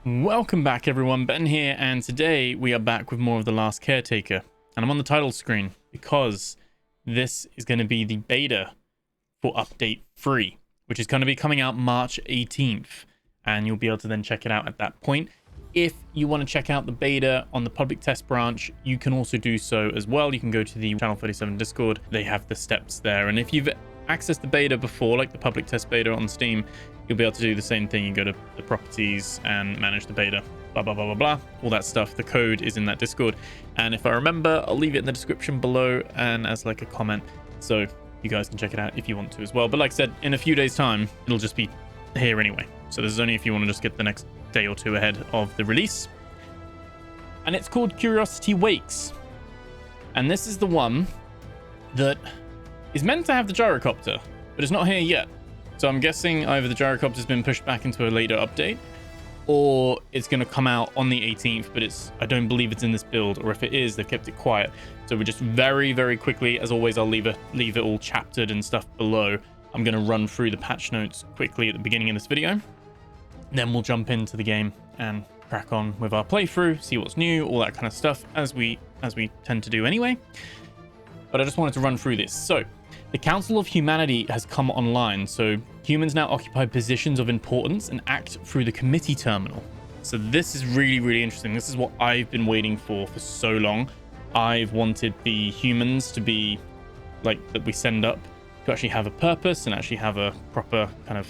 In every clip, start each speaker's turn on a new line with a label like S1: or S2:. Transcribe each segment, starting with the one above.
S1: Welcome back everyone, Ben here, and today we are back with more of The Last Caretaker. And I'm on the title screen because this is going to be the beta for Update 3, which is going to be coming out March 18th. And you'll be able to then check it out at that point. If you want to check out the beta on the public test branch, you can also do so as well. You can go to the Channel 37 Discord. They have the steps there. And if you've accessed the beta before, like the public test beta on Steam, you'll be able to do the same thing. You go to the properties and manage the beta, blah, blah, blah, blah, blah, all that stuff. The code is in that Discord. And if I remember, I'll leave it in the description below and as like a comment. So you guys can check it out if you want to as well. But like I said, in a few days time, it'll just be here anyway. So this is only if you want to just get the next day or two ahead of the release. And it's called Curiosity Wakes. And this is the one that is meant to have the gyrocopter, but it's not here yet. So I'm guessing either the gyrocopter's been pushed back into a later update, or it's going to come out on the 18th, but I don't believe it's in this build, or if it is, they've kept it quiet. So we're just very quickly, as always, I'll leave it all chaptered and stuff below. I'm going to run through the patch notes quickly at the beginning of this video. Then we'll jump into the game and crack on with our playthrough, see what's new, all that kind of stuff, as we tend to do anyway. But I just wanted to run through this. So the Council of Humanity has come online, so humans now occupy positions of importance and act through the committee terminal. So this is really interesting. This is what I've been waiting for so long. I've wanted the humans to be like that we send up to actually have a purpose and actually have a proper kind of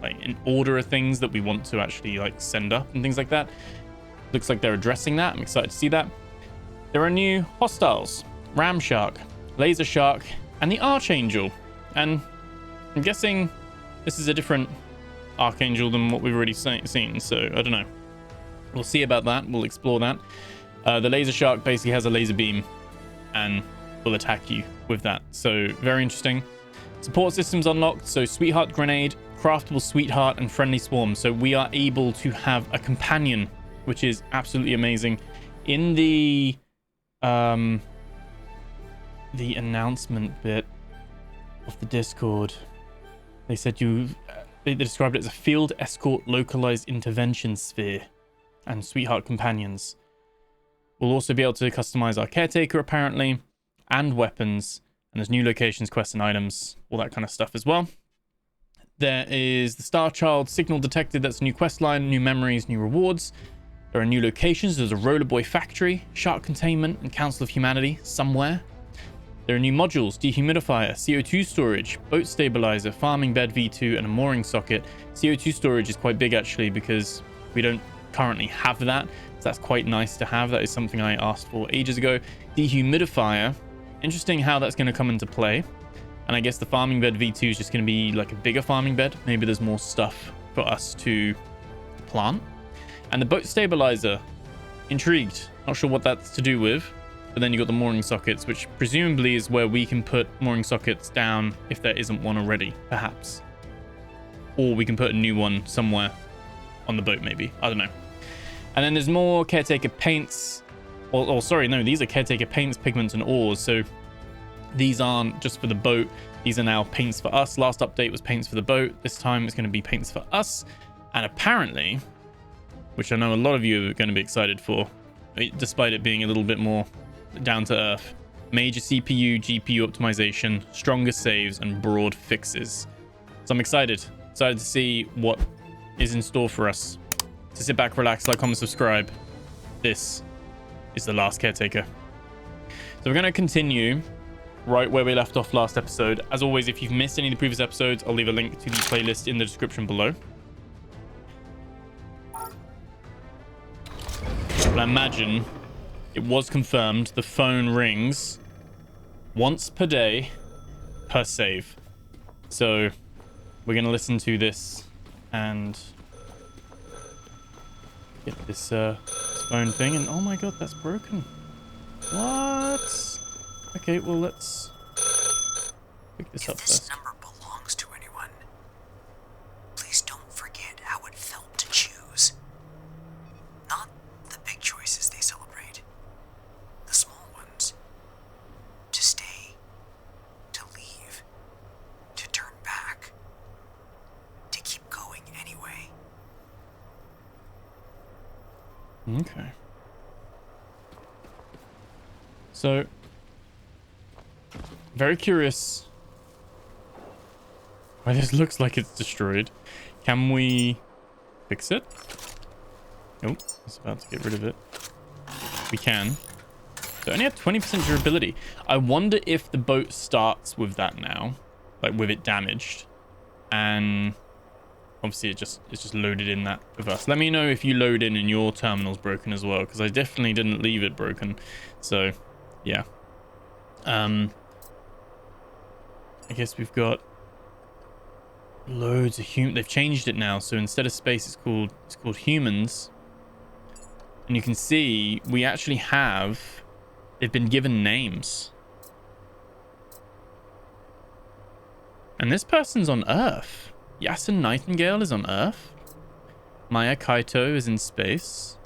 S1: like an order of things that we want to actually like send up and things like that. Looks like they're addressing that. I'm excited to see that. There are new hostiles: Ram Shark, Laser Shark, and the Archangel. And I'm guessing this is a different Archangel than what we've already seen, so I don't know. We'll see about that. We'll explore that. The Laser Shark basically has a laser beam and will attack you with that, so very interesting. Support systems unlocked, so Sweetheart Grenade, Craftable Sweetheart, and Friendly Swarm. So we are able to have a companion, which is absolutely amazing. In the announcement bit of the Discord, they said they described it as a field escort localized intervention sphere and Sweetheart companions. We'll also be able to customize our caretaker apparently, and weapons, and there's new locations, quests, and items, all that kind of stuff as well. There is the Star Child signal detected. That's a new quest line, new memories, new rewards. There are new locations. There's a Rollerboy factory, shark containment, and Council of Humanity somewhere. There are new modules: dehumidifier, CO2 storage, boat stabilizer, farming bed V2, and a mooring socket. CO2 storage is quite big actually because we don't currently have that, so that's quite nice to have. That is something I asked for ages ago. Dehumidifier, interesting how that's going to come into play. And I guess the farming bed V2 is just going to be like a bigger farming bed. Maybe there's more stuff for us to plant. And the boat stabilizer, intrigued. Not sure what that's to do with. But then you got the mooring sockets, which presumably is where we can put mooring sockets down if there isn't one already, perhaps. Or we can put a new one somewhere on the boat, maybe. I don't know. And then there's more caretaker paints. Sorry, no, these are caretaker paints, pigments, and ores. So these aren't just for the boat. These are now paints for us. Last update was paints for the boat. This time it's going to be paints for us. And apparently, which I know a lot of you are going to be excited for, despite it being a little bit more down to earth, major CPU, GPU optimization, stronger saves, and broad fixes. So I'm excited to see what is in store for us. So sit back, relax, like, comment, subscribe. This is The Last Caretaker. So we're going to continue right where we left off last episode. As always, if you've missed any of the previous episodes, I'll leave a link to the playlist in the description below. But I imagine it was confirmed the phone rings once per day per save. So we're going to listen to this and get this phone thing. And oh my god, that's broken. What? Okay, well, let's pick this up first.
S2: If this number belongs to anyone, please don't forget how it felt to choose. Not the big choices they celebrate. The small ones. To stay. To leave. To turn back. To keep going anyway.
S1: Okay. So, very curious why this looks like it's destroyed. Can we fix it? Nope, it's about to get rid of it. We can. So it only had 20% durability. I wonder if the boat starts with that now, like with it damaged, and obviously it's just loaded in that with us. Let me know if you load in and your terminal's broken as well, because I definitely didn't leave it broken. So yeah. I guess we've got loads of they've changed it now, so instead of space it's called humans. And you can see we actually have, they've been given names. And this person's on Earth. Yasin Nightingale is on Earth. Maya Kaito is in space.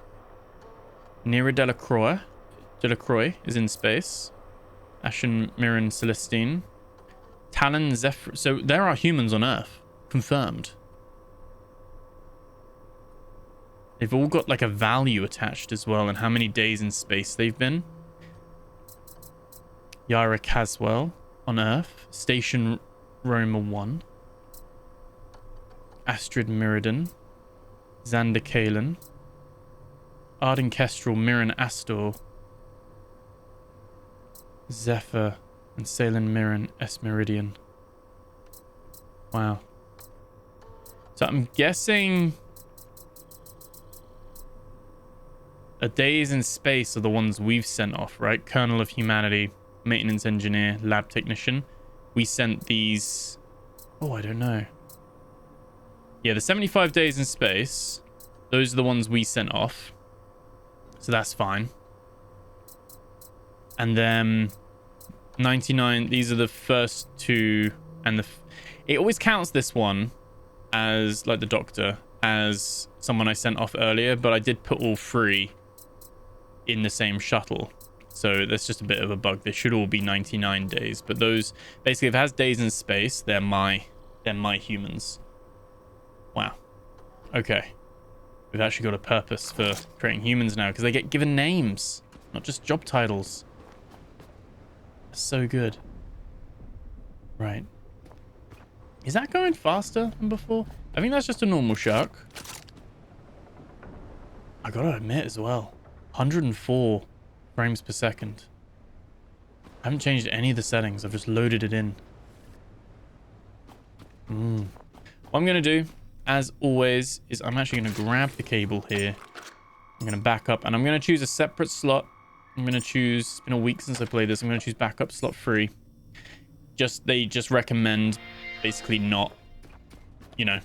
S1: Nira Delacroix is in space. Ashen Mirren Celestine. Talon Zephyr. So there are humans on Earth. Confirmed. They've all got like a value attached as well, and how many days in space they've been. Yara Caswell on Earth. Station Roma 1. Astrid Mirrodin. Xander Kalen. Arden Kestrel, Mirren Astor. Zephyr and Salen Mirren S. Meridian. Wow. So I'm guessing a days in space are the ones we've sent off, right? Colonel of Humanity, Maintenance Engineer, Lab Technician. We sent these... Oh, I don't know. Yeah, the 75 days in space, those are the ones we sent off. So that's fine. And then 99, these are the first two, and it always counts this one as, like the doctor, as someone I sent off earlier, but I did put all three in the same shuttle. So that's just a bit of a bug. They should all be 99 days, but those, basically if it has days in space, they're my humans. Wow. Okay. We've actually got a purpose for creating humans now, because they get given names, not just job titles. So good. Right. Is that going faster than before? I think that's just a normal shark. I gotta admit as well, 104 frames per second. I haven't changed any of the settings. I've just loaded it in. What I'm gonna do, as always, is I'm actually gonna grab the cable here. I'm gonna back up, and I'm gonna choose a separate slot. I'm going to choose, it's been a week since I played this, I'm going to choose backup slot 3. They just recommend basically not, you know,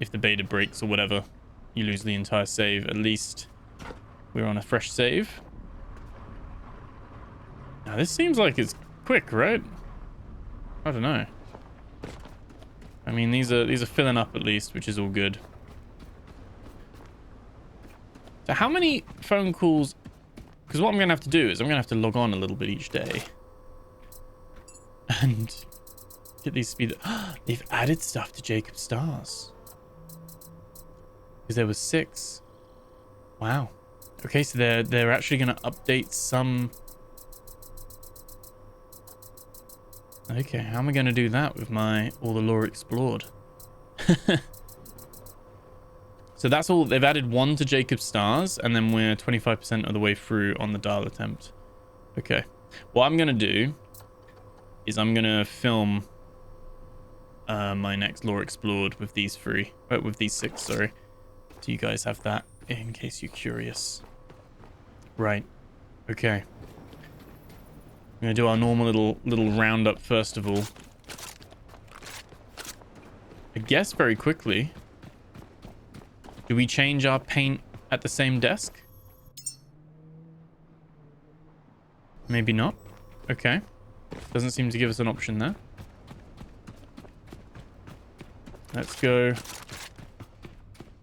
S1: if the beta breaks or whatever, you lose the entire save. At least we're on a fresh save. Now this seems like it's quick, right? I don't know. I mean, these are filling up at least, which is all good. So how many phone calls... Because what I'm going to have to do is I'm going to have to log on a little bit each day. And get these speed... They've added stuff to Jacob Stars. Because there was 6. Wow. Okay, so they're actually going to update some... Okay, how am I going to do that with my all the lore explored? So that's all. They've added 1 to Jacob's Stars, and then we're 25% of the way through on the dial attempt. Okay. What I'm going to do is I'm going to film my next lore explored with these 6, sorry. So you guys have that in case you're curious. Right. Okay. I'm going to do our normal little roundup first of all. I guess very quickly. Do we change our paint at the same desk? Maybe not. Okay. Doesn't seem to give us an option there. Let's go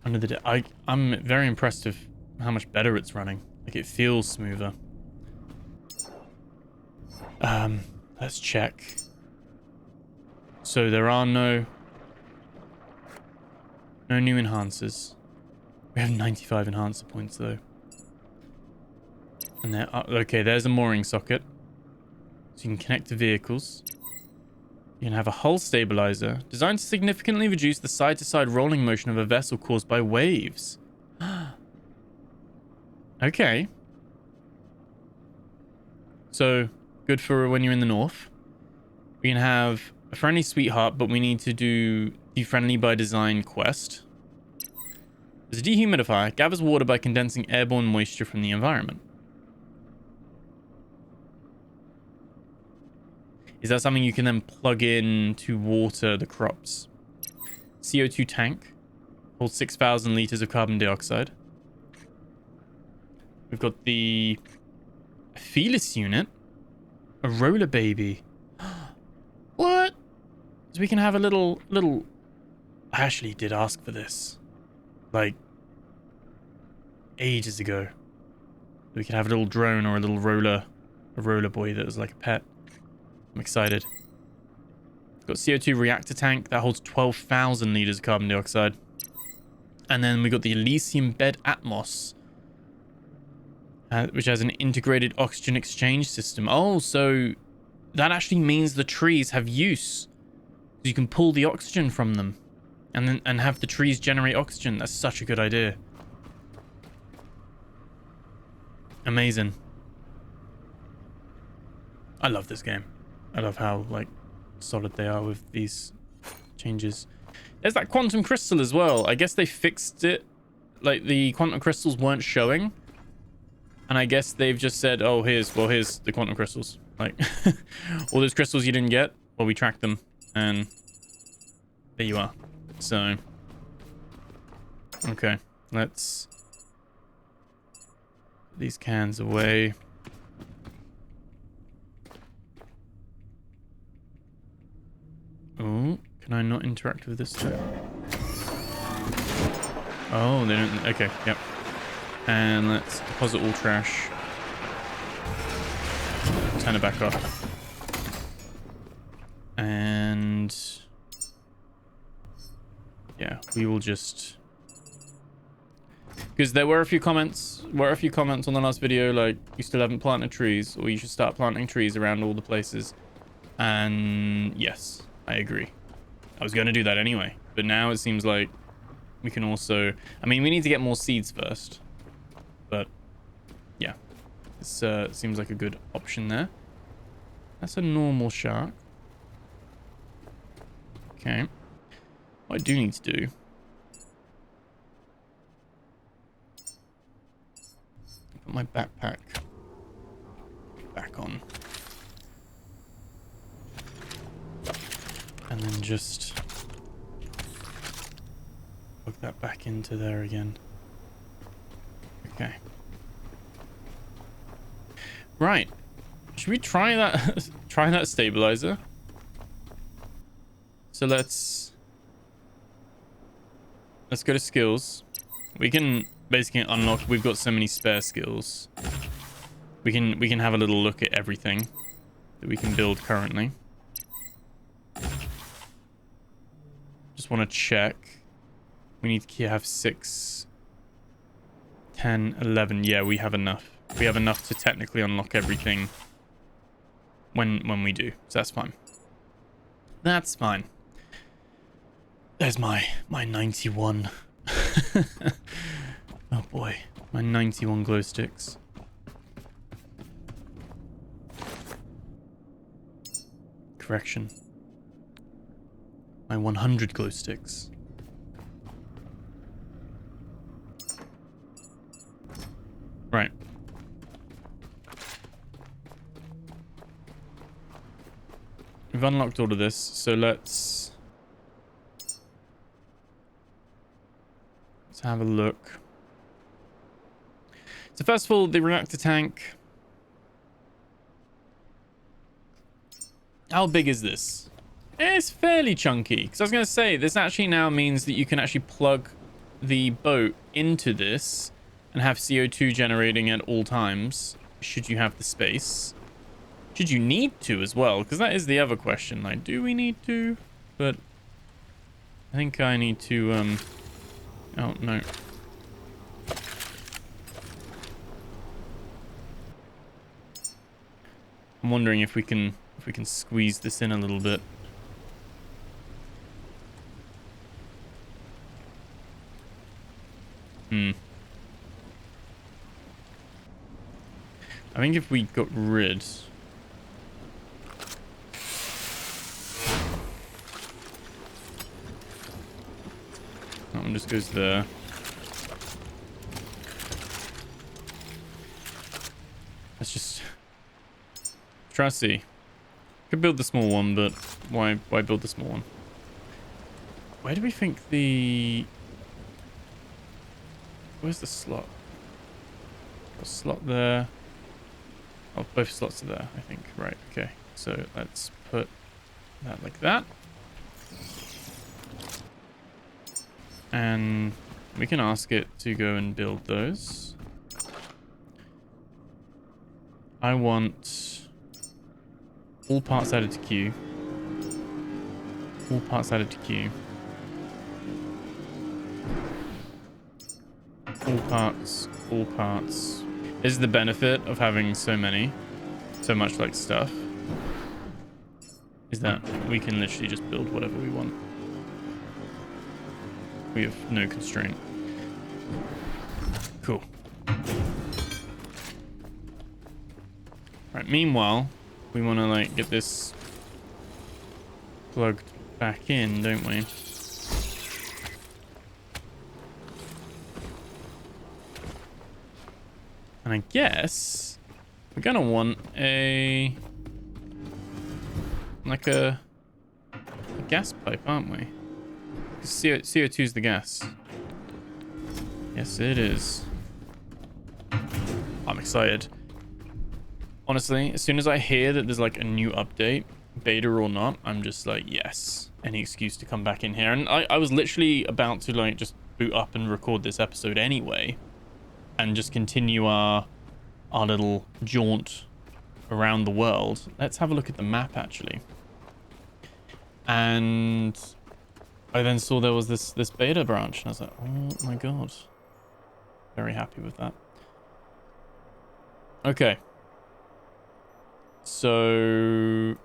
S1: under the desk. I'm very impressed with how much better it's running. Like, it feels smoother. Let's check. So there are no new enhancers. We have 95 enhancer points though. And there, okay, there's a mooring socket. So you can connect to vehicles. You can have a hull stabilizer designed to significantly reduce the side-to-side rolling motion of a vessel caused by waves. Okay. So, good for when you're in the north. We can have a friendly sweetheart, but we need to do the friendly by design quest. There's a dehumidifier. Gathers water by condensing airborne moisture from the environment. Is that something you can then plug in to water the crops? CO2 tank. Holds 6,000 liters of carbon dioxide. We've got the Felis unit. A roller baby. What? So we can have a little... I actually did ask for this. Like, ages ago. We could have a little drone or a little roller boy that was like a pet. I'm excited. Got CO2 reactor tank that holds 12,000 liters of carbon dioxide. And then we got the Elysium bed Atmos, which has an integrated oxygen exchange system. Oh, so that actually means the trees have use. So you can pull the oxygen from them and have the trees generate oxygen. That's such a good idea. Amazing. I love this game. I love how, like, solid they are with these changes. There's that quantum crystal as well. I guess they fixed it. Like, the quantum crystals weren't showing. And I guess they've just said, oh, here's the quantum crystals. Like, all those crystals you didn't get, well, we tracked them. And there you are. So, okay. Let's put these cans away. Oh, can I not interact with this too? Oh, they don't... Okay, yep. And let's deposit all trash. Turn it back off. And... yeah, we will just... because there were a few comments on the last video, like, you still haven't planted trees, or you should start planting trees around all the places. And yes, I agree. I was going to do that anyway, but now it seems like we can also... I mean, we need to get more seeds first. But, yeah. This seems like a good option there. That's a normal shark. Okay. What I do need to do... put my backpack back on. And then just plug that back into there again. Okay. Right. Should we try that try that stabilizer? So let's go to skills. We can basically unlock, we've got so many spare skills. We can have a little look at everything that we can build currently. Just want to check. We need to have 6, 10, 11. Yeah, we have enough. We have enough to technically unlock everything when we do. So that's fine. That's fine. There's my 91. Oh boy, my 91 glow sticks. Correction. My 100 glow sticks. Right. We've unlocked all of this, so let's have a look. So first of all, the reactor tank. How big is this? It's fairly chunky. Because I was going to say, this actually now means that you can actually plug the boat into this and have CO2 generating at all times, should you have the space. Should you need to as well? Because that is the other question. Like, do we need to? But I think I need to... oh, no. I'm wondering if we can squeeze this in a little bit. I think if we got rid... That one just goes there. Let's just try to see. Could build the small one, but why build the small one? Where do we think the... Where's the slot? A slot there. Oh, both slots are there, I think. Right, okay. So let's put that like that. And we can ask it to go and build those. I want all parts added to queue. All parts added to queue. All parts, all parts. This is the benefit of having so much like stuff, is that we can literally just build whatever we want. We have no constraint. Cool. Right, meanwhile, we want to like get this plugged back in, don't we? And I guess we're gonna want a gas pipe, aren't we? CO2 is the gas. Yes, it is. I'm excited. Honestly, as soon as I hear that there's like a new update, beta or not, I'm just like, yes. Any excuse to come back in here. And I was literally about to like just boot up and record this episode anyway. And just continue our little jaunt around the world. Let's have a look at the map, actually. And I then saw there was this beta branch, and I was like, oh my god. Very happy with that. Okay. So...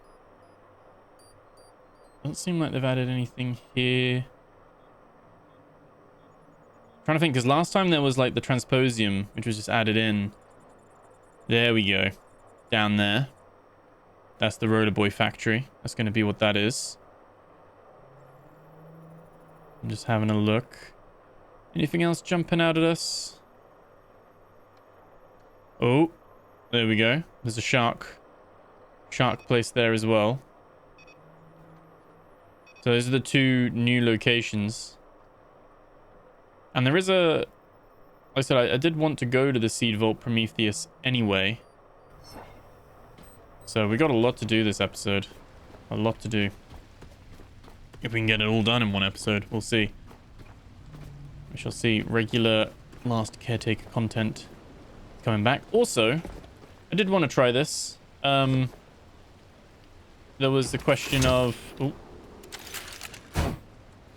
S1: doesn't seem like they've added anything here. Trying to think, because last time there was like the transposium, which was just added in. There we go. Down there. That's the Roller Boy factory. That's going to be what that is. I'm just having a look. Anything else jumping out at us? Oh, there we go. There's a shark place there as well. So those are the two new locations. And there is a... like I said, I did want to go to the Seed Vault Prometheus anyway. So we got a lot to do this episode. A lot to do. If we can get it all done in one episode, we'll see. We shall see. Regular Last Caretaker content coming back. Also, I did want to try this. There was the question of... ooh,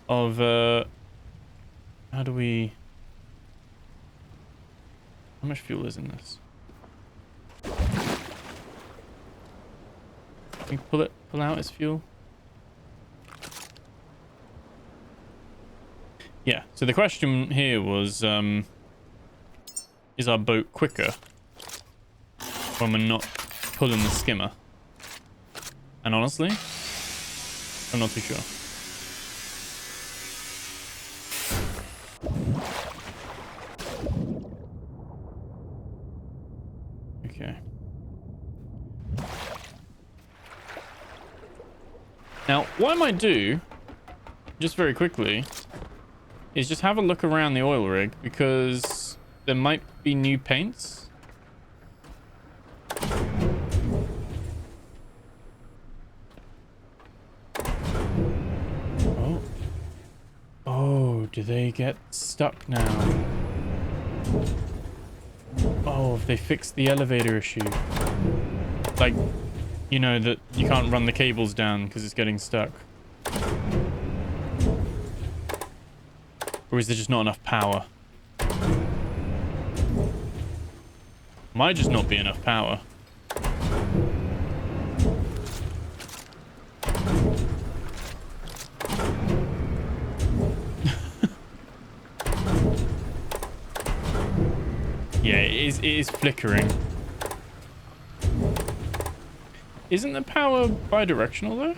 S1: of... how do we... how much fuel is in this? Can we pull out its fuel? Yeah, so the question here was, is our boat quicker when we're not pulling the skimmer? And honestly, I'm not too sure. Okay. Now, what I might do, just very quickly, is just have a look around the oil rig, because there might be new paints. Oh. Oh, do they get stuck now? Oh, have they fixed the elevator issue? Like, you know, that you can't run the cables down because it's getting stuck. Or is there just not enough power? Might just not be enough power. Yeah, it is flickering. Isn't the power bi-directional though?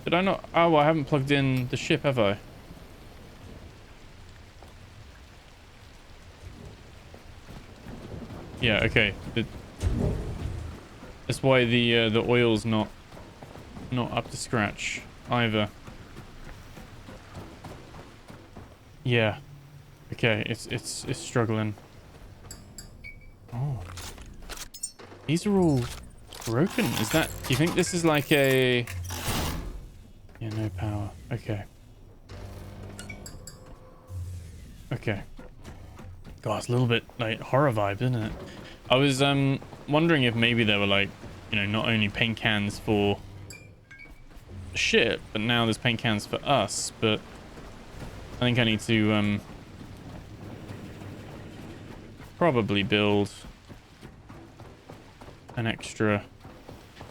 S1: Did I not? Oh, I haven't plugged in the ship, have I? Yeah, okay. That's why the oil's not up to scratch either. Yeah. Okay, it's struggling. Oh. These are all broken. Is that... Do you think this is like a... Yeah, no power. Okay. Okay. God, it's a little bit like horror vibe, isn't it? I was wondering if maybe there were like, you know, not only paint cans for the ship, but now there's paint cans for us. But I think I need to probably build an extra...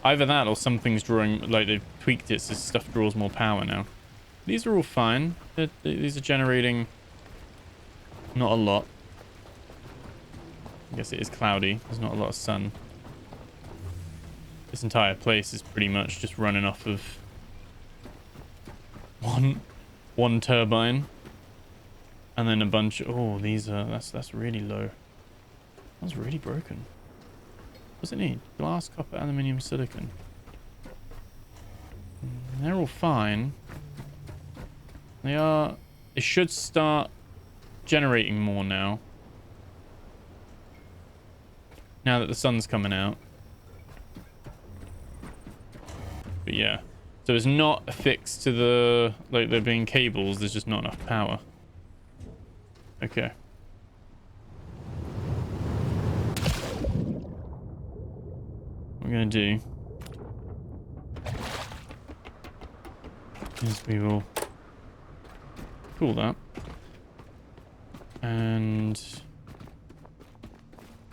S1: Either that or something's drawing... Like they've tweaked it so stuff draws more power now. These are all fine. These are generating not a lot. I guess it is cloudy. There's not a lot of sun. This entire place is pretty much just running off of one turbine, and then a bunch of... Oh, these are... That's really low. That's really broken. What's it need? Glass, copper, aluminium, silicon. They're all fine. They are... It should start generating more now. Now that the sun's coming out. But yeah. So it's not affixed to the... Like there being cables, there's just not enough power. Okay. What we're going to do is we will cool that. And...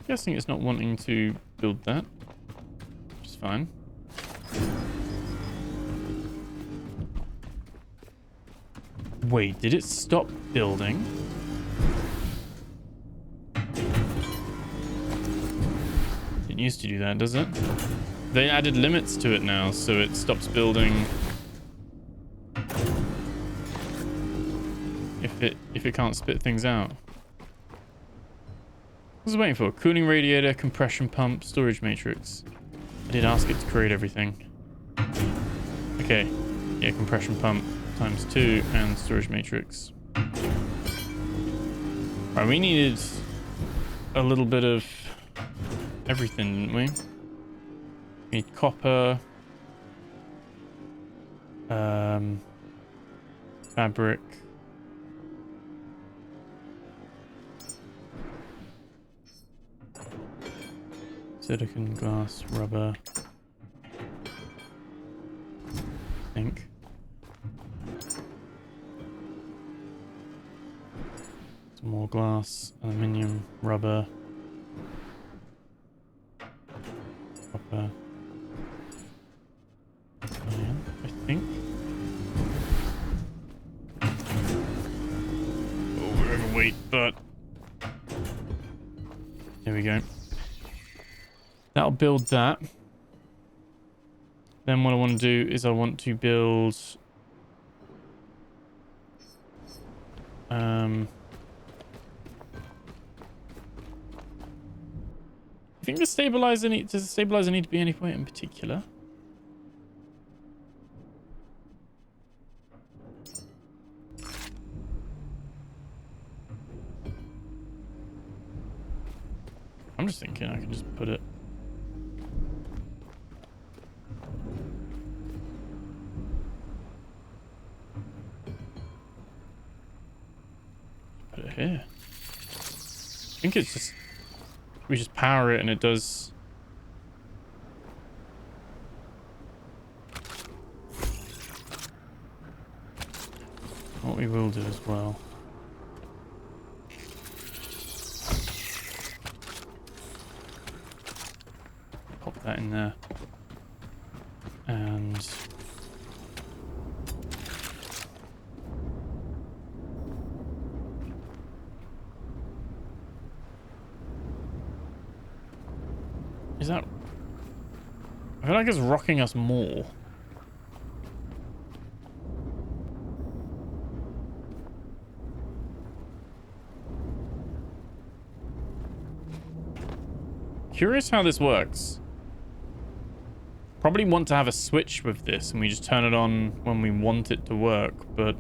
S1: Guessing it's not wanting to build that, which is fine. Wait, did it stop building? It used to do that, does it? They added limits to it now, so it stops building if it can't spit things out. What was I waiting for? Cooling radiator, compression pump, storage matrix. I did ask it to create everything. Okay. Yeah, compression pump ×2 and storage matrix. Right, we needed a little bit of everything, didn't we? We need copper. Fabric. Silicon, glass, rubber. I think. Some more glass, aluminium, rubber. Copper. Iron, I think. Oh, we're overweight, but... There we go. That'll build that. Then what I want to do is I want to build... I think the stabilizer does the stabilizer need to be any point in particular? I'm just thinking I can just put it... Put it here. I think it's just... We just power it and it does... What we will do as well. Pop that in there. And... Is that... I feel like it's rocking us more. Curious how this works. Probably want to have a switch with this and we just turn it on when we want it to work, but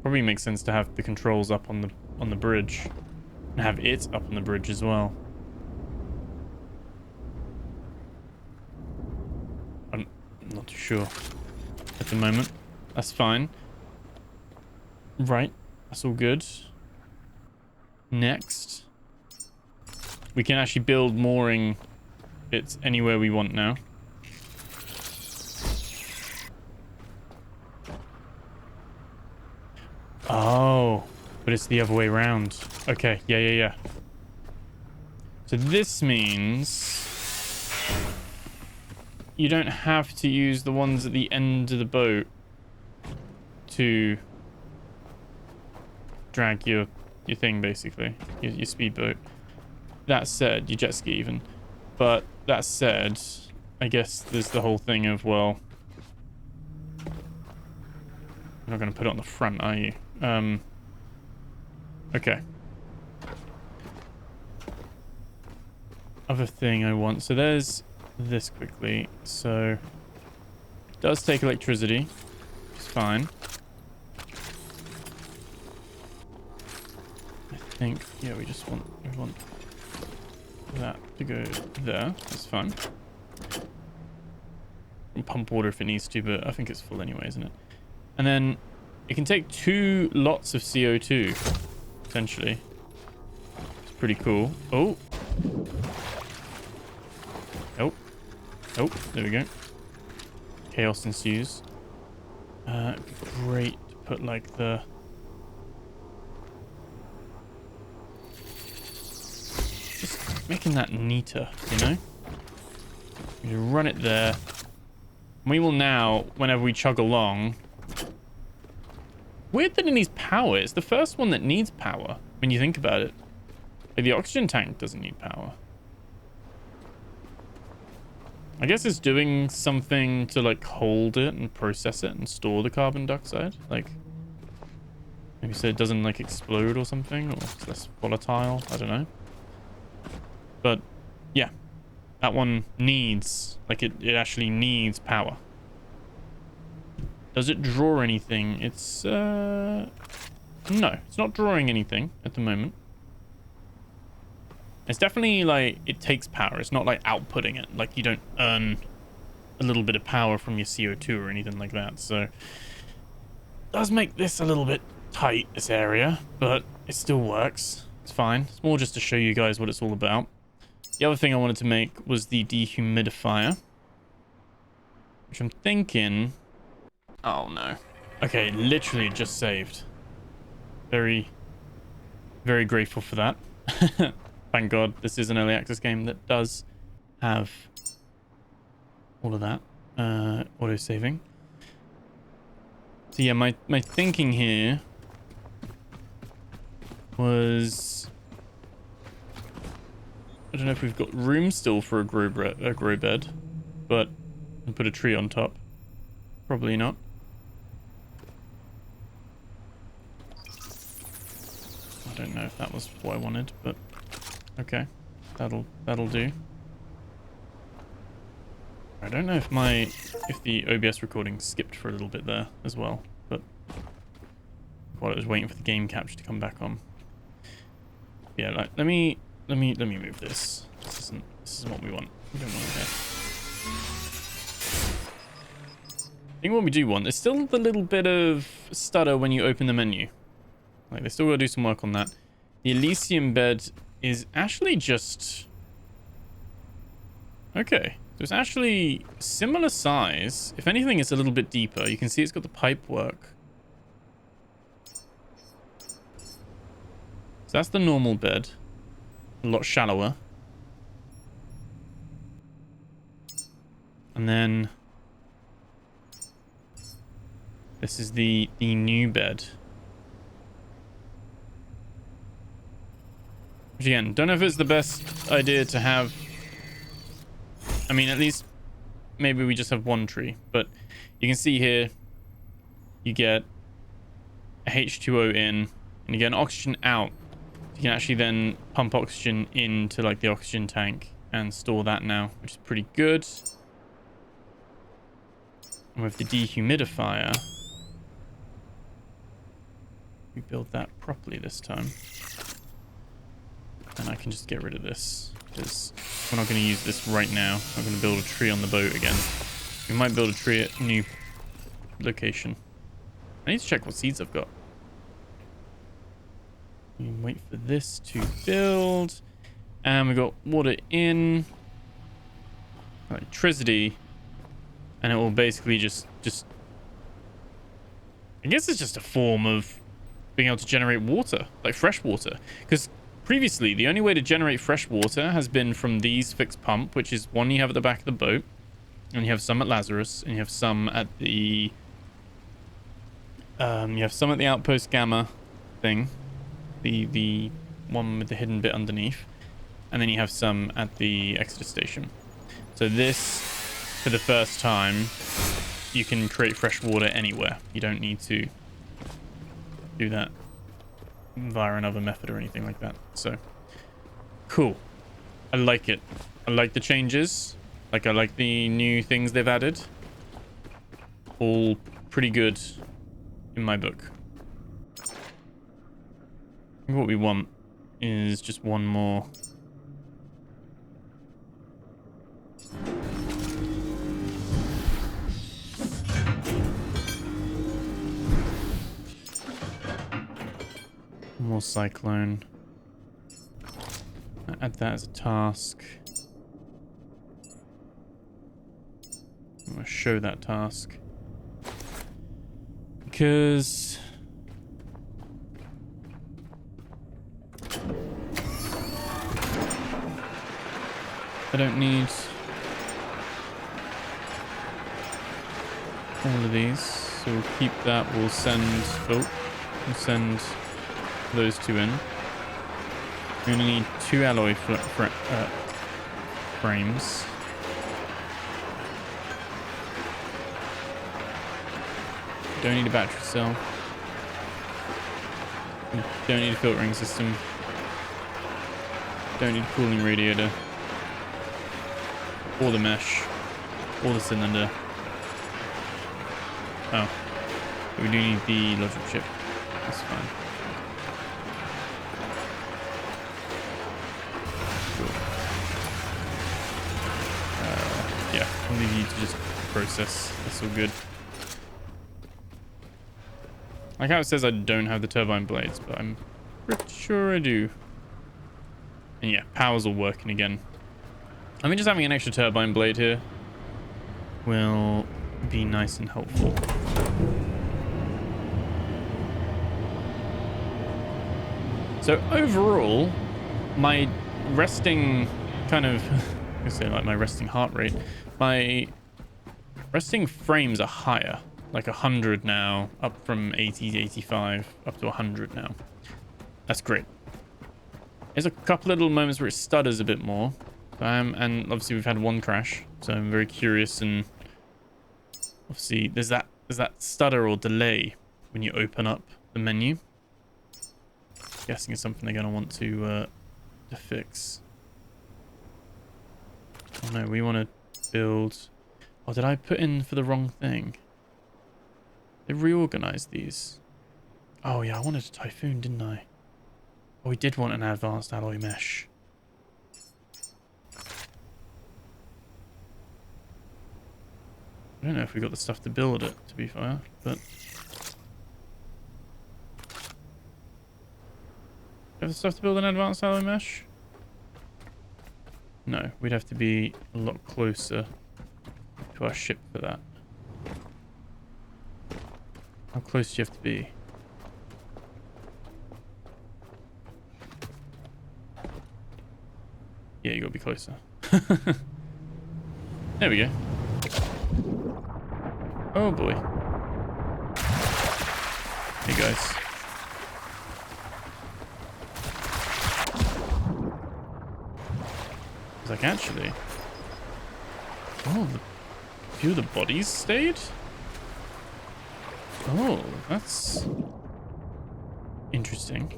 S1: probably makes sense to have the controls up on the bridge and have it up on the bridge as well. I'm not too sure at the moment. That's fine. Right, that's all good. Next, we can actually build mooring bits anywhere we want now. Oh, but it's the other way around. Okay, yeah. So this means you don't have to use the ones at the end of the boat to drag your thing, basically, your speedboat. That said, your jet ski even. But that said, I guess there's the whole thing of, well, you're not going to put it on the front, are you? Okay. Other thing I want. So there's this quickly. So it does take electricity. It's fine. I think, yeah, we want that to go there. That's fine. And pump water if it needs to, but I think it's full anyway, isn't it? And then it can take 2 lots of CO2, essentially. It's pretty cool. Oh. Oh, there we go. Chaos ensues. It'd be great to put like the... Just making that neater, you know? You run it there. We will now, whenever we chug along... Weird that it needs power. It's the first one that needs power, when you think about it. Like, the oxygen tank doesn't need power. I guess it's doing something to, like, hold it and process it and store the carbon dioxide. Like, maybe so it doesn't, like, explode or something, or it's less volatile. I don't know. But, yeah. That one needs, like, it actually needs power. Does it draw anything? It's, no, it's not drawing anything at the moment. It's definitely, like, it takes power. It's not, like, outputting it. Like, you don't earn a little bit of power from your CO2 or anything like that. So, it does make this a little bit tight, this area, but it still works. It's fine. It's more just to show you guys what it's all about. The other thing I wanted to make was the dehumidifier, which I'm thinking... Oh, no. Okay, literally just saved. Very, very grateful for that. Thank God this is an early access game that does have all of that. Auto-saving. So yeah, my thinking here was... I don't know if we've got room still for a grow bed, but I'll put a tree on top. Probably not. I don't know if that was what I wanted, but okay, that'll do. I don't know if the OBS recording skipped for a little bit there as well, but while I was waiting for the game capture to come back on. Yeah, like let me move this. This isn't what we want. We don't want it there. I think what we do want, there's still the little bit of stutter when you open the menu. Like, they still gotta do some work on that. The Elysium bed is actually just... Okay. So it's actually similar size. If anything, it's a little bit deeper. You can see it's got the pipe work. So that's the normal bed. A lot shallower. And then... This is the new bed. Which again, don't know if it's the best idea to have I mean, at least maybe we just have one tree, but you can see here you get a H2O in and you get an oxygen out. You can actually then pump oxygen into like the oxygen tank and store that now, which is pretty good. And with the dehumidifier, we build that properly this time. And I can just get rid of this because we're not going to use this right now. I'm going to build a tree on the boat again. We might build a tree at a new location. I need to check what seeds I've got. We wait for this to build. And we got water in. Electricity. And it will basically just... I guess it's just a form of being able to generate water. Like fresh water. Because previously, the only way to generate fresh water has been from these fixed pump. Which is one you have at the back of the boat. And you have some at Lazarus. And you have some at the... you have some at the Outpost Gamma thing. The one with the hidden bit underneath. And then you have some at the Exodus station. So this, for the first time, you can create fresh water anywhere. You don't need to do that via another method or anything like that. So, cool. I like it. I like the changes. Like, I like the new things they've added. All pretty good in my book. I think what we want is just one more. More cyclone. Add that as a task. I'm going to show that task. Because... I don't need all of these, so we'll keep that. We'll send those two in. We're gonna need 2 alloy frames. Don't need a battery cell. Don't need a filtering system. Don't need a cooling radiator. Or the mesh. Or the cylinder. Oh. But we do need the logic chip. That's fine. Cool. Yeah, I'll leave you to just process. That's all good. Like how it says I don't have the turbine blades, but I'm pretty sure I do. And yeah, power's all working again. I mean, just having an extra turbine blade here will be nice and helpful. So overall, my resting kind of, I say like my resting heart rate, my resting frames are higher, like 100 now, up from 80 to 85, up to 100 now. That's great. There's a couple little moments where it stutters a bit more. And obviously we've had one crash, so I'm very curious, and obviously there's that stutter or delay when you open up the menu. I'm guessing it's something they're going to want to fix. Oh no, we want to build... Oh, did I put in for the wrong thing? They reorganized these. Oh yeah, I wanted a Typhoon, didn't I? Oh, we did want an advanced alloy mesh. I don't know if we got the stuff to build it, to be fair, but... Have the stuff to build an advanced alloy mesh? No, we'd have to be a lot closer to our ship for that. How close do you have to be? Yeah, you gotta be closer. There we go. Oh boy. Hey guys. Like actually, Oh, a few of the bodies stayed? Oh, that's interesting.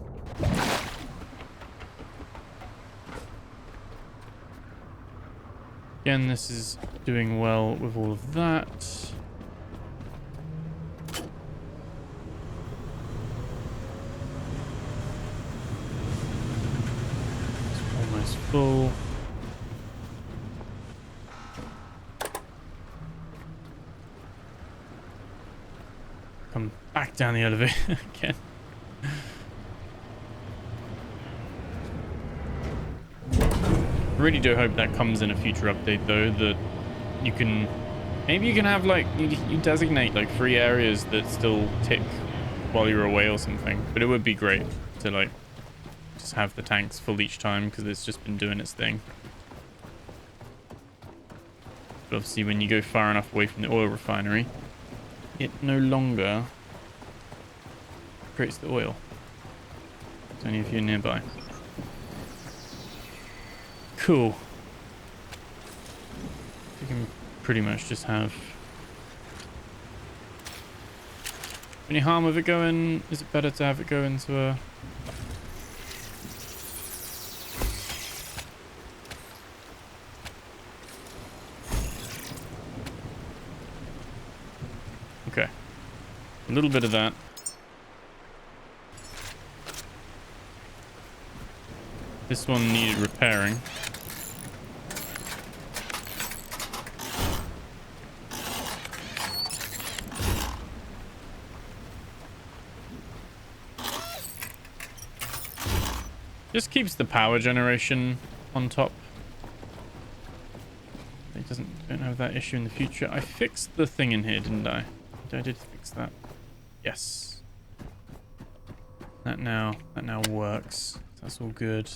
S1: Again, this is doing well with all of that. It's almost full. Come back down the elevator again. I really do hope that comes in a future update, though, that you can... Maybe you can have, like, you designate, like, 3 areas that still tick while you're away or something. But it would be great to, like, just have the tanks full each time, because it's just been doing its thing. But obviously, when you go far enough away from the oil refinery, it no longer creates the oil. It's only if you're nearby. Cool. You can pretty much just have... Any harm of it going? Is it better to have it go into a... Okay. A little bit of that. This one needed repairing. Just keeps the power generation on top. It don't have that issue in the future. I fixed the thing in here, didn't I? I did fix that. Yes. That now works. That's all good.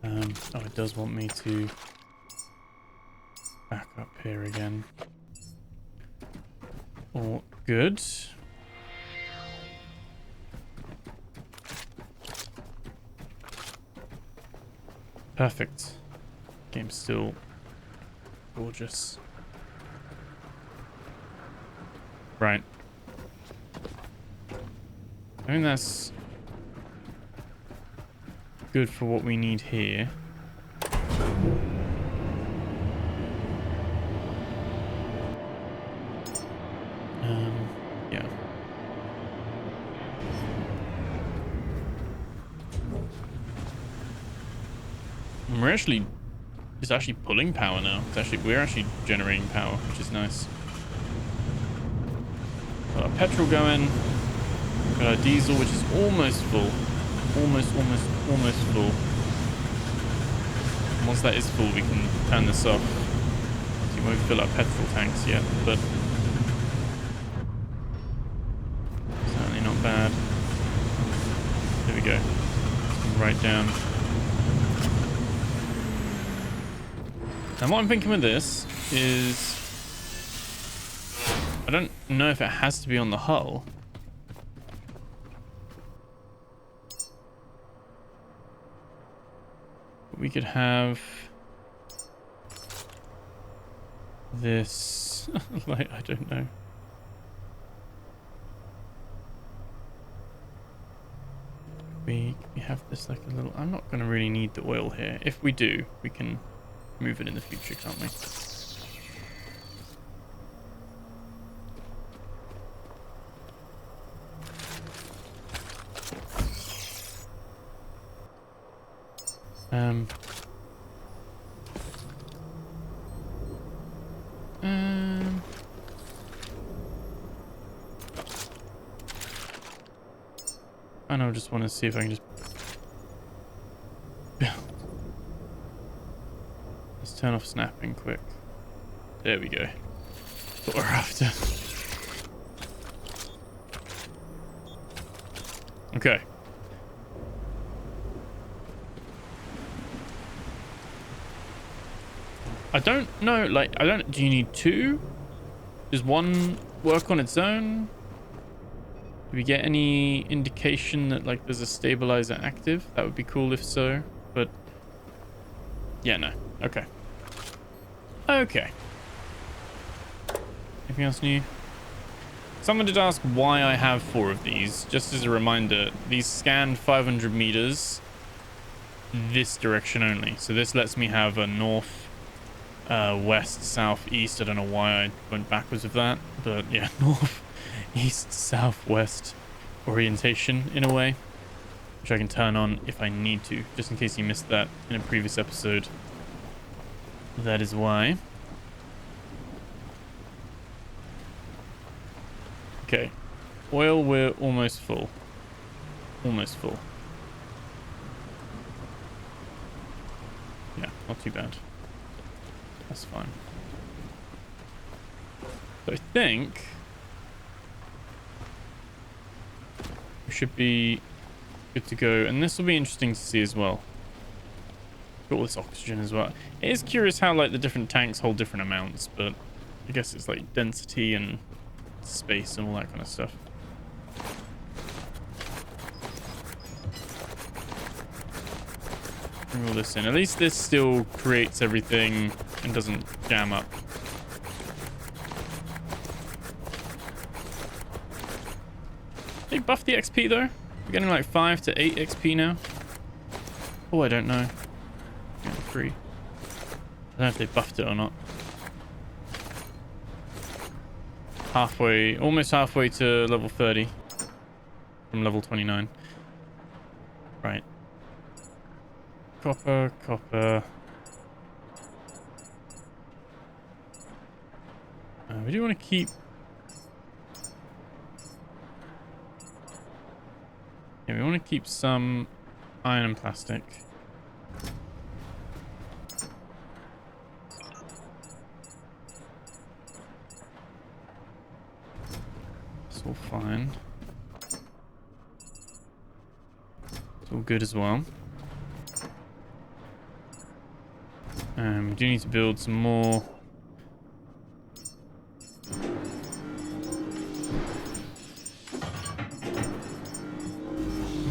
S1: Oh, it does want me to back up here again. All good. Perfect. Game's still gorgeous. Right. I think that's good for what we need here. Yeah. It's actually pulling power now. We're actually generating power, which is nice. Got our petrol going. Got our diesel, which is almost full. Almost full. And once that is full, we can turn this off. So we won't fill our petrol tanks yet, but certainly not bad. There we go. Right down. And what I'm thinking with this is, I don't know if it has to be on the hull. We could have this, like, I don't know. We have this like a little, I'm not going to really need the oil here. If we do, we can move it in the future, can't we? And I just want to see if I can just... Let's turn off snapping quick. There we go. That's what we're after. Okay. I don't know, like, do you need 2? Does 1 work on its own? Do we get any indication that, like, there's a stabilizer active? That would be cool if so, but yeah, no. Okay. Okay. Anything else new? Someone did ask why I have 4 of these. Just as a reminder, these scan 500 meters this direction only. So this lets me have a north, west, south, east. I don't know why I went backwards with that, but yeah, north, east, south, west orientation in a way, which I can turn on if I need to, just in case you missed that in a previous episode. That is why. Okay, oil, we're almost full. Almost full. Yeah, not too bad. That's fine. So I think we should be good to go. And this will be interesting to see as well. Got all this oxygen as well. It is curious how like the different tanks hold different amounts, but I guess it's like density and space and all that kind of stuff. Bring all this in. At least this still creates everything and doesn't jam up. They buffed the XP though? We're getting like 5 to 8 XP now. Oh, I don't know. Getting 3. I don't know if they buffed it or not. Halfway, almost halfway to level 30 from level 29. Right. Copper, copper. We do want to keep... Yeah, we want to keep some iron and plastic. It's all fine. It's all good as well. We do need to build some more.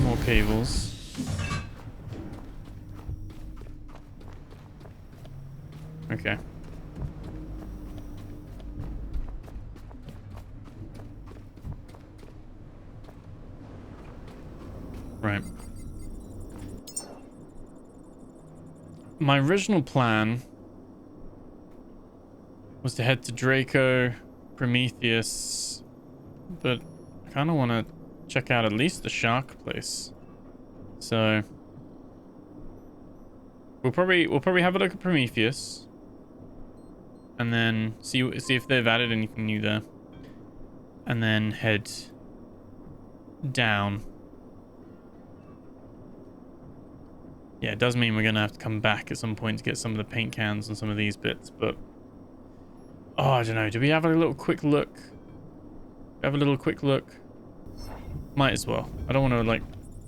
S1: More cables. Okay. Right. My original plan was to head to Draco, Prometheus, but I kind of want to check out at least the shark place. So we'll probably have a look at Prometheus, and then see if they've added anything new there, and then head down. Yeah, it does mean we're gonna have to come back at some point to get some of the paint cans and some of these bits, but oh, I don't know. Do we have a little quick look? Have a little quick look. Might as well. I don't want to like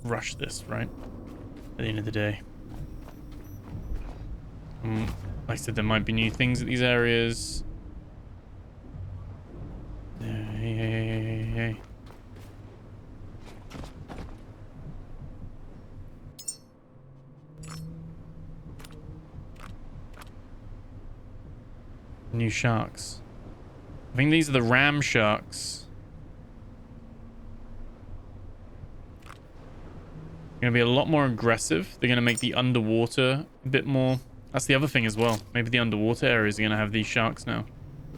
S1: rush this, right? At the end of the day. Like I said, there might be new things at these areas. Hey. New sharks. I think these are the ram sharks. They're going to be a lot more aggressive. They're going to make the underwater a bit more. That's the other thing as well. Maybe the underwater areas are going to have these sharks now.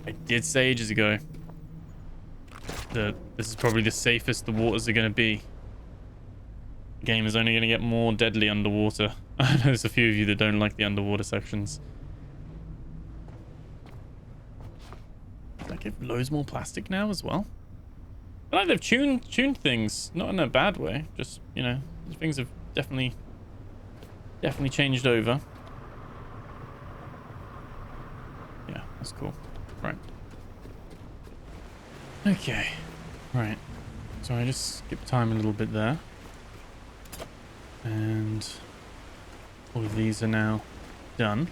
S1: I did say ages ago that this is probably the safest the waters are going to be. The game is only going to get more deadly underwater. I know there's a few of you that don't like the underwater sections. Like it loads more plastic now as well. I like they've tuned things, not in a bad way. Just, you know, things have definitely changed over. Yeah, that's cool. Right. Okay. Right. So I just skipped time a little bit there. And all of these are now done.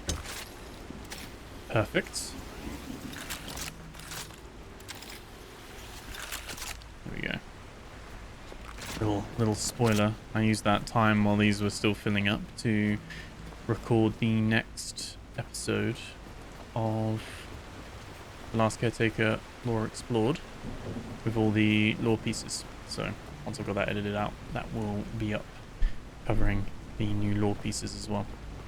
S1: Perfect. There we go. Little spoiler. I used that time while these were still filling up to record the next episode of The Last Caretaker lore explored with all the lore pieces. So once I've got that edited out, that will be up covering the new lore pieces as well.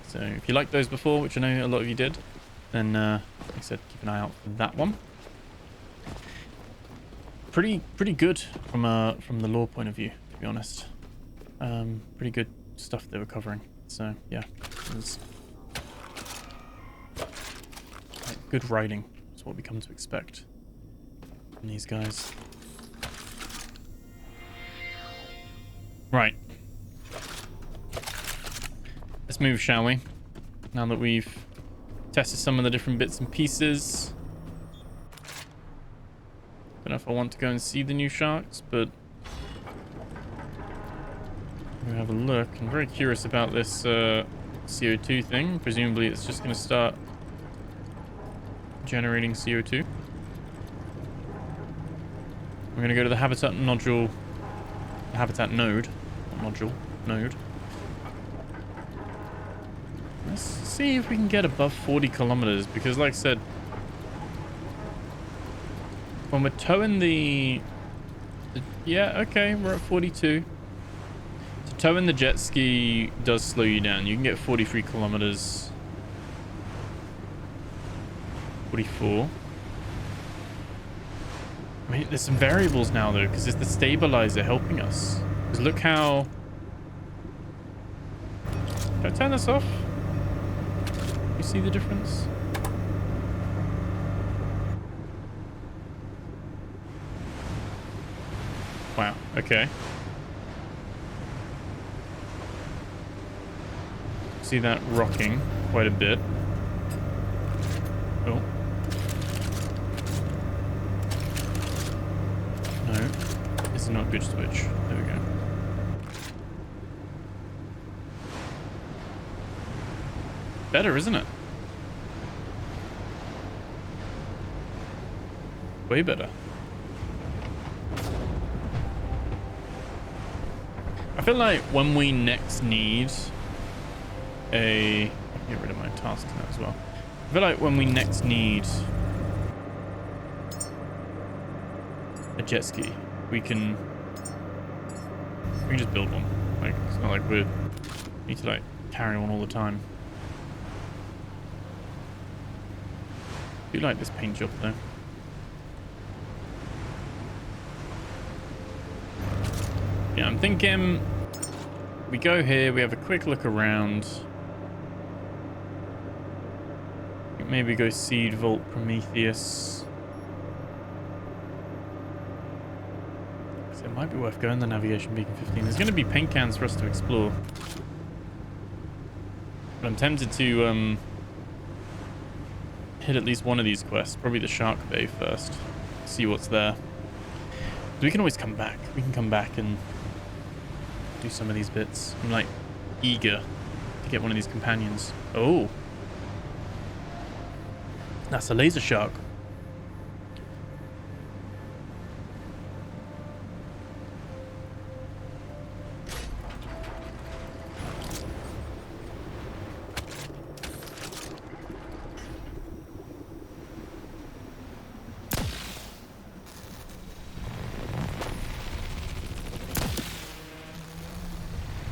S1: So if you liked those before, which I know a lot of you did, then like I said, keep an eye out for that one. Pretty good from the lore point of view, to be honest. Pretty good stuff they were covering. So yeah, it was like, good writing. That's what we come to expect from these guys. Right. Let's move, shall we? Now that we've tested some of the different bits and pieces. Don't know if I want to go and see the new sharks, but we'll have a look. I'm very curious about this CO2 thing. Presumably it's just going to start generating CO2. We're going to go to the habitat nodule, the habitat node, not nodule, node. Let's see if we can get above 40 kilometers, because like I said, when we're towing the yeah, okay, we're at 42. So towing the jet ski does slow you down. You can get 43 kilometers. 44. I mean, there's some variables now though, because it's the stabilizer helping us. Because look how... Can I turn this off? You see the difference? Wow, okay. See that rocking quite a bit. Oh. No, this is not a good switch. There we go. Better, isn't it? Way better. I feel like when we next need a... Get rid of my task now as well. I feel like when we next need a jet ski, we can just build one. Like, it's not like we need to like carry one all the time. I do like this paint job though. Yeah, I'm thinking we go here, we have a quick look around. Maybe go Seed, Vault, Prometheus. So it might be worth going the Navigation Beacon 15. There's going to be paint cans for us to explore. But I'm tempted to hit at least one of these quests. Probably the Shark Bay first. See what's there. We can always come back. We can come back and do some of these bits. I'm like eager to get one of these companions. Oh. That's a laser shark.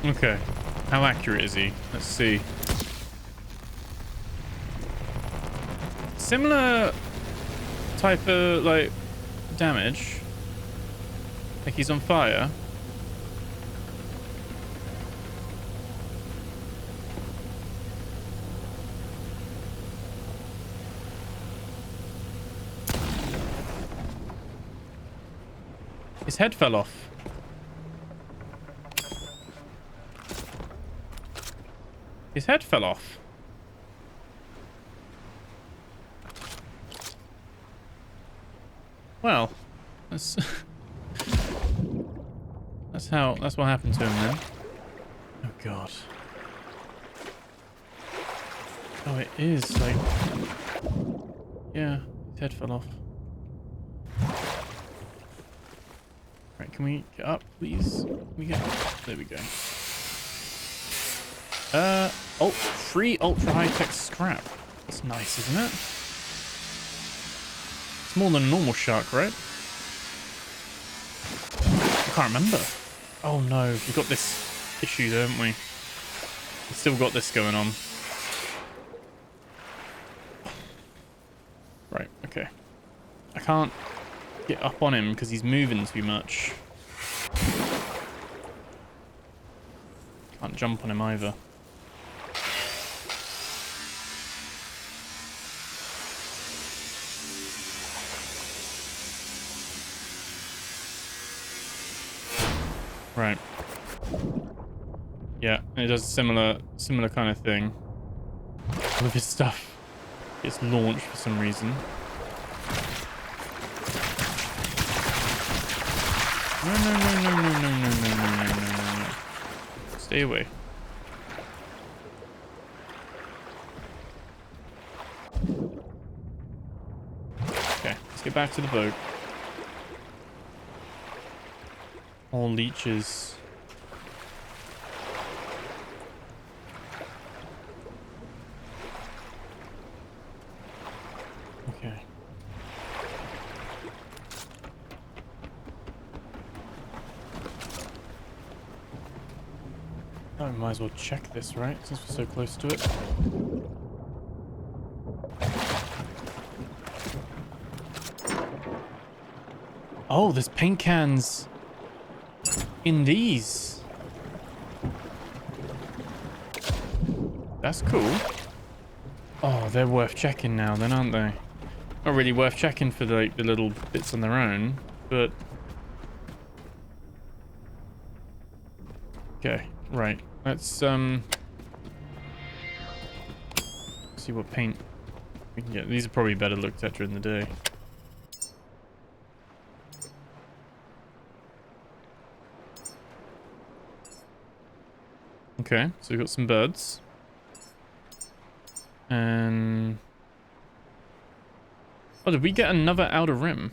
S1: Okay. How accurate is he? Let's see. Similar type of like damage. Like he's on fire. His head fell off. His head fell off. Well, that's that's what happened to him then. Oh god. Oh, it is like, yeah, his head fell off. Right, can we get up, please? Can we get up? There we go. Free ultra high tech scrap. That's nice, isn't it? It's more than a normal shark, right? I can't remember. Oh no, we've got this issue, haven't we? We've still got this going on. Right, okay. I can't get up on him because he's moving too much. Can't jump on him either. Right. Yeah, it does a similar kind of thing. All of his stuff gets launched for some reason. No. Stay away. Okay, let's get back to the boat. All leeches. Okay. Oh, we might as well check this, right? Since we're so close to it. Oh, there's paint cans in these. That's cool. Oh, they're worth checking now then, aren't they? Not really worth checking for the little bits on their own, but... Okay, right. Let's see what paint we can get. These are probably better looked at during the day. Okay, so we've got some birds. And... Oh, did we get another outer rim?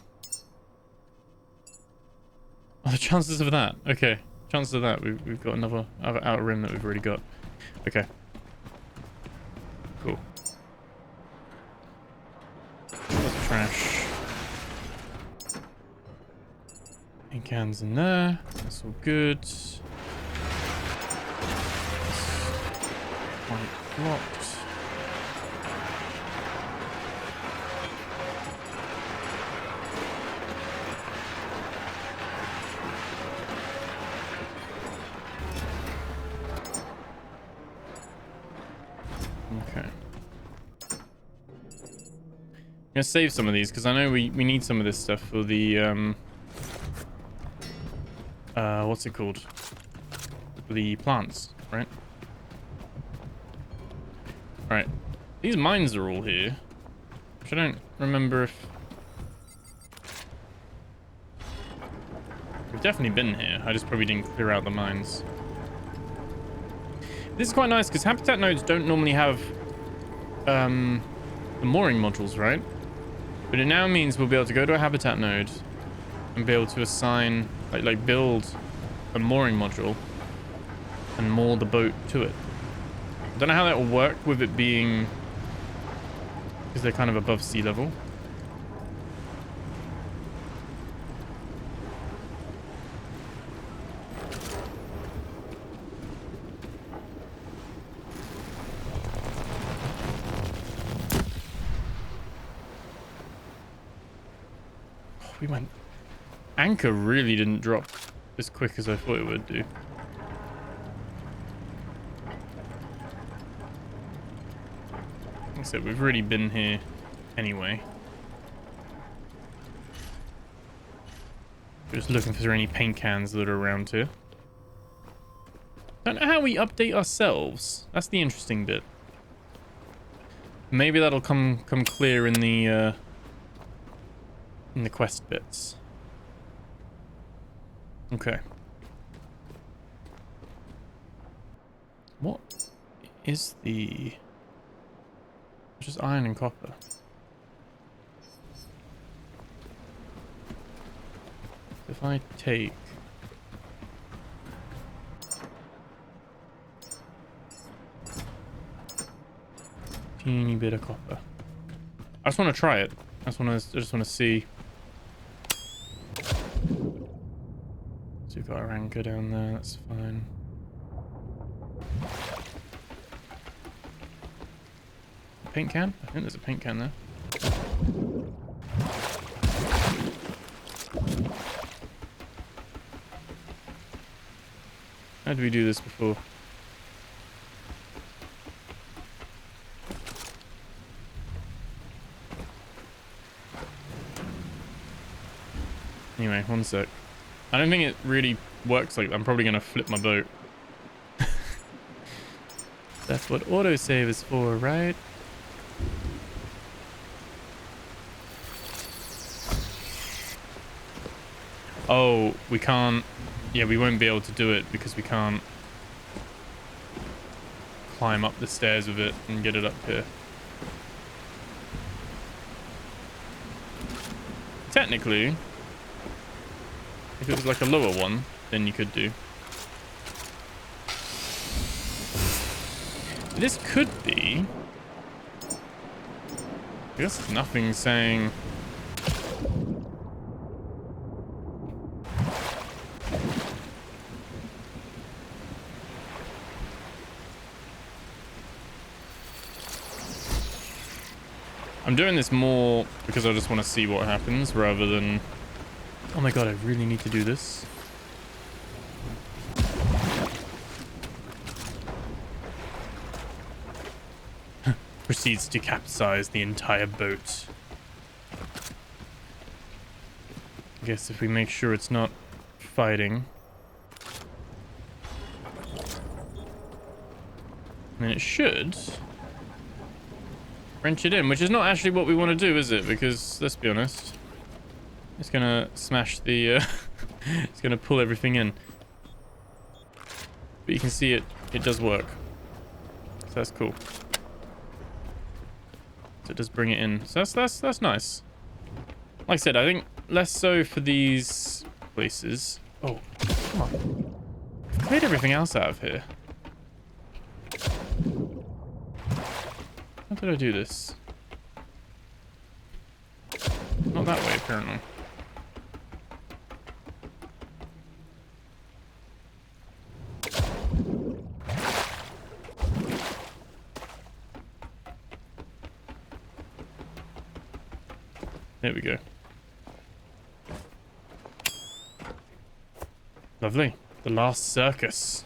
S1: Oh, the chances of that. Okay. Chances of that. We've got another outer rim that we've already got. Okay. Cool. That's trash. Paint cans in there. That's all good. Quite blocked. Okay. I'm gonna save some of these because I know we need some of this stuff for the what's it called? For the plants, right? Right. These mines are all here. Which I don't remember if... We've definitely been here. I just probably didn't clear out the mines. This is quite nice because habitat nodes don't normally have the mooring modules, right? But it now means we'll be able to go to a habitat node and be able to assign, like build a mooring module and moor the boat to it. I don't know how that will work with it being, because they're kind of above sea level. We went... Anchor really didn't drop as quick as I thought it would do. Like I said, we've really been here anyway. Just looking for any paint cans that are around here. Don't know how we update ourselves. That's the interesting bit. Maybe that'll come clear in the quest bits. Okay. What is the... Just iron and copper. If I take... teeny bit of copper. I just want to try it. I just want to see. So we've got our anchor down there. That's fine. Paint can? I think there's a paint can there. How did we do this before? Anyway, one sec. I don't think it really works like that. I'm probably going to flip my boat. That's what autosave is for, right? Oh, we can't... Yeah, we won't be able to do it because we can't climb up the stairs with it and get it up here. Technically, if it was like a lower one, then you could do. This could be... I guess nothing saying... I'm doing this more because I just want to see what happens rather than... Oh my god, I really need to do this. Proceeds to capsize the entire boat. I guess if we make sure it's not fighting. Then it should wrench it in, which is not actually what we want to do, is it? Because, let's be honest, it's gonna smash the, it's gonna pull everything in. But you can see it does work. So that's cool. So it does bring it in. So that's nice. Like I said, I think less so for these places. Oh, come on. I've cleared everything else out of here. How did I do this? Not that way, apparently. There we go. Lovely. The last circus.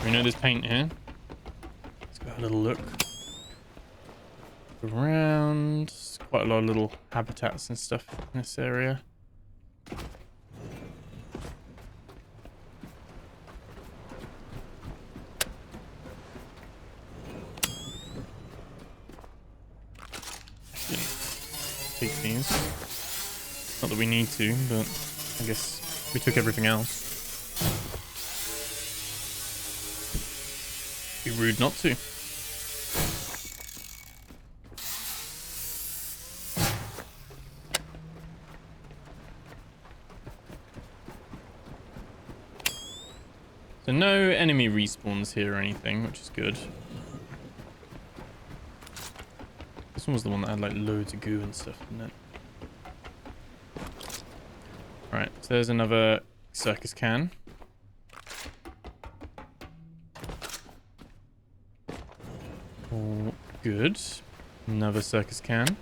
S1: We know there's paint here. Let's go have a little look around. Quite a lot of little habitats and stuff in this area. Take these. Not that we need to, but I guess we took everything else. Be rude not to. So no enemy respawns here or anything, which is good. This one was the one that had like loads of goo and stuff, didn't it? Right, so there's another circus can. Oh, good. Another circus can.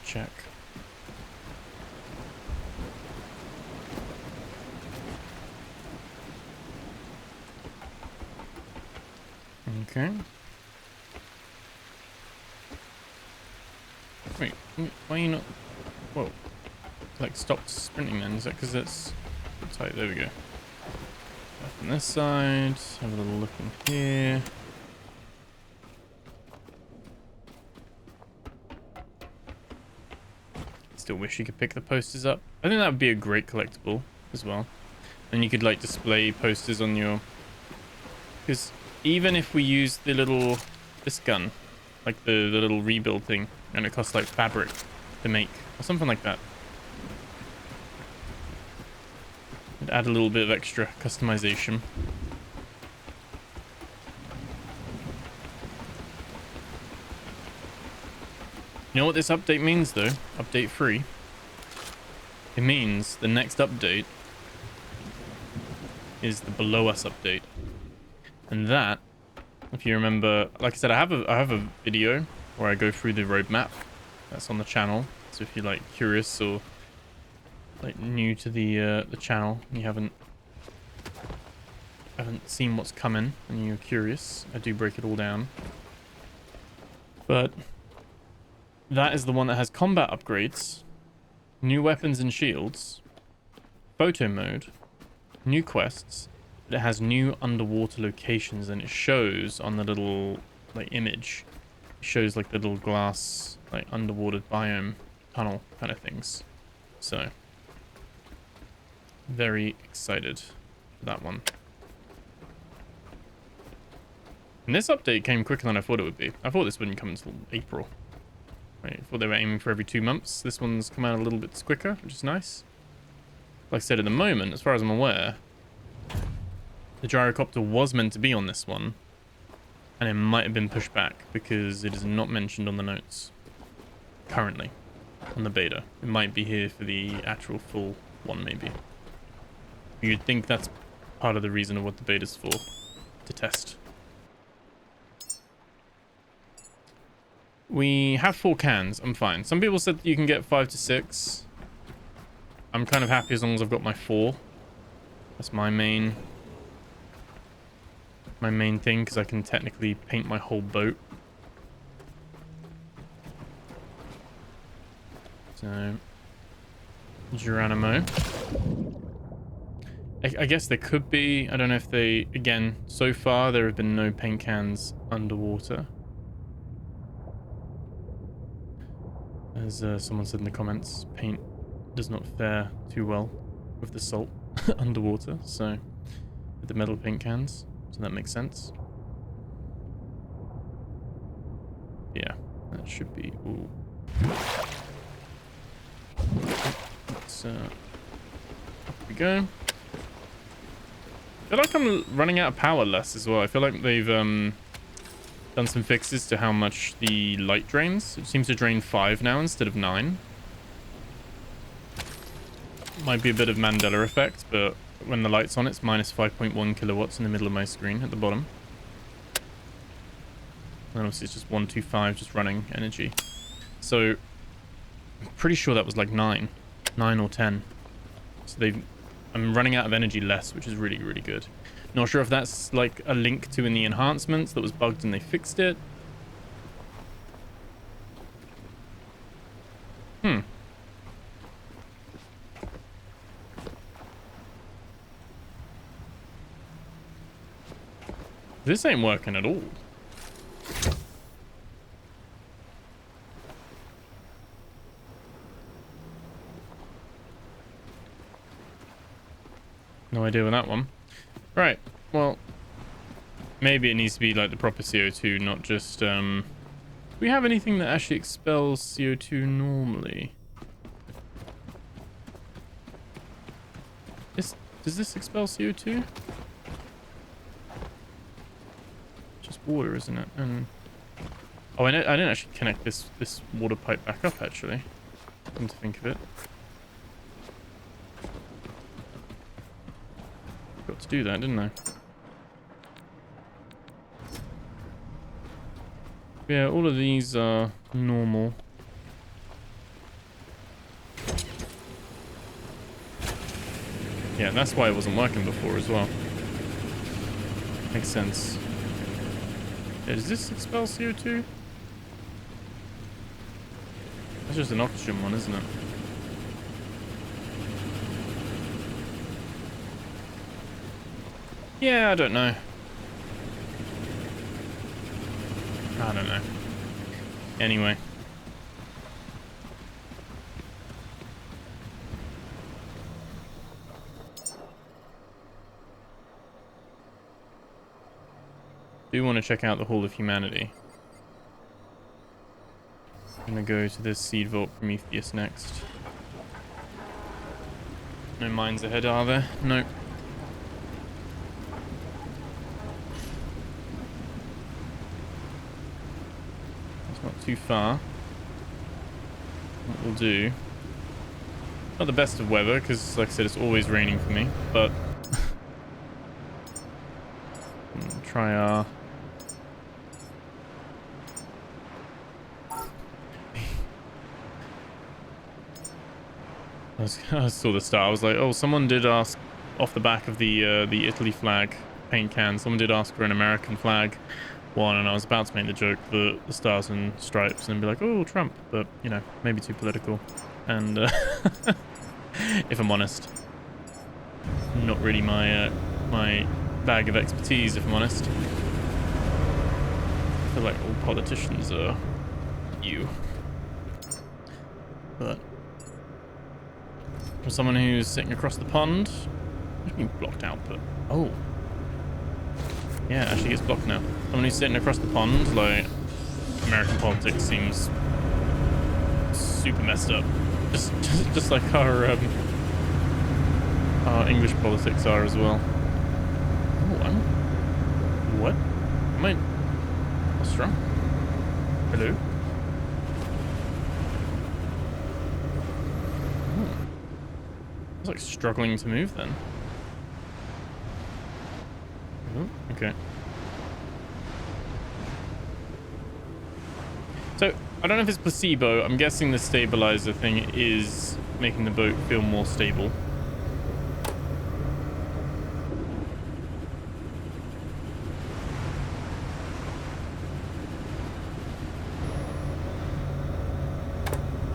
S1: Check. Okay. Wait, why are you not... Whoa. Like, stopped sprinting then? Is that because it's tight? There we go. Up on this side. Have a little look in here. Still wish you could pick the posters up. I think that would be a great collectible as well. And you could like display posters on your... Because even if we use the little... This gun, like the little rebuild thing, and it costs like fabric to make, or something like that. It'd add a little bit of extra customization. You know what this update means though? Update 3. It means the next update is the below us update. And that, if you remember, like I said, I have a video where I go through the roadmap. That's on the channel. So if you're like curious or like new to the channel, and you haven't seen what's coming and you're curious, I do break it all down. But that is the one that has combat upgrades, new weapons and shields, photo mode, new quests. It has new underwater locations, and it shows on the little like image, it shows like the little glass like underwater biome tunnel kind of things. So very excited for that one. And this update came quicker than I thought it would be. I thought this wouldn't come until April. Right, I thought they were aiming for every 2 months. This one's come out a little bit quicker, which is nice. Like I said, at the moment, as far as I'm aware, the gyrocopter was meant to be on this one, and it might have been pushed back because it is not mentioned on the notes currently on the beta. It might be here for the actual full one, maybe. You'd think that's part of the reason of what the beta's for, to test. We have 4 cans. I'm fine. Some people said that you can get 5 to 6. I'm kind of happy as long as I've got my 4. That's my main thing, because I can technically paint my whole boat. So, Geronimo. I guess there could be, I don't know if they, again, so far there have been no paint cans underwater. As someone said in the comments, paint does not fare too well with the salt underwater, so with the metal paint cans, so that makes sense. Yeah, that should be. Ooh. Let's up we go. I feel like I'm running out of power less as well. I feel like they've done some fixes to how much the light drains. It seems to drain 5 now instead of 9. Might be a bit of Mandela effect, but when the light's on, it's minus 5.1 kilowatts in the middle of my screen at the bottom. And obviously it's just 125 just running energy. So I'm pretty sure that was like 9 or 10. So I'm running out of energy less, which is really, really good. Not sure if that's like a link to in the enhancements that was bugged and they fixed it. This ain't working at all. No idea with that one. Right, well, maybe it needs to be like the proper CO2, not just, do we have anything that actually expels CO2 normally? Does this expel CO2? Just water, isn't it? And oh, I didn't actually connect this water pipe back up, actually. Come to think of it. Got to do that, didn't I? Yeah, all of these are normal. Yeah, that's why it wasn't working before as well. Makes sense. Yeah, does this expel CO2? That's just an oxygen one, isn't it? Yeah, I don't know. I don't know. Anyway. do want to check out the Hall of Humanity. I'm gonna go to this Seed Vault Prometheus next. No mines ahead, are there? Nope. It's not too far. What we'll do... Not the best of weather, because, like I said, it's always raining for me, but... try our... I saw the star. I was like, oh, someone did ask off the back of the Italy flag paint can. Someone did ask for an American flag one, and I was about to make the joke the stars and stripes and be like, oh, Trump, but you know, maybe too political. And if I'm honest, not really my my bag of expertise. If I'm honest, I feel like all politicians are you, but. From someone who's sitting across the pond. It's been blocked out, but... Oh. Yeah, actually it's blocked now. Someone who's sitting across the pond, like... American politics seems... super messed up. Just like our English politics are as well. Oh, What? Am I... What's wrong? Hello? I was like struggling to move then. Oh, okay. So, I don't know if it's placebo. I'm guessing the stabilizer thing is making the boat feel more stable.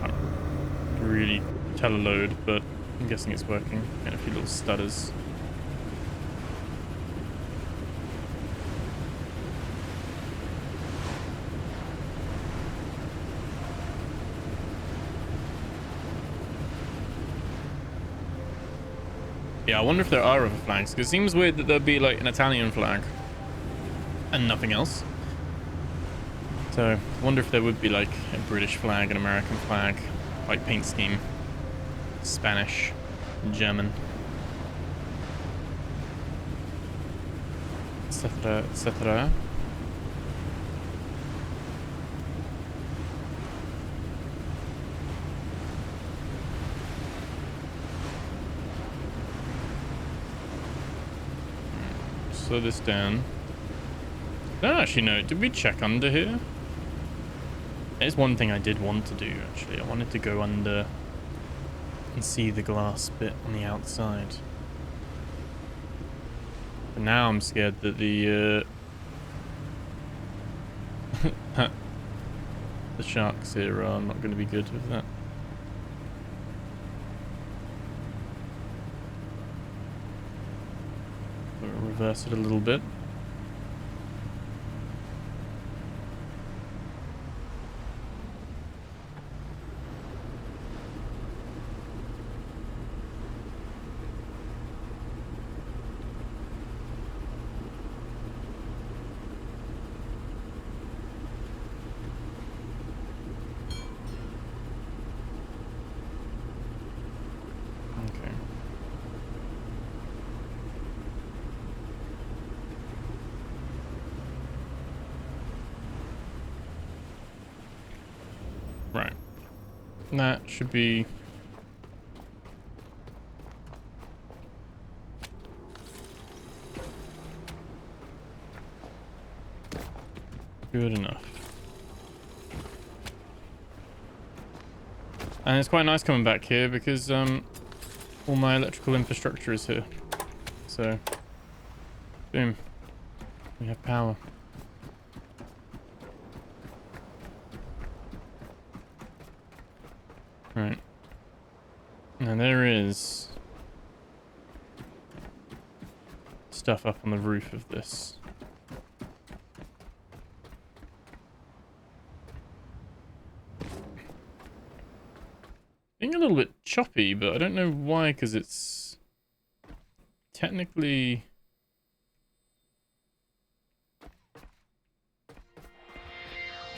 S1: I don't really tell a load, but I'm guessing it's working. And a few little stutters. Yeah, I wonder if there are other flags, because it seems weird that there'd be like an Italian flag and nothing else. So, I wonder if there would be like a British flag, an American flag, like paint scheme. Spanish, German, etc., etc. Slow this down. I don't actually know. Did we check under here? There's one thing I did want to do, actually. I wanted to go under and see the glass bit on the outside. But now I'm scared that the the sharks here are not going to be good with that. We'll reverse it a little bit. Right. That should be... good enough. And it's quite nice coming back here because all my electrical infrastructure is here. So, boom. We have power. Right. And there is stuff up on the roof of this. Being a little bit choppy, but I don't know why, because it's technically...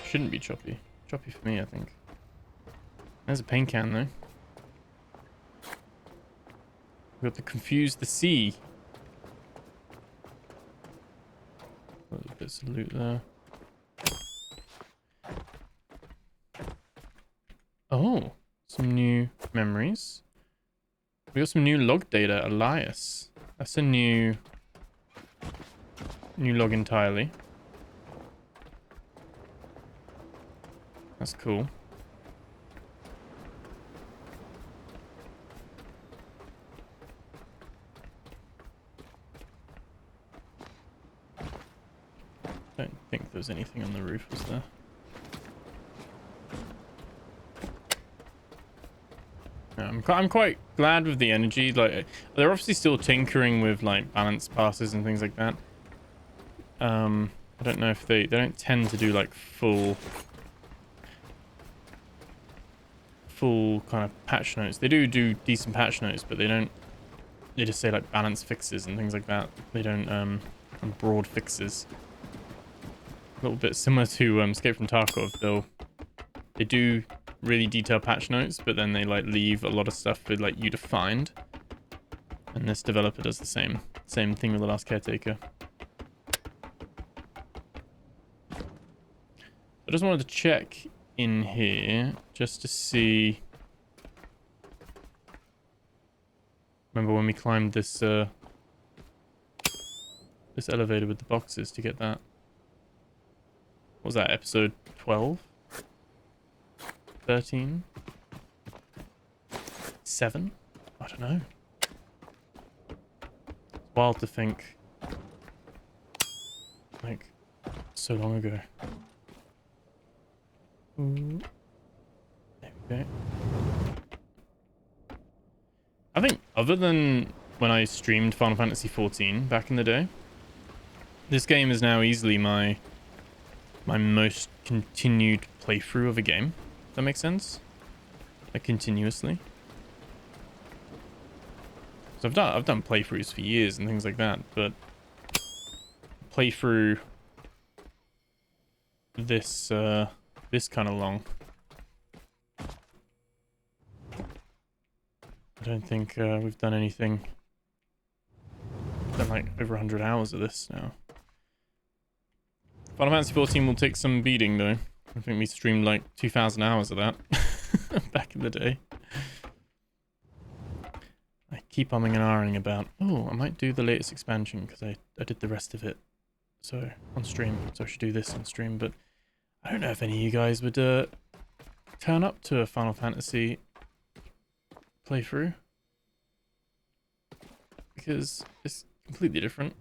S1: shouldn't be choppy. Choppy for me, I think. There's a paint can, though. We got to confuse the sea. There's a bit of loot there. Oh, some new memories. We got some new log data, Elias. That's a new log entirely. That's cool. Don't think there was anything on the roof, was there? I'm quite glad with the energy. Like, they're obviously still tinkering with like balance passes and things like that. I don't know if they don't tend to do like full kind of patch notes. They do decent patch notes, but they don't. They just say like balance fixes and things like that. They don't broad fixes. A little bit similar to Escape from Tarkov. They do really detailed patch notes, but then they like leave a lot of stuff for like you to find. And this developer does the same thing with the Last Caretaker. I just wanted to check in here just to see. Remember when we climbed this elevator with the boxes to get that? What was that, episode 12? 13? 7? I don't know. It's wild to think. Like, so long ago. Ooh. There we go. I think other than when I streamed Final Fantasy XIV back in the day, this game is now easily my most continued playthrough of a game. Does that make sense? Like continuously. So I've done playthroughs for years and things like that, but playthrough this kind of long, I don't think we've done anything. Done like over 100 hours of this now. Final Fantasy XIV will take some beating though. I think we streamed like 2,000 hours of that back in the day. I keep umming and ahhing about, oh, I might do the latest expansion because I did the rest of it so on stream, so I should do this on stream, but I don't know if any of you guys would turn up to a Final Fantasy playthrough because it's completely different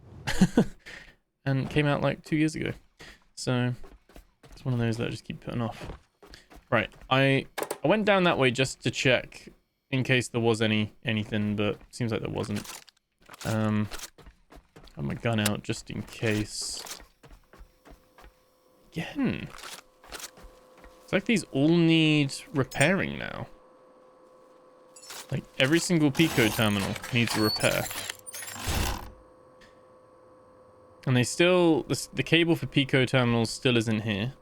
S1: and came out like 2 years ago. So it's one of those that I just keep putting off. Right, I went down that way just to check in case there was anything, but seems like there wasn't. Have my gun out just in case. Again, it's like these all need repairing now. Like every single Pico terminal needs a repair. And they still, the cable for Pico terminals still isn't here.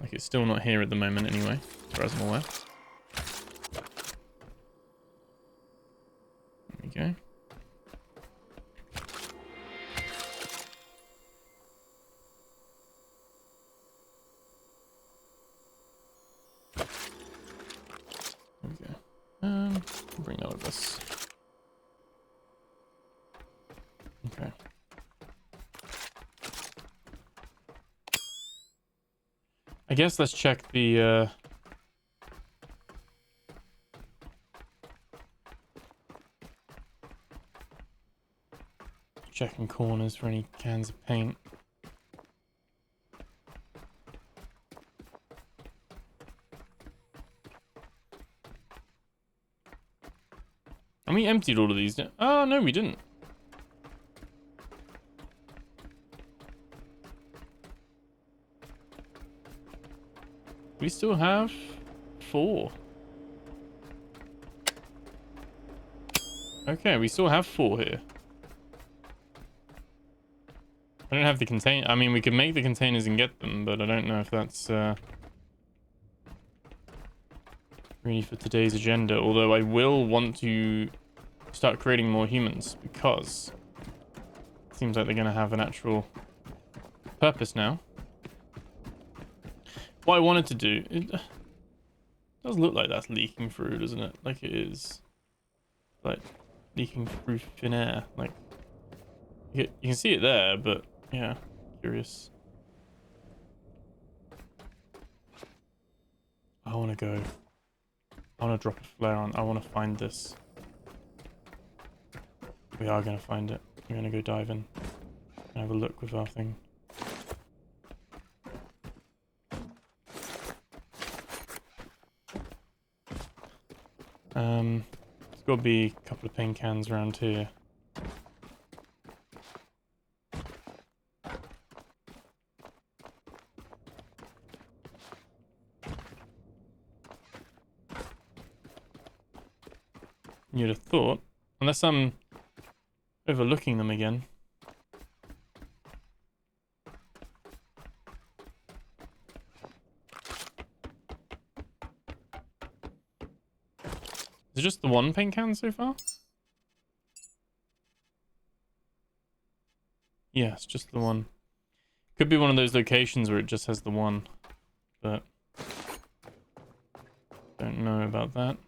S1: Like it's still not here at the moment anyway, as far as I'm aware. There we go. There we go. Bring that with us. Okay. I guess let's check the checking corners for any cans of paint. And we emptied all of these. Oh no, we didn't. We still have 4. Okay, we still have 4 here. I don't have the contain. I mean, we could make the containers and get them, but I don't know if that's really for today's agenda. Although I will want to start creating more humans because it seems like they're going to have an actual purpose now. What I wanted to do, it does look like that's leaking through, doesn't it? Like it is, like leaking through thin air. Like you can see it there, but yeah, curious. I want to go. I want to drop a flare on. I want to find this. We are going to find it. We're going to go dive in and have a look with our thing. There's got to be a couple of paint cans around here. You'd have thought, unless I'm overlooking them again. Is it just the one paint can so far? Yeah, it's just the one. Could be one of those locations where it just has the one, but don't know about that.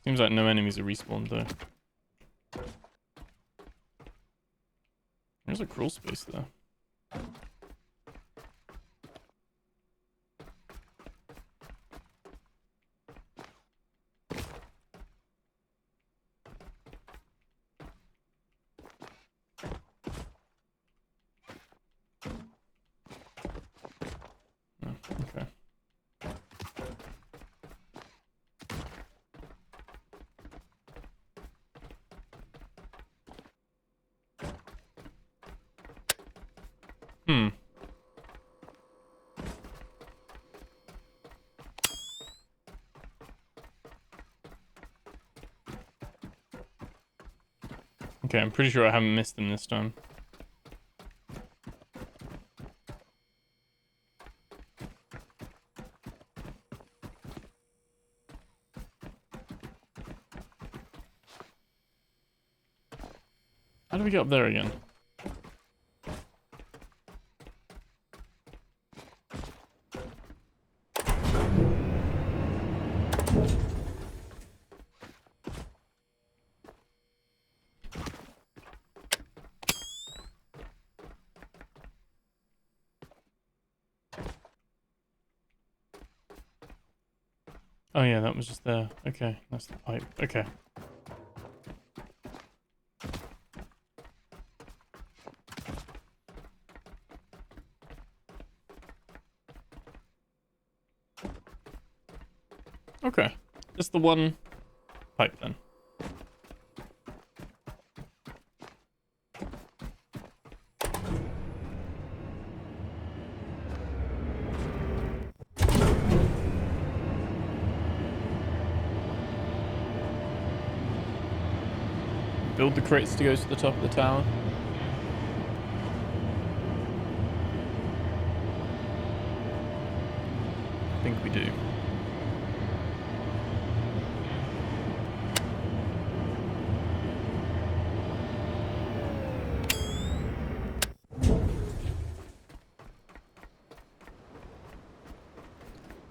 S1: Seems like no enemies are respawned though. There's a crawl space there. Oh, okay. Okay, I'm pretty sure I haven't missed them this time. How do we get up there again? Oh yeah, that was just there. Okay, that's the pipe. Okay. Okay. Just the one pipe then. Build the crates to go to the top of the tower. I think we do.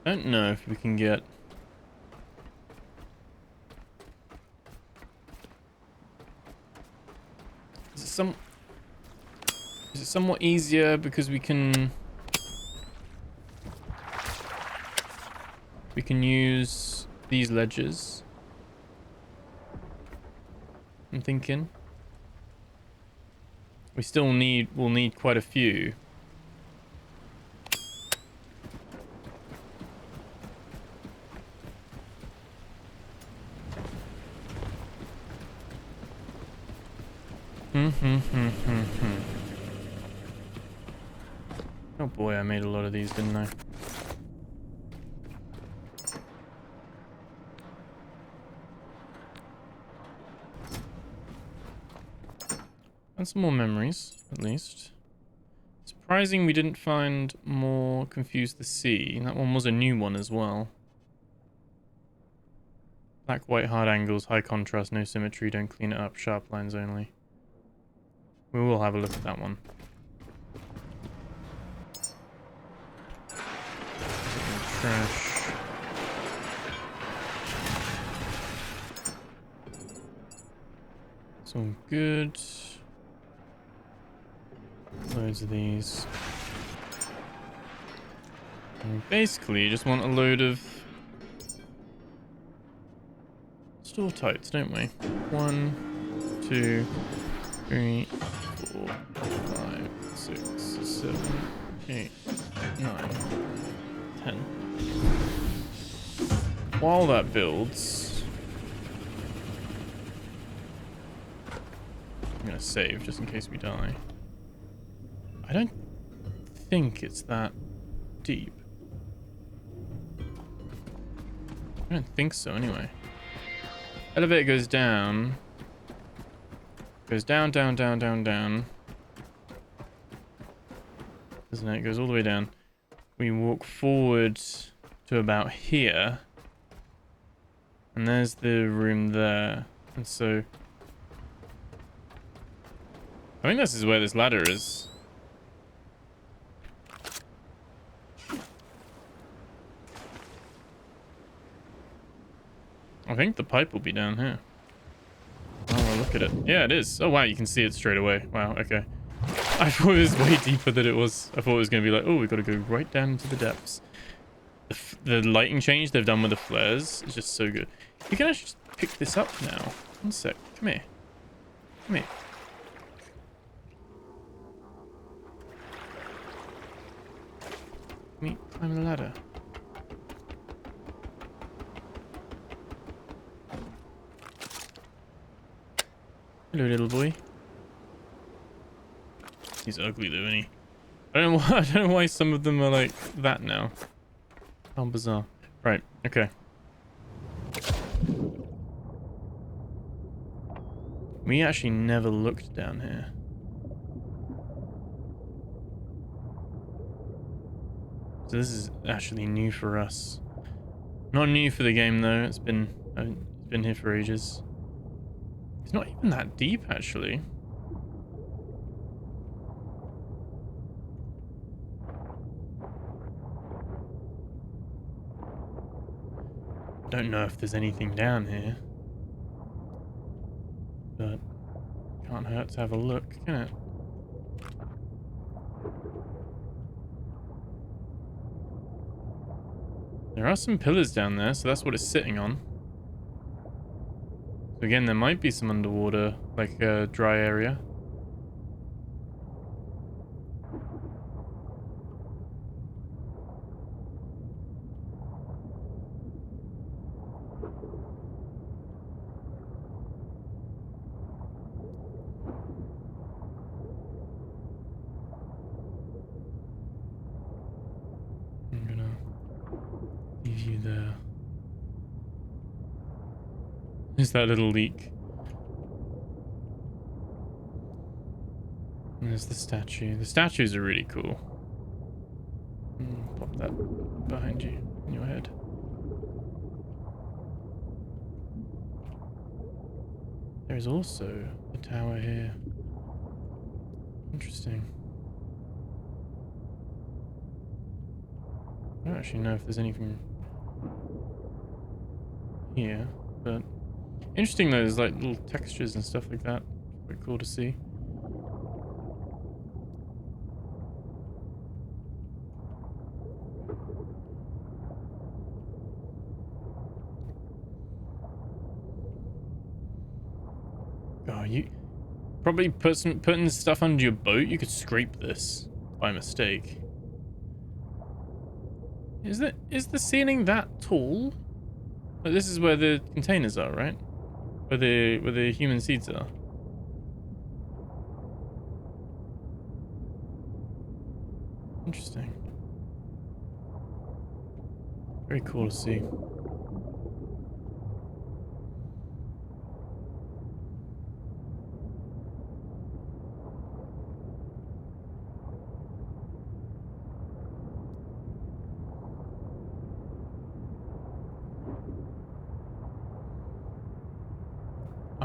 S1: I don't know if we can get... Is it somewhat easier because we can use these ledges? I'm thinking. We'll need quite a few. Oh boy, I made a lot of these, didn't I? And some more memories, at least. Surprising we didn't find more Confuse the Sea. That one was a new one as well. Black, white, hard angles, high contrast, no symmetry, don't clean it up, sharp lines only. We will have a look at that one. Trash. It's all good. Loads of these. And we basically just want a load of store types, don't we? 1, 2, 3, 4, 5, 6, 7, 8, 9, 10. While that builds, I'm gonna save just in case we die. I don't think it's that deep. I don't think so anyway. Elevator goes down. Goes down, down, down, down, down. Doesn't it? It goes all the way down. We walk forward to about here. And there's the room there. And so I think this is where this ladder is. I think the pipe will be down here. Oh, look at it. Yeah, it is. Oh, wow, you can see it straight away. Wow, okay. I thought it was way deeper than it was. I thought it was going to be like, oh, we've got to go right down into the depths. The lighting change they've done with the flares is just so good. You can actually just pick this up now. One sec. Come here. Come here. Let me climb the ladder. Hello, little boy. He's ugly though, isn't he? I don't know why some of them are like that now. How bizarre. Right, okay. We actually never looked down here. So this is actually new for us. Not new for the game though. It's been here for ages. It's not even that deep actually. I don't know if there's anything down here, but can't hurt to have a look, can it? There are some pillars down there, so that's what it's sitting on. So again, there might be some underwater, like a dry area. I'm gonna leave you there. There's that little leak. And there's the statue. The statues are really cool. Pop that behind you, in your head. There's also a tower here. Interesting. I don't actually know if there's anything here, but interesting though, there's like little textures and stuff like that. Quite cool to see. Oh, you probably putting stuff under your boat. You could scrape this by mistake. Is the ceiling that tall? But this is where the containers are, right? Where the human seeds are. Interesting. Very cool to see.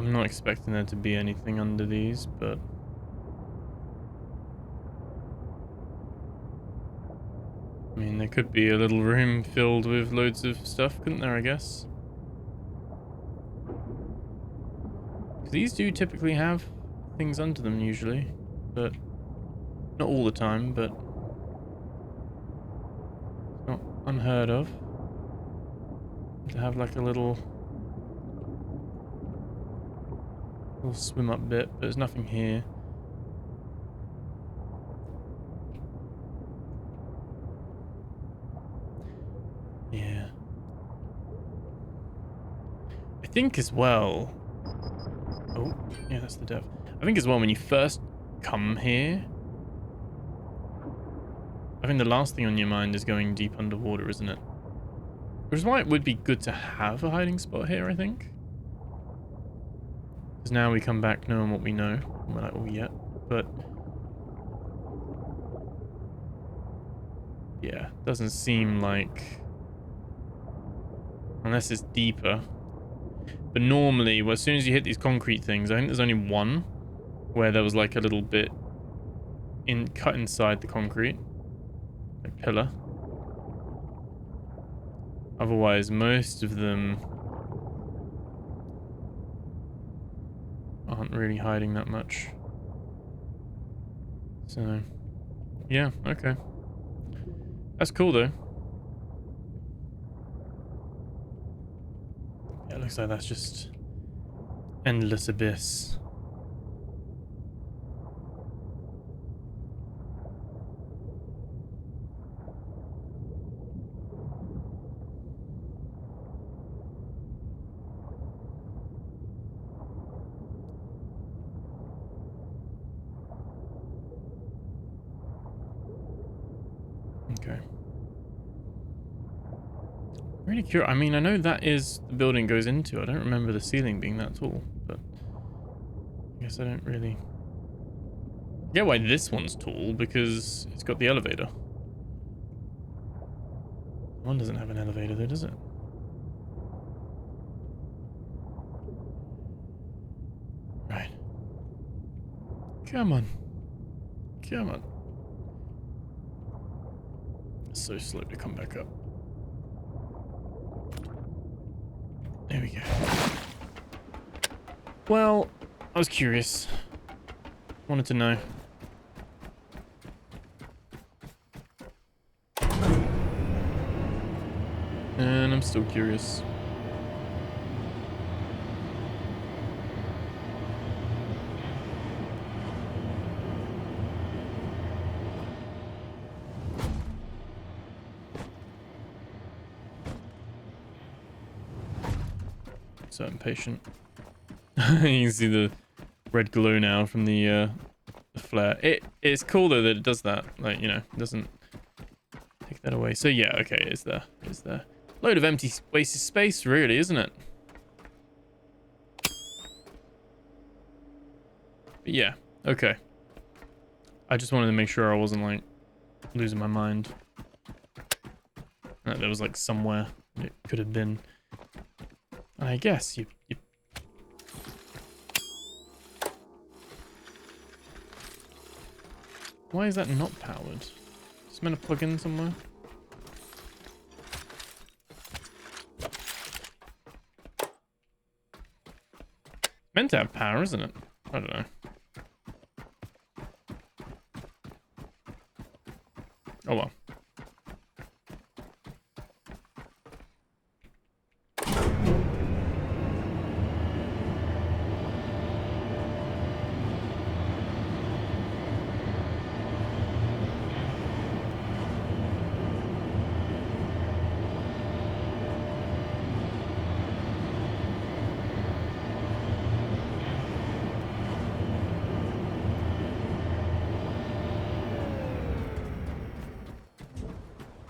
S1: I'm not expecting there to be anything under these, but... I mean, there could be a little room filled with loads of stuff, couldn't there, I guess? These do typically have things under them usually, but not all the time, but not unheard of to have like a little swim up bit, but there's nothing here. Yeah. I think as well... Oh, yeah, that's the dev. I think as well, when you first come here, I think the last thing on your mind is going deep underwater, isn't it? Which is why it would be good to have a hiding spot here, I think. Because now we come back knowing what we know. We're like, oh, yeah. But... yeah, doesn't seem like... unless it's deeper. But normally, well, as soon as you hit these concrete things, I think there's only one where there was like a little bit cut inside the concrete, like pillar. Otherwise, most of them aren't really hiding that much. So, yeah, okay. That's cool though. Yeah, it looks like that's just endless abyss. Okay. Really curious. I mean, I know that is the building goes into. I don't remember the ceiling being that tall, but I guess I don't really get why this one's tall, because it's got the elevator. One doesn't have an elevator though, does it? Right. Come on. Come on. It's so slow to come back up. There we go. Well, I was curious. Wanted to know. And I'm still curious. So impatient. You can see the red glow now from the flare. It's cool though that it does that. Like, you know, it doesn't take that away. So yeah, okay, it's there. It's there. Load of empty wasted space, really, isn't it? But yeah, okay. I just wanted to make sure I wasn't like losing my mind. There was like somewhere it could have been. And I guess you... Why is that not powered? It's meant to plug in somewhere. Meant to have power, isn't it? I don't know. Oh well.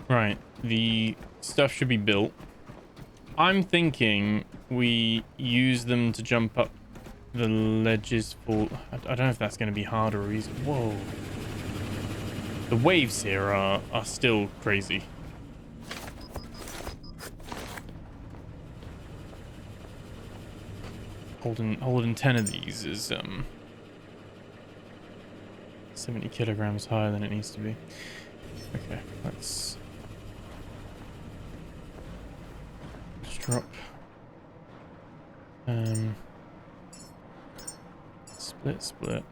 S1: Right, the stuff should be built. I'm thinking we use them to jump up the ledges for... I don't know if that's going to be harder or easier. Whoa. The waves here are still crazy. Holding 10 of these is 70 kilograms higher than it needs to be. Okay, let's drop. Split.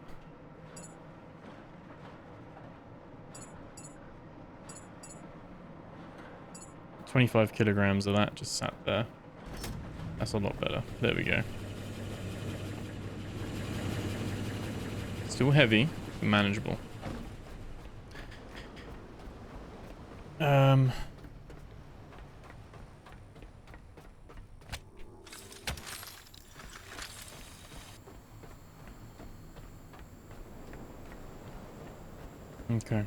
S1: 25 kilograms of that just sat there. That's a lot better. There we go. Still heavy, but manageable. Okay.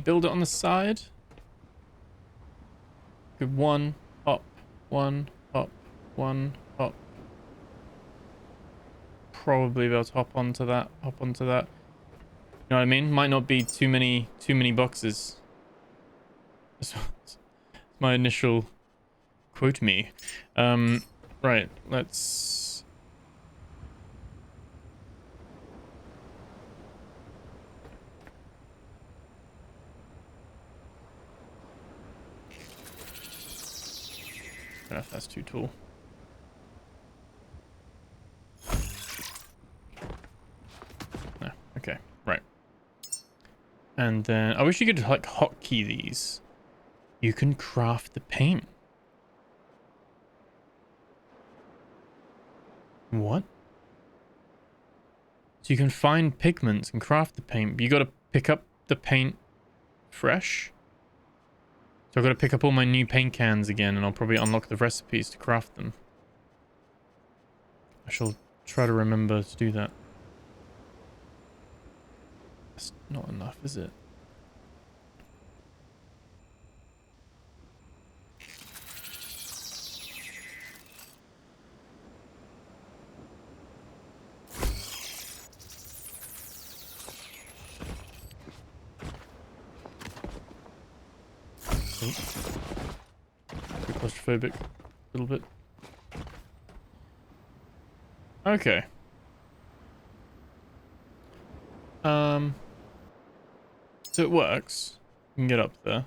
S1: Build it on the side. Good. One hop, one hop, one hop. Probably be able to hop onto that. You know what I mean? Might not be too many boxes. That's my initial quote me. Right, let's I don't know if that's too tall. No, okay, right. And then I wish you could like hotkey these. You can craft the paint. What? So you can find pigments and craft the paint, but you gotta pick up the paint fresh. So I've got to pick up all my new paint cans again, and I'll probably unlock the recipes to craft them. I shall try to remember to do that. That's not enough, is it? Bit claustrophobic, a little bit. Okay. So it works. You can get up there.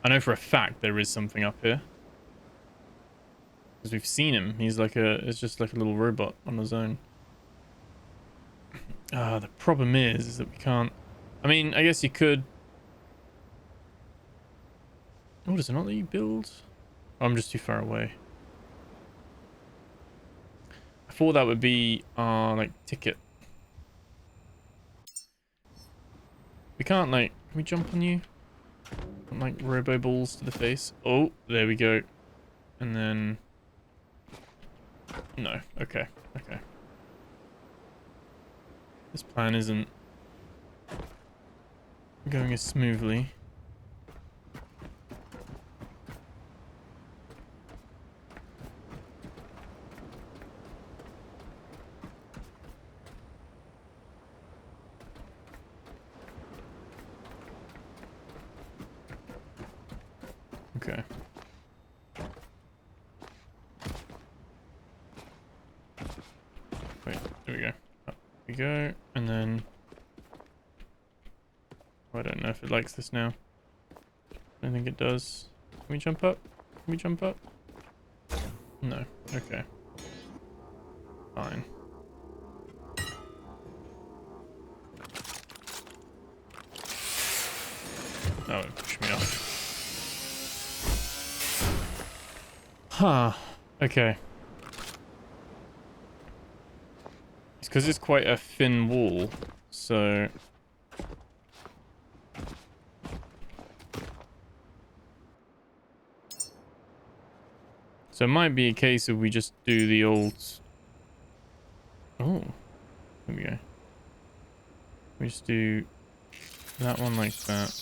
S1: I know for a fact there is something up here. Because we've seen him. He's like it's just like a little robot on his own. The problem is that we can't... I mean, I guess you could... Oh, does it not let you build? Oh, I'm just too far away. I thought that would be our, like, ticket. We can't, like... Can we jump on you? Like, robo balls to the face. Oh, there we go. And then... No. Okay. Okay. This plan isn't going as smoothly. Okay. Wait, there we go. Up we go, and then... Oh, I don't know if it likes this now. I don't think it does. Can we jump up? Can we jump up? No. Okay. Fine. Oh, it pushed me off. Huh. Okay. It's because it's quite a thin wall, so... So it might be a case of we just do the old... Oh. There we go. We just do that one like that.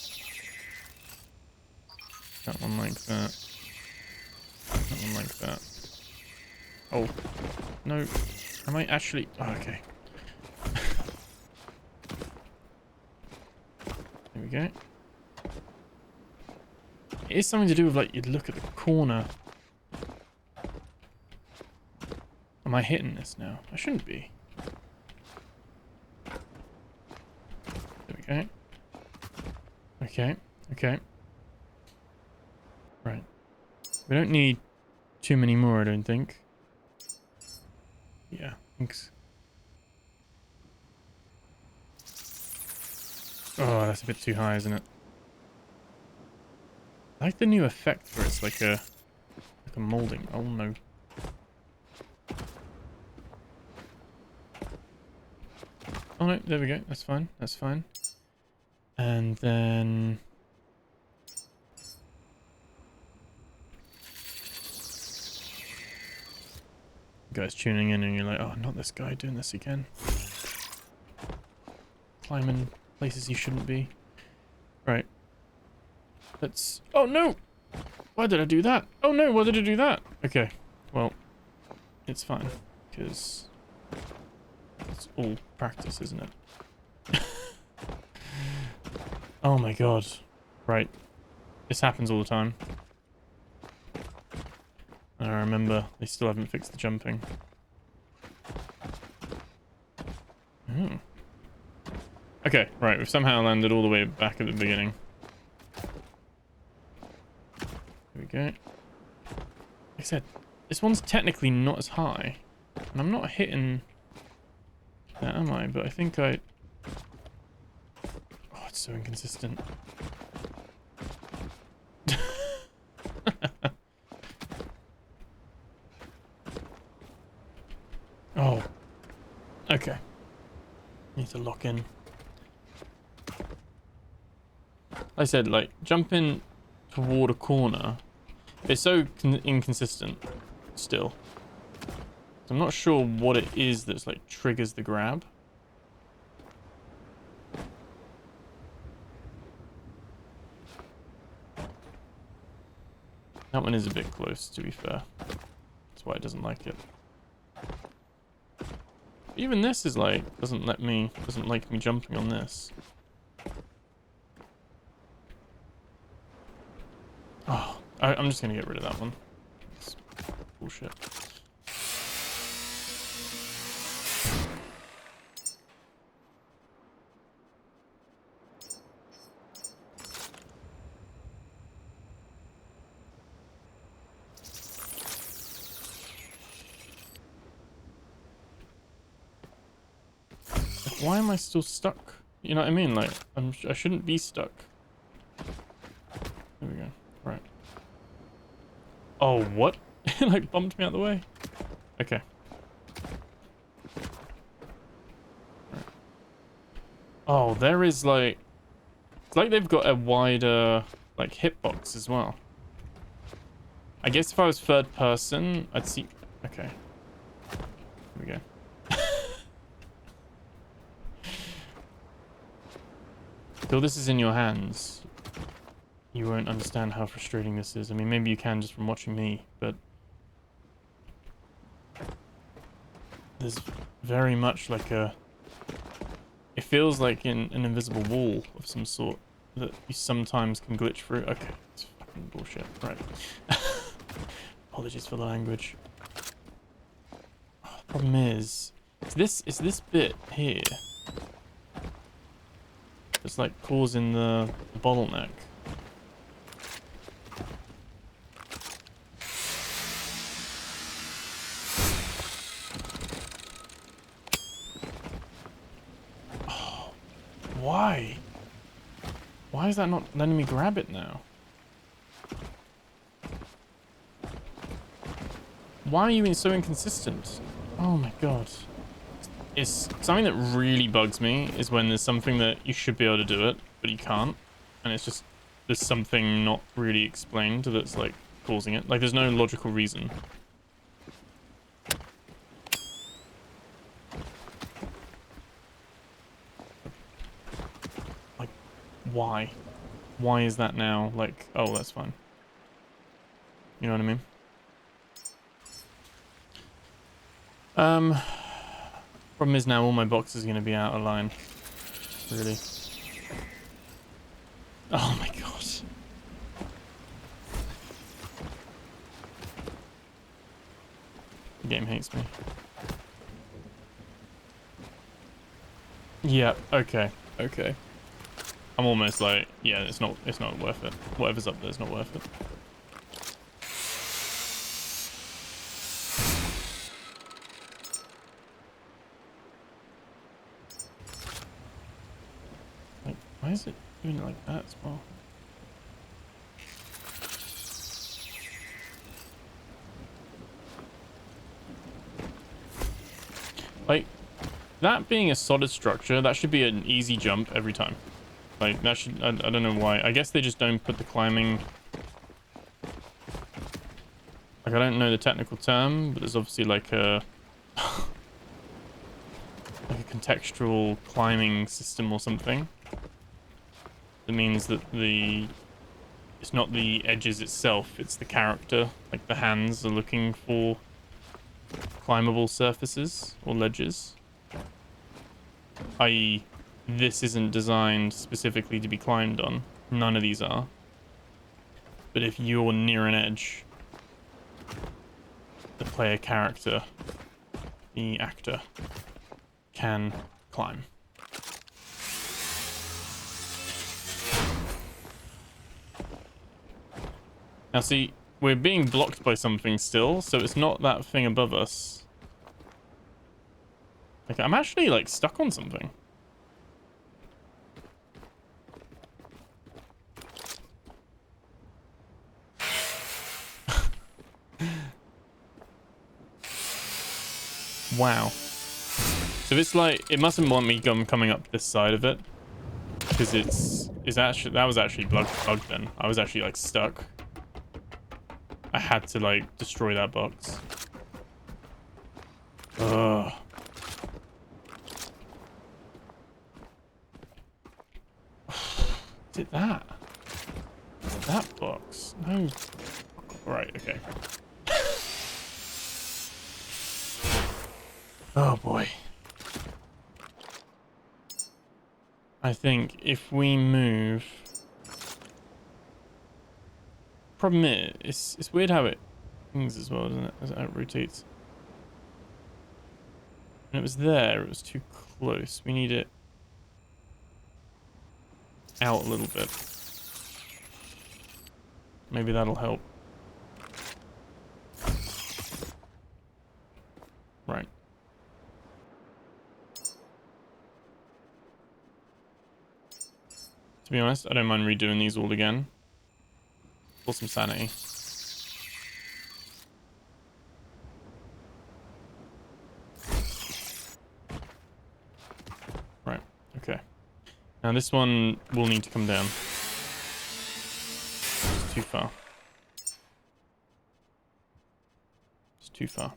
S1: That one like that. That one like that. Oh. No. Am I actually... Oh, okay. go. It is something to do with, like, you look at the corner. Am I hitting this now? I shouldn't be. There we go. Okay, okay. Right. We don't need too many more, I don't think. Yeah, thanks. Oh, that's a bit too high, isn't it? I like the new effect where it's like a molding. Oh no. Oh no, there we go. That's fine. That's fine. And then you guys tuning in and you're like, oh, not this guy doing this again. Climbing places he shouldn't be. Right. Let's... Oh no! Why did I do that? Oh no, why did I do that? Okay. Well, it's fine. Because it's all practice, isn't it? Oh my god. Right. This happens all the time. And I remember they still haven't fixed the jumping. Hmm. Okay, right, we've somehow landed all the way back at the beginning. There we go. Like I said, this one's technically not as high. And I'm not hitting that, am I? But I think I... Oh, it's so inconsistent. Oh. Okay. Need to lock in. Like I said, like, jumping toward a corner, it's so inconsistent still. So I'm not sure what it is that's, like, triggers the grab. That one is a bit close, to be fair. That's why it doesn't like it. Even this is like, doesn't like me jumping on this. Oh, I'm just gonna get rid of that one. It's bullshit. Why am I still stuck? You know what I mean? Like, I shouldn't be stuck. There we go. Right. Oh, what? It like bumped me out the way. Okay. Right. Oh, there is like... It's like they've got a wider, like, hitbox as well. I guess if I was third person, I'd see... Okay. Here we go. Till this is in your hands, you won't understand how frustrating this is. I mean, maybe you can just from watching me, but there's very much like a... It feels like an invisible wall of some sort that you sometimes can glitch through. Okay, it's fucking bullshit. Right. Apologies for the language. Oh, the problem is this bit here. It's like causing the bottleneck. Oh, why? Why is that not letting me grab it now? Why are you so inconsistent? Oh my god. It's something that really bugs me is when there's something that you should be able to do it, but you can't. And it's just, there's something not really explained that's like causing it. Like there's no logical reason. Like, why? Why is that now? Like, oh, that's fine. You know what I mean? Problem is now all my boxes are going to be out of line. Really. Oh my god. The game hates me. Yeah, okay. Okay. I'm almost like, yeah, it's not worth it. Whatever's up there is not worth it. Like, why is it doing it like that as well? Like, that being a solid structure, that should be an easy jump every time. Like, that should... I don't know why. I guess they just don't put the climbing... Like, I don't know the technical term, but there's obviously like a... like a contextual climbing system or something. That means that the... It's not the edges itself, it's the character. Like, the hands are looking for climbable surfaces or ledges. I.e., this isn't designed specifically to be climbed on. None of these are. But if you're near an edge, the player character, the actor, can climb. Now see, we're being blocked by something still, so it's not that thing above us. Like, I'm actually, like, stuck on something. Wow. So it's like, it mustn't want me coming up this side of it. Because it's actually, that was actually bugged then. I was actually, like, stuck. I had to, like, destroy that box. Ugh. Is it that? Is it that box? No. Right, okay. Oh boy. I think if we move... Problem is, it's weird how it things as well, isn't it? As it rotates. When it was there, it was too close. We need it out a little bit. Maybe that'll help. Right. To be honest, I don't mind redoing these all again. For some sanity. Right, okay. Now this one will need to come down. It's too far. It's too far.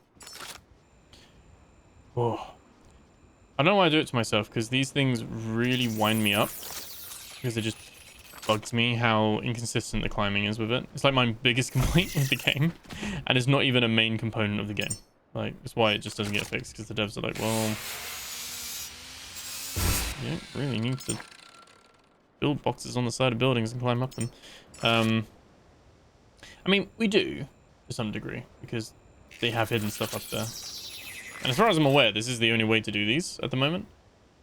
S1: Oh. I don't know why I do it to myself, because these things really wind me up. Because it just bugs me how inconsistent the climbing is with it. It's like my biggest complaint with the game. And it's not even a main component of the game. Like, that's why it just doesn't get fixed, because the devs are like, well... You don't really need to build boxes on the side of buildings and climb up them. I mean, we do, to some degree, because they have hidden stuff up there. And as far as I'm aware, this is the only way to do these at the moment.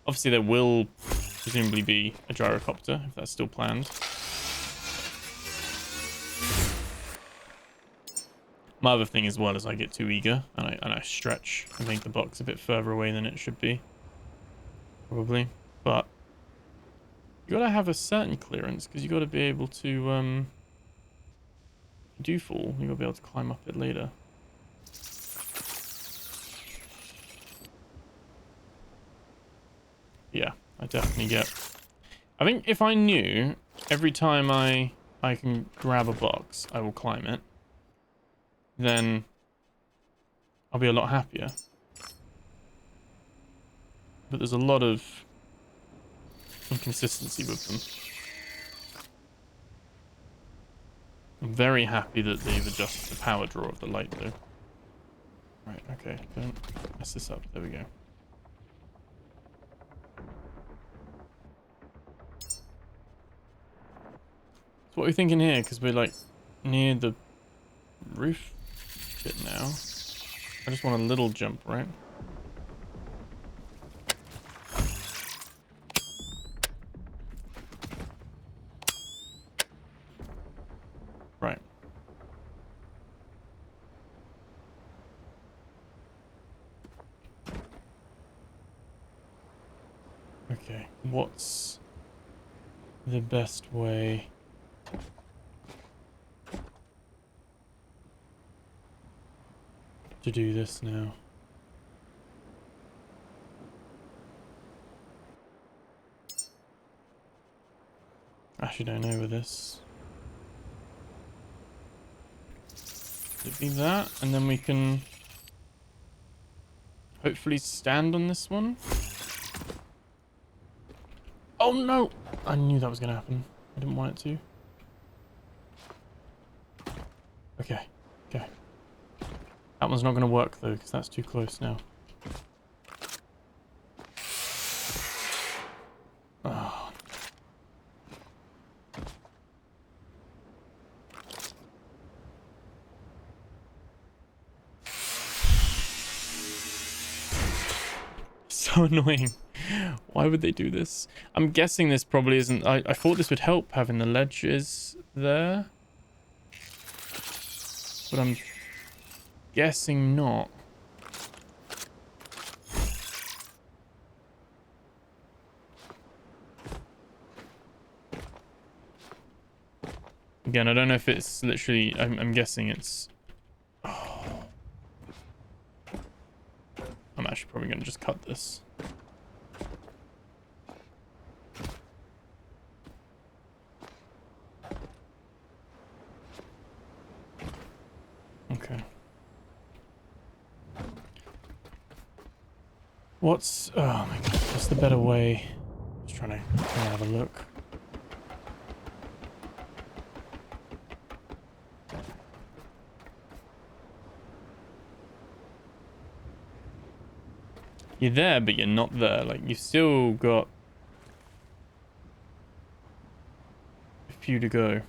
S1: Obviously, there will presumably be a gyrocopter, if that's still planned. My other thing as well is I get too eager, and I stretch and make the box a bit further away than it should be. Probably. But you gotta have a certain clearance, because you gotta be able to, if you do fall, you gotta be able to climb up it later. Yeah, I definitely get... I think if I knew every time I can grab a box, I will climb it, then I'll be a lot happier. But there's a lot of inconsistency with them. I'm very happy that they've adjusted the power draw of the light, though. Right, okay, don't mess this up. There we go. what are we thinking here? Because we're like near the roof bit now. I just want a little jump, right? Right. Okay, what's the best way to do this now? Actually, don't know with this. Could it be that? And then we can hopefully stand on this one. Oh no! I knew that was going to happen. I didn't want it to. Okay, okay. That one's not going to work though, because that's too close now. Oh. So annoying. Why would they do this? I'm guessing this probably isn't... I thought this would help having the ledges there. But I'm guessing not. Again, I don't know if it's literally... I'm guessing it's... Oh. I'm actually probably going to just cut this. Okay. What's... Oh my god, what's the better way? Just trying to have a look. You're there, but you're not there. Like, you've still got a few to go.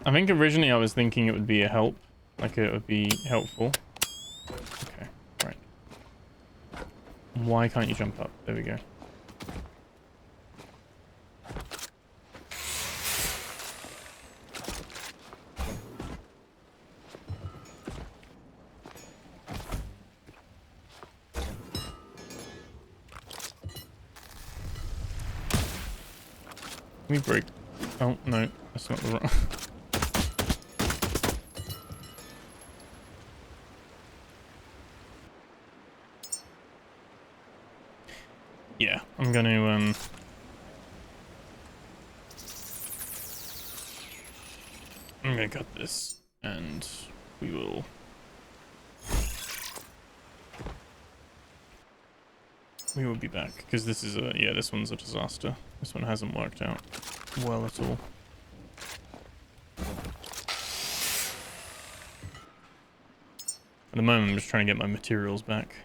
S1: I think originally I was thinking it would be a help. Like it would be helpful. Okay, right. Why can't you jump up? There we go. Let me break. Oh, no. That's not the wrong... Yeah, I'm gonna cut this, and we will be back, because this is yeah, this one's a disaster. This one hasn't worked out well at all. At the moment, I'm just trying to get my materials back.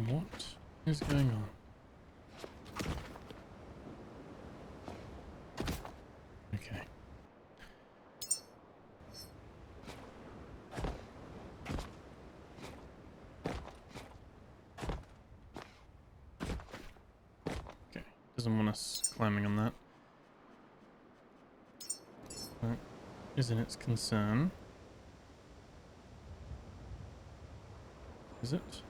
S1: What is going on? Okay. Okay. Doesn't want us climbing on that. That isn't its concern. Is it?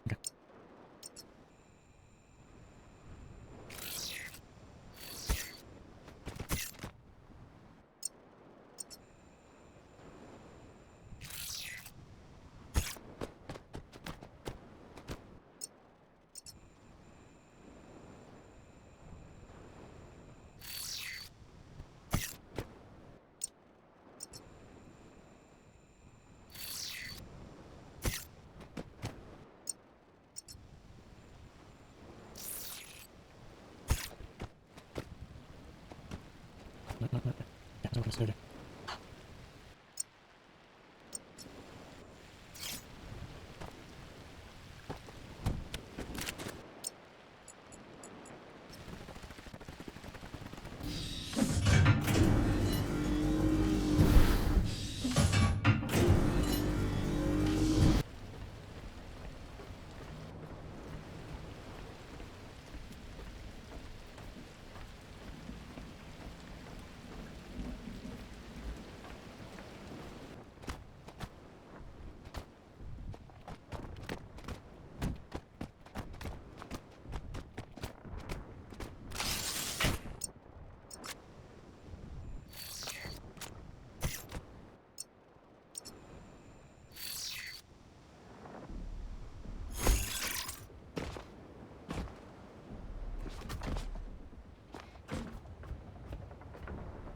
S1: Okay. No, no, no. Yeah, I don't want to slow down.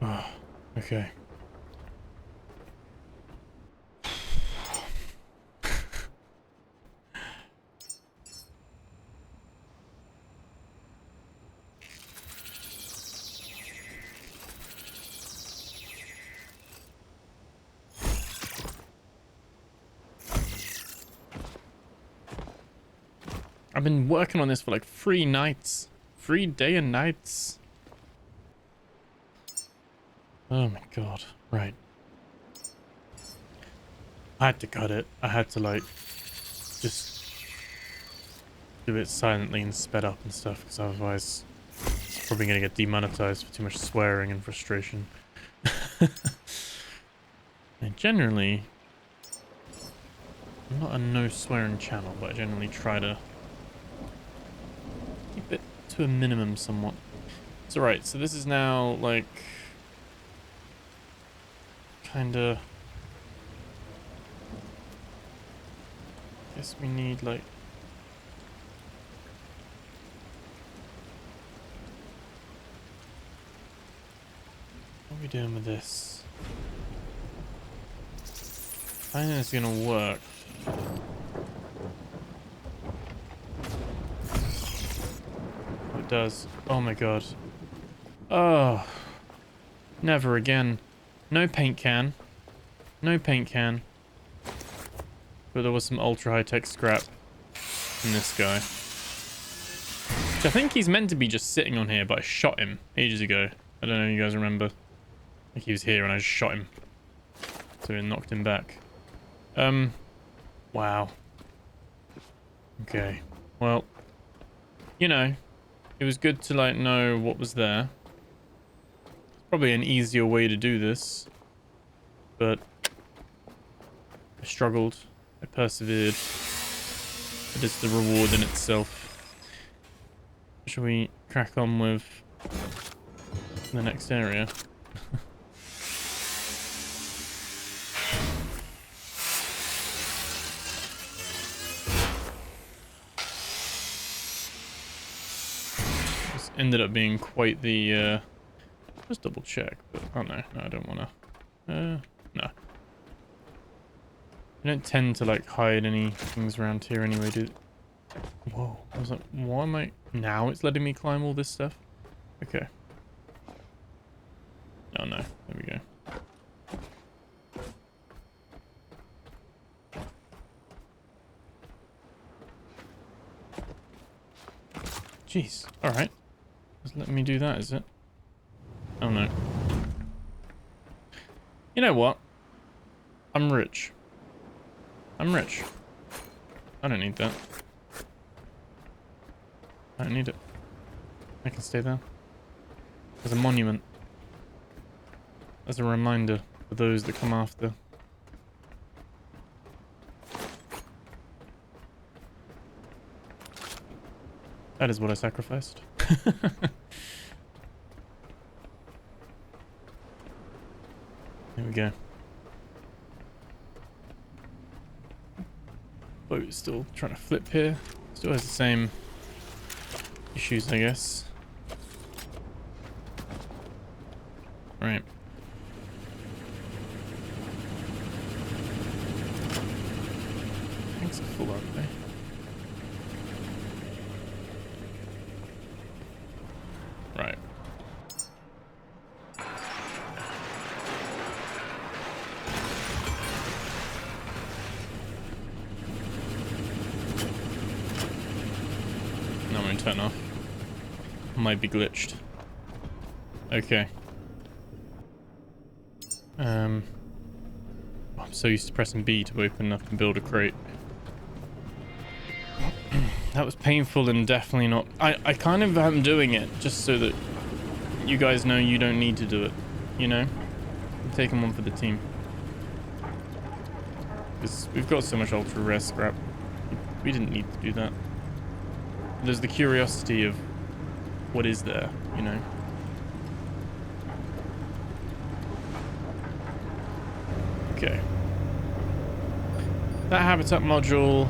S1: Oh, okay. I've been working on this for like 3 nights. 3 day and nights. Oh my god. Right. I had to cut it. I had to like just do it silently and sped up and stuff, because otherwise it's probably going to get demonetized for too much swearing and frustration. And generally, I'm not a no swearing channel, but I generally try to keep it to a minimum somewhat. It's alright, so this is now like kinda, guess we need like, what are we doing with this? I think it's gonna work. It does. Oh my god. Oh, never again. No paint can. No paint can. But there was some ultra high-tech scrap in this guy. Which I think he's meant to be just sitting on here, but I shot him ages ago. I don't know if you guys remember. I think he was here and I just shot him. So it knocked him back. Wow. Okay. Well, you know, it was good to like know what was there. Probably an easier way to do this, but I struggled. I persevered. It is the reward in itself. Shall we crack on with the next area? This ended up being quite the just double check, but oh no, I don't want to. No. I don't tend to like hide any things around here anyway, do. Whoa, I was like, why am I... Now it's letting me climb all this stuff? Okay. Oh no, there we go. Jeez, alright. Just letting me do that, is it? Oh no. You know what? I'm rich. I'm rich. I don't need that. I don't need it. I can stay there. As a monument. As a reminder for those that come after. That is what I sacrificed. There we go. Boat is still trying to flip here. Still has the same issues, I guess. Right. Tanks are full, aren't they? Right. No, I'm gonna turn off. Might be glitched. Okay. I'm so used to pressing B to open up and build a crate. That was painful and definitely not... I kind of am doing it just so that you guys know you don't need to do it, you know? I'm taking one for the team. Because we've got so much ultra rare scrap. We didn't need to do that. There's the curiosity of what is there, you know? Okay. That habitat module...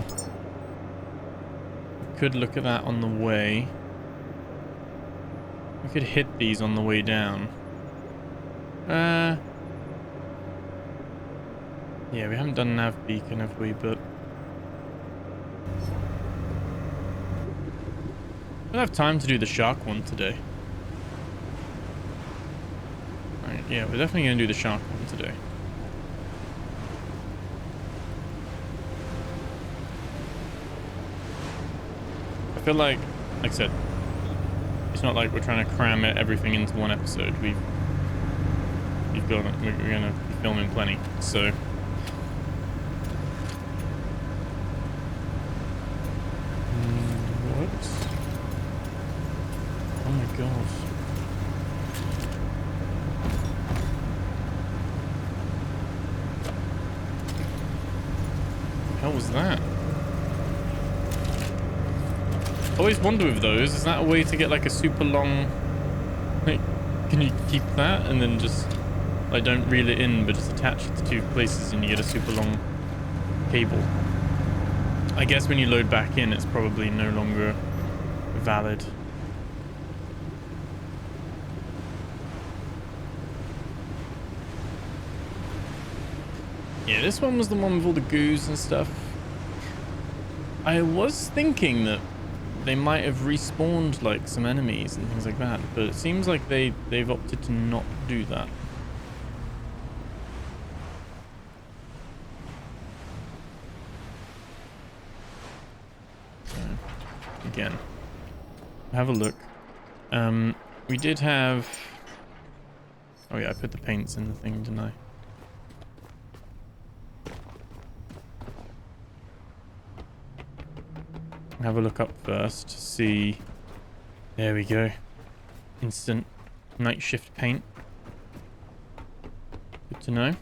S1: Could look at that on the way. We could hit these on the way down. Yeah, we haven't done nav beacon, have we? But we'll have time to do the shark one today. Right, yeah, we're definitely gonna do the shark one today. I feel like I said, it's not like we're trying to cram everything into one episode. We're gonna be filming plenty, so. What? Oh my god. What the hell was that? I always wonder with those, is that a way to get like a super long, like, can you keep that and then just, like, don't reel it in but just attach it to two places and you get a super long cable? I guess when you load back in it's probably no longer valid. Yeah, this one was the one with all the goos and stuff. I was thinking that they might have respawned like some enemies and things like that, but it seems like they've opted to not do that. So, again, have a look. We did have... Oh yeah, I put the paints in the thing, didn't I? Have a look up first to see. There we go. Instant night shift paint. Good to know.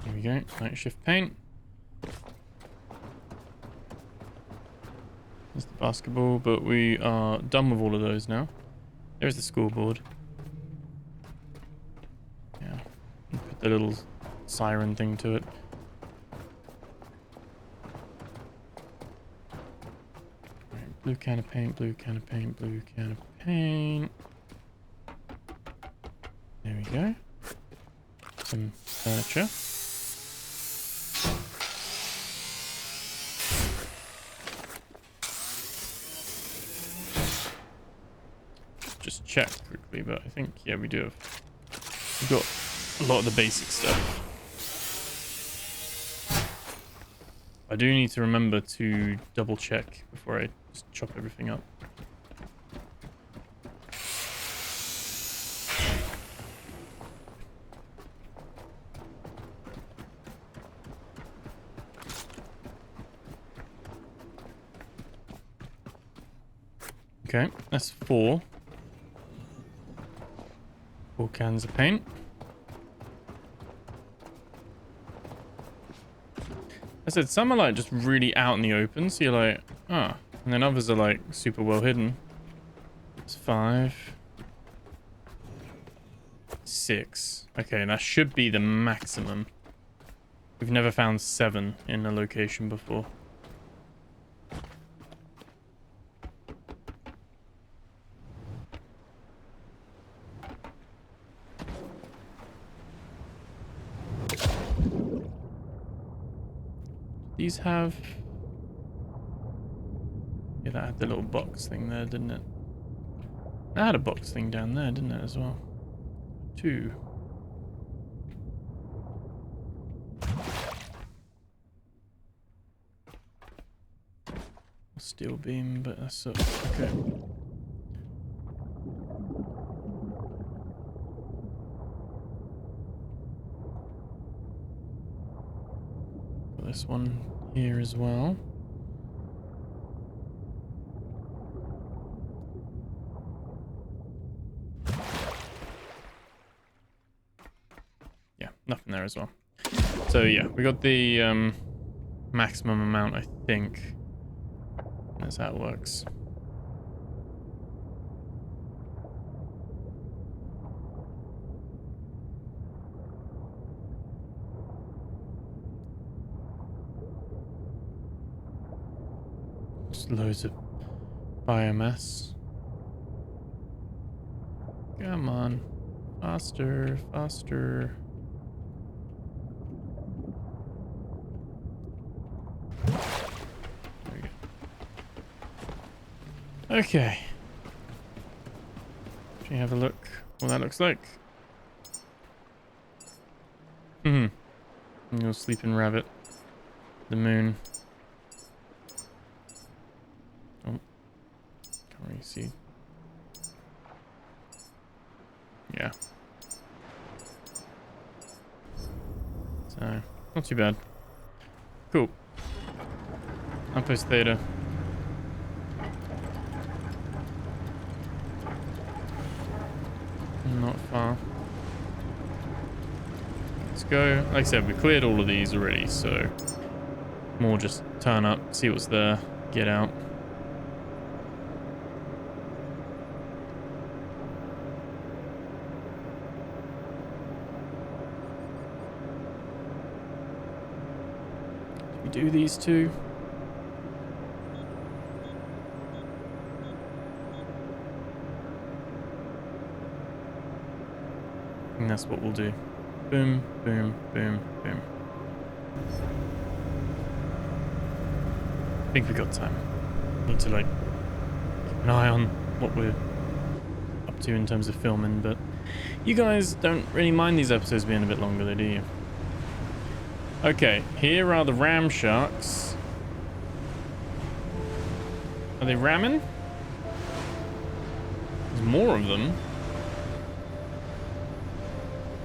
S1: There we go. Night shift paint. There's the basketball, but we are done with all of those now. There's the scoreboard. Yeah. Put the little siren thing to it. Right, blue can of paint, blue can of paint, blue can of paint. There we go. Some furniture. check quickly, but I think, yeah, we do have... We've got a lot of the basic stuff. I do need to remember to double check before I just chop everything up. Okay, that's 4. 4 cans of paint. I said some are like just really out in the open, so you're like, ah. And then others are like super well hidden. It's 5. 6. Okay, that should be the maximum. We've never found 7 in a location before. These have... Yeah, that had the little box thing there, didn't it? That had a box thing down there, didn't it, as well? 2. Steel beam, but that's up. Okay. Got this one here as well. Yeah, nothing there as well. So yeah, we got the maximum amount, I think. That's how it works. Just loads of biomass. Come on. Faster, faster. There we go. Okay. Should we have a look what that looks like? You'll sleeping rabbit. The moon. Oh. Can't really see. Yeah. So, not too bad. Cool. Outpost Theta. Not far. Let's go. Like I said, we cleared all of these already, so more just turn up, see what's there, get out. Did we do these two? And that's what we'll do. Boom, boom, boom, boom. I think we got time. Need to like keep an eye on what we're up to in terms of filming, but you guys don't really mind these episodes being a bit longer, though, do you? Okay, here are the ram sharks. Are they ramming? There's more of them.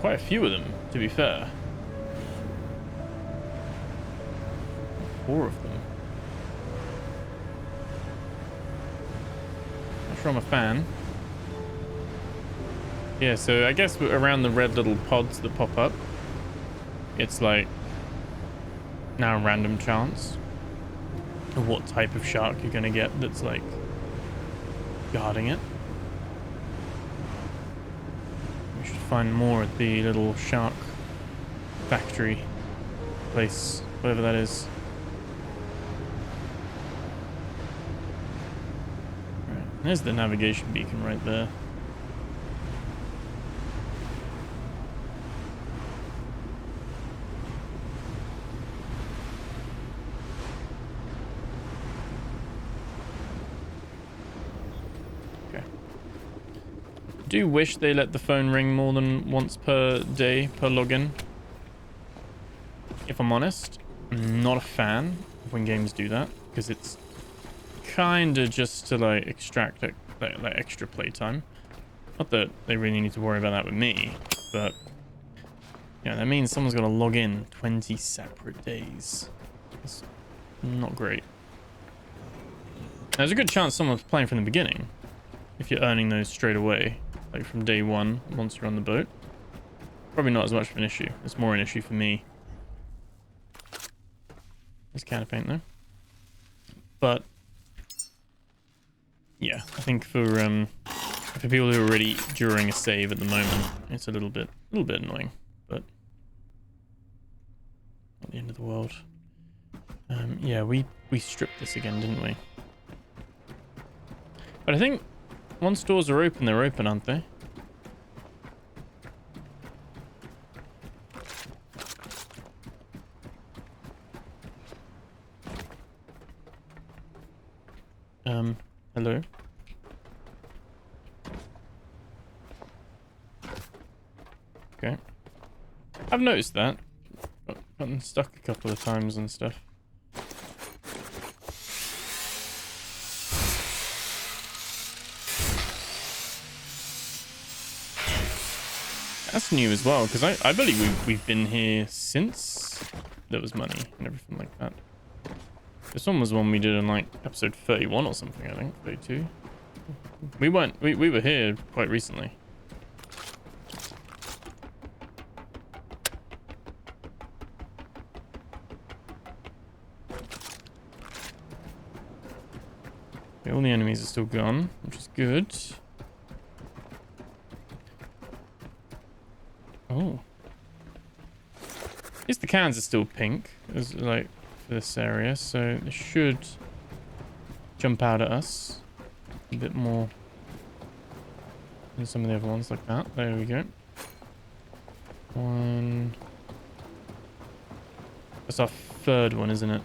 S1: Quite a few of them, to be fair. 4 of them. Not sure I'm a fan. Yeah, so I guess around the red little pods that pop up, it's like now a random chance of what type of shark you're gonna get that's like guarding it. We should find more at the little shark factory place, whatever that is. Right, there's the navigation beacon right there. do wish they let the phone ring more than once per day per login. If I'm honest, I'm not a fan of when games do that, because it's kind of just to like extract like extra playtime. Not that they really need to worry about that with me, but yeah, that means someone's got to log in 20 separate days. It's not great. There's a good chance someone's playing from the beginning if you're earning those straight away, like from day one once you're on the boat. Probably not as much of an issue. It's more an issue for me. There's can of paint though. But yeah, I think for people who are already during a save at the moment, it's a little bit annoying, but not the end of the world. Yeah, we stripped this again, didn't we? But I think once doors are open, they're open, aren't they? Hello? Okay. I've noticed that. Gotten stuck a couple of times and stuff. That's new as well, because I believe we've been here since there was money and everything like that. This one was one we did in like episode 31 or something, I think, 32. We were here quite recently. Okay, all the enemies are still gone, which is good. Oh. At least the cans are still pink, as like for this area, so they should jump out at us a bit more than some of the other ones like that. There we go. One. That's our third one, isn't it?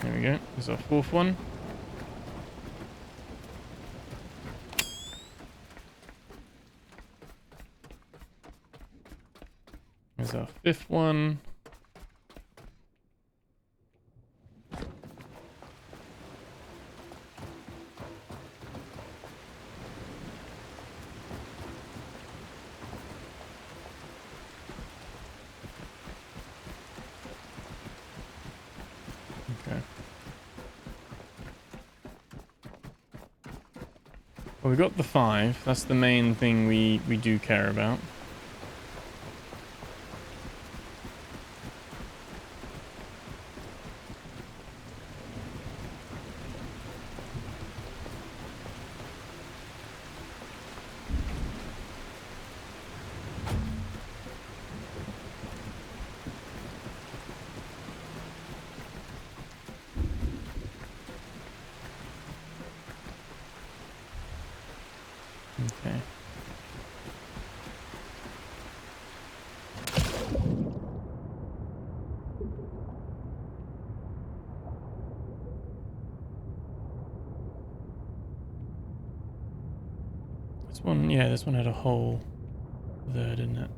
S1: There we go. There's our fourth one. There's our fifth one. Okay. Well, we got the 5. That's the main thing we do care about. Okay. This one, yeah, this one had a hole there, didn't it?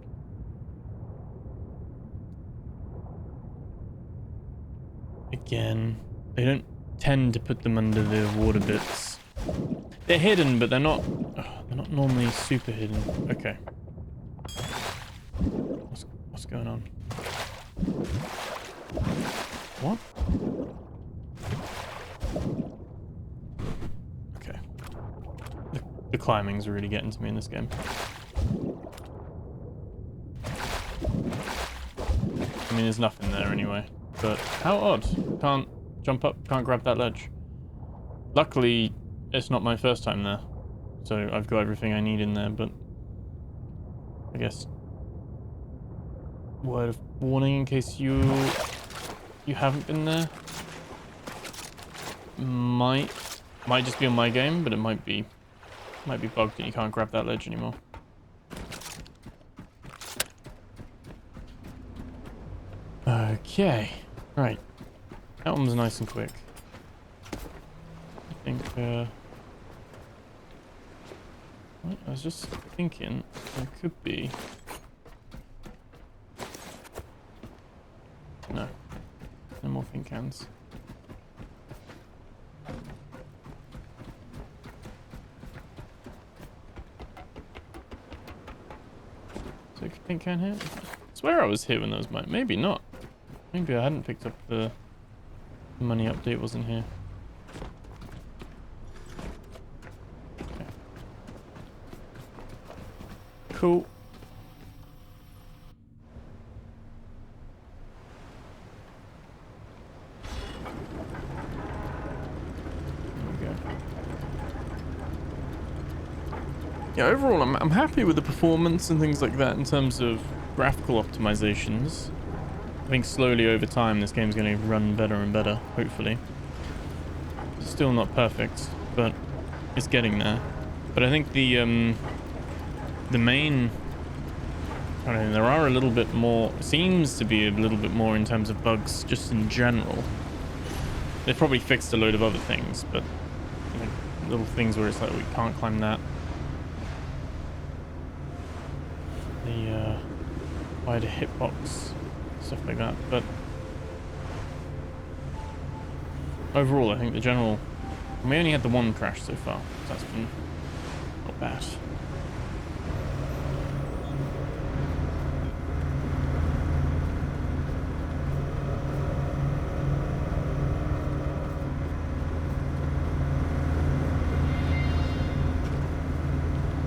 S1: Again, they don't tend to put them under the water bits. They're hidden, but they're not normally super hidden. Okay. What's going on? What? Okay. The climbing's really getting to me in this game. I mean, there's nothing there anyway. But how odd. Can't jump up, can't grab that ledge. Luckily, it's not my first time there. So I've got everything I need in there, but I guess word of warning in case you haven't been there. Might just be on my game, but it might be Might be bugged and you can't grab that ledge anymore. Okay. Right. That one was nice and quick. I think, what? I was just thinking there could be... No. No more pink cans. So pink can here? I swear I was here when those might. Maybe not. Maybe I hadn't picked up the money update wasn't here. Okay. Cool. Yeah, overall, I'm happy with the performance and things like that in terms of graphical optimizations. I think slowly over time this game's going to run better and better, hopefully. Still not perfect, but it's getting there. But I think the main... I don't know, there are a little bit more... Seems to be a little bit more in terms of bugs just in general. They've probably fixed a load of other things, but like, little things where it's like we can't climb that. The wider hitbox, stuff like that. But overall, I think the general... We only had the one crash so far. So that's been not bad.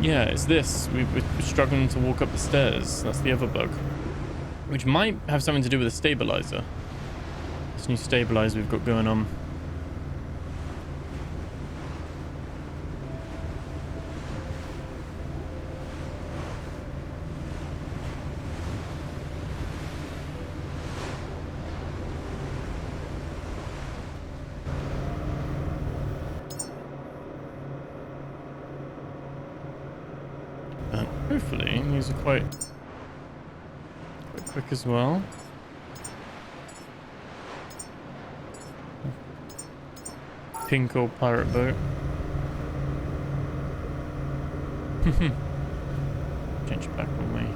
S1: Yeah, it's this. We're struggling to walk up the stairs. That's the other bug. Which might have something to do with the stabilizer. This new stabilizer we've got going on. Hopefully, these are quite quick as well. Pink old pirate boat. Change it back on me.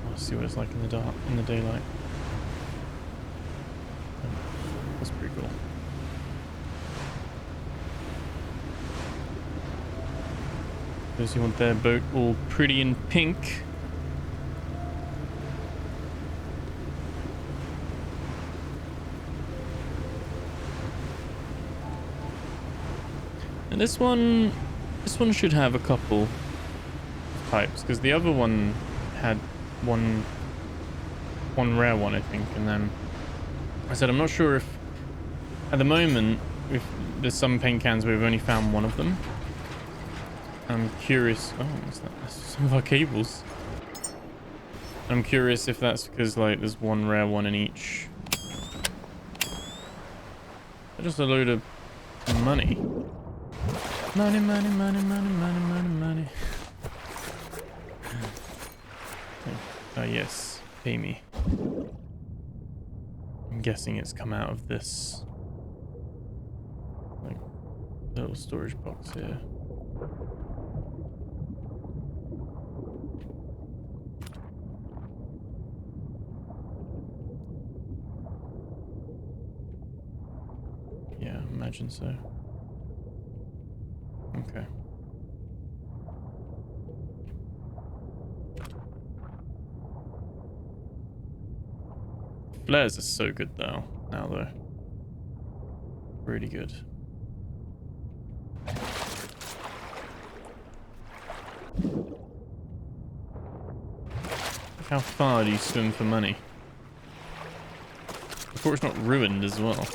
S1: I'll see what it's like in the dark, in the daylight. That's pretty cool. Those who want their boat all pretty in pink. And this one should have a couple of pipes, because the other one had one rare one, I think, and then I said I'm not sure if at the moment if there's some paint cans where we've only found one of them. I'm curious. Oh, what's that? That's some of our cables. I'm curious if that's because like there's one rare one in each. Just a load of money. Money, money, money, money, money, money, money. Oh yes, pay me. I'm guessing it's come out of this like little storage box here. Yeah, imagine so. Okay. Flares are so good though, now though. Really good. How far do you swim for money? Before it's not ruined as well.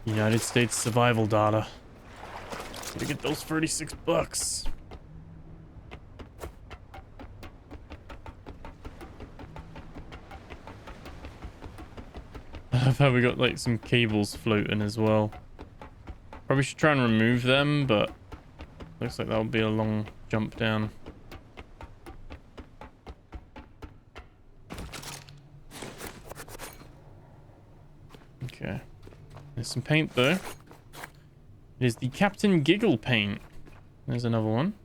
S1: United States survival data. Gotta get those 36 bucks. love how we got like some cables floating as well. Probably should try and remove them, but looks like that'll be a long jump down. Okay. There's some paint though. It is the Captain Giggle paint. There's another one.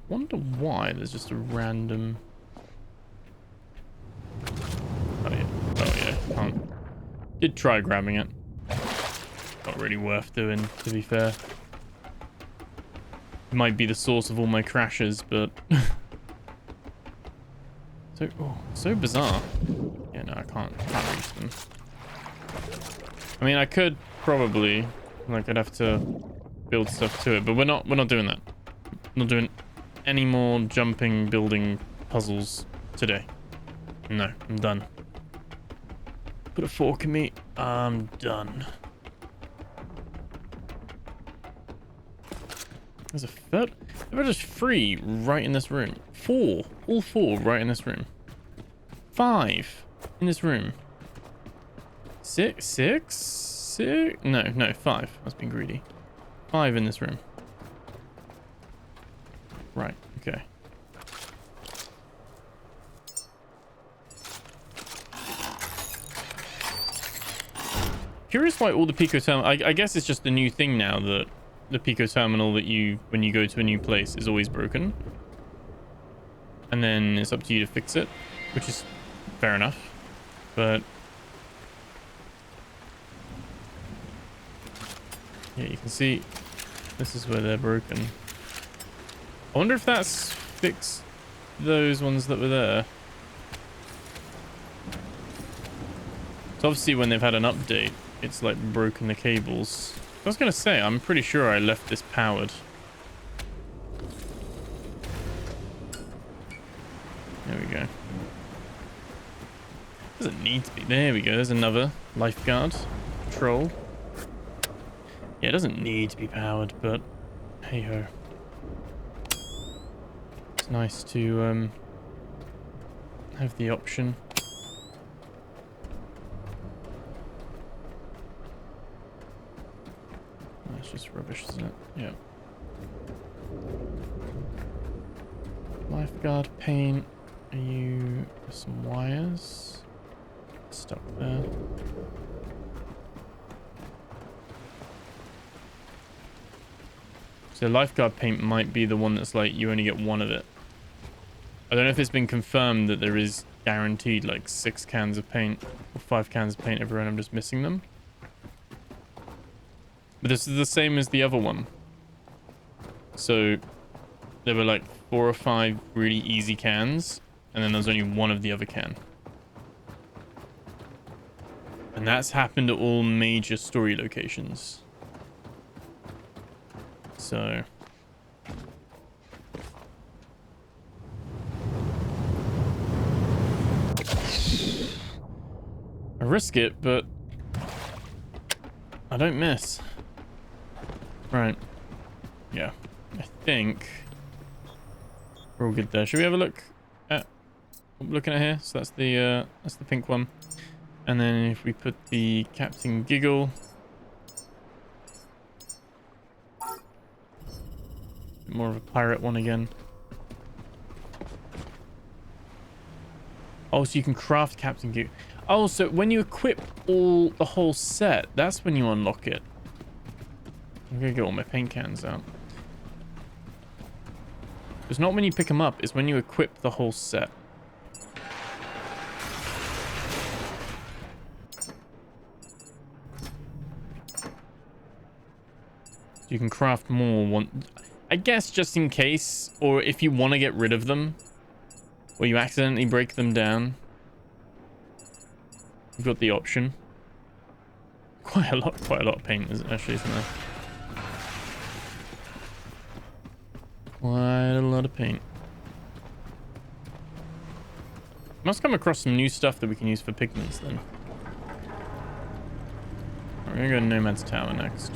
S1: Wonder why there's just a random... Oh yeah, can't. Did try grabbing it. Not really worth doing, to be fair. It might be the source of all my crashes, but... so bizarre. Yeah, no, I can't reach them. I mean, I could probably... Like, I'd have to build stuff to it, but we're not doing that. Not doing any more jumping, building puzzles today. No, I'm done. Put a fork in me. I'm done. There's a third. There are just 3 right in this room. 4. All 4 right in this room. 5 in this room. 6? No, 5. I was being greedy. 5 in this room. Right, okay. Curious why all the Pico terminal... I guess it's just the new thing now that the Pico terminal that when you go to a new place is always broken. And then it's up to you to fix it, which is fair enough. But... yeah, you can see this is where they're broken. I wonder if that's fixed those ones that were there. So obviously when they've had an update, it's like broken the cables. I was going to say, I'm pretty sure I left this powered. There we go. Doesn't need to be. There we go. There's another lifeguard patrol. Yeah, it doesn't need to be powered, but hey ho. It's nice to have the option. That's just rubbish, isn't it? Yeah. Lifeguard paint. Are you... There's some wires stuck there. So lifeguard paint might be the one that's like you only get 1 of it. I don't know if it's been confirmed that there is guaranteed like 6 cans of paint or 5 cans of paint every round. I'm just missing them. But this is the same as the other one. So there were like 4 or 5 really easy cans, and then there's only 1 of the other can. And that's happened at all major story locations. So I risk it, but I don't miss. Right. Yeah. I think we're all good there. Should we have a look at what we're looking at here? So that's the pink one. And then if we put the Captain Giggle. More of a pirate one again. Oh, so you can craft Captain Giggle. Oh, so when you equip the whole set, that's when you unlock it. I'm gonna get all my paint cans out. It's not when you pick them up, it's when you equip the whole set. You can craft more I guess just in case, or if you want to get rid of them, or you accidentally break them down. You've got the option. Quite a lot of paint, actually, isn't there? Quite a lot of paint. Must come across some new stuff that we can use for pigments then. We're gonna go to Nomad's Tower next.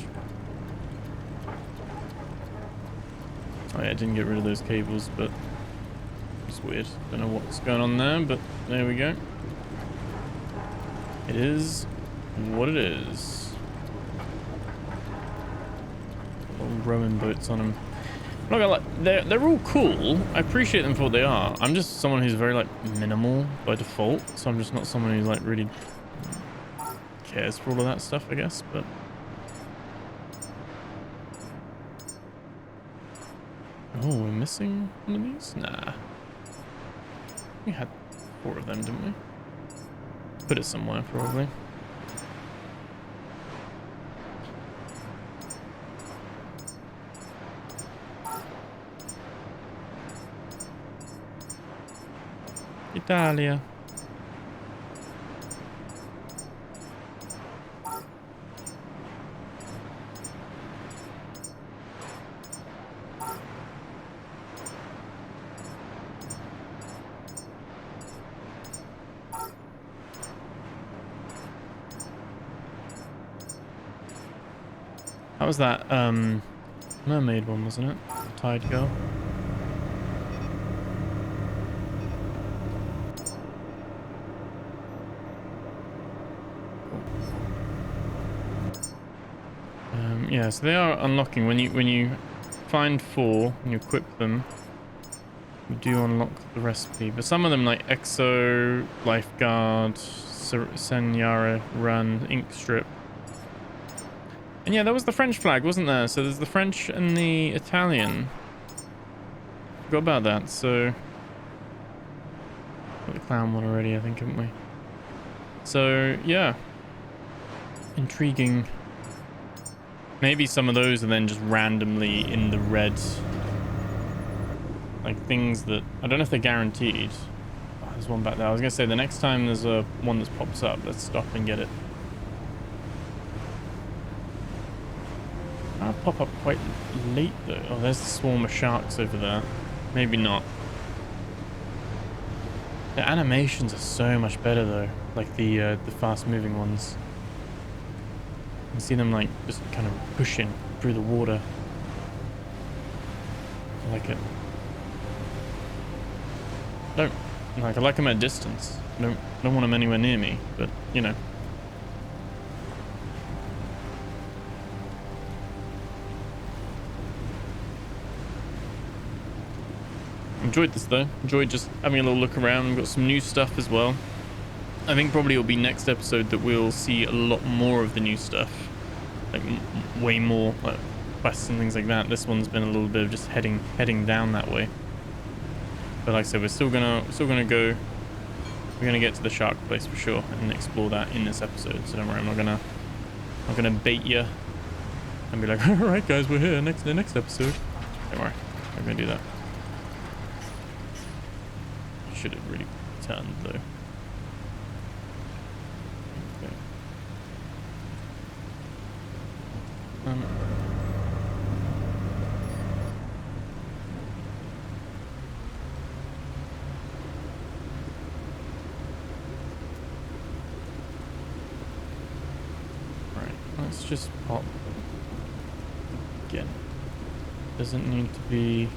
S1: Oh yeah, I didn't get rid of those cables, but it's weird. Don't know what's going on there, but there we go. It is what it is. Little rowing boats on them. I'm not gonna lie, they're all cool. I appreciate them for what they are. I'm just someone who's very like minimal by default, so I'm just not someone who like really cares for all of that stuff, I guess. But oh, we're missing one of these? Nah, we had 4 of them, didn't we? Put it somewhere probably. Italia. That was that mermaid one, wasn't it? The Tide Girl. Yeah, so they are unlocking when you find 4 and you equip them. You do unlock the recipe, but some of them like Exo, Lifeguard, Senyara, Run, Ink Strip. And yeah, that was the French flag, wasn't there? So there's the French and the Italian. Forgot about that. So got the clown one already, I think, haven't we? So yeah, intriguing. Maybe some of those are then just randomly in the red. Like things that... I don't know if they're guaranteed. Oh, there's one back there. I was going to say, the next time there's a one that pops up, let's stop and get it. I'll pop up quite late though. Oh, there's the swarm of sharks over there. Maybe not. The animations are so much better though. Like the fast moving ones. You see them like just kind of pushing through the water. I like it. I like them at a distance. I don't want them anywhere near me, but you know. Enjoyed this though. Enjoyed just having a little look around. We've got some new stuff as well. I think probably it'll be next episode that we'll see a lot more of the new stuff, like way more like quests and things like that. This one's been a little bit of just heading down that way. But like I said, we're still gonna go. We're gonna get to the shark place for sure and explore that in this episode. So don't worry, I'm not gonna bait you and be like, all right guys, we're here the next episode. Don't worry, I'm gonna do that. Should have really turned though. Right, let's just pop again. Doesn't need to be.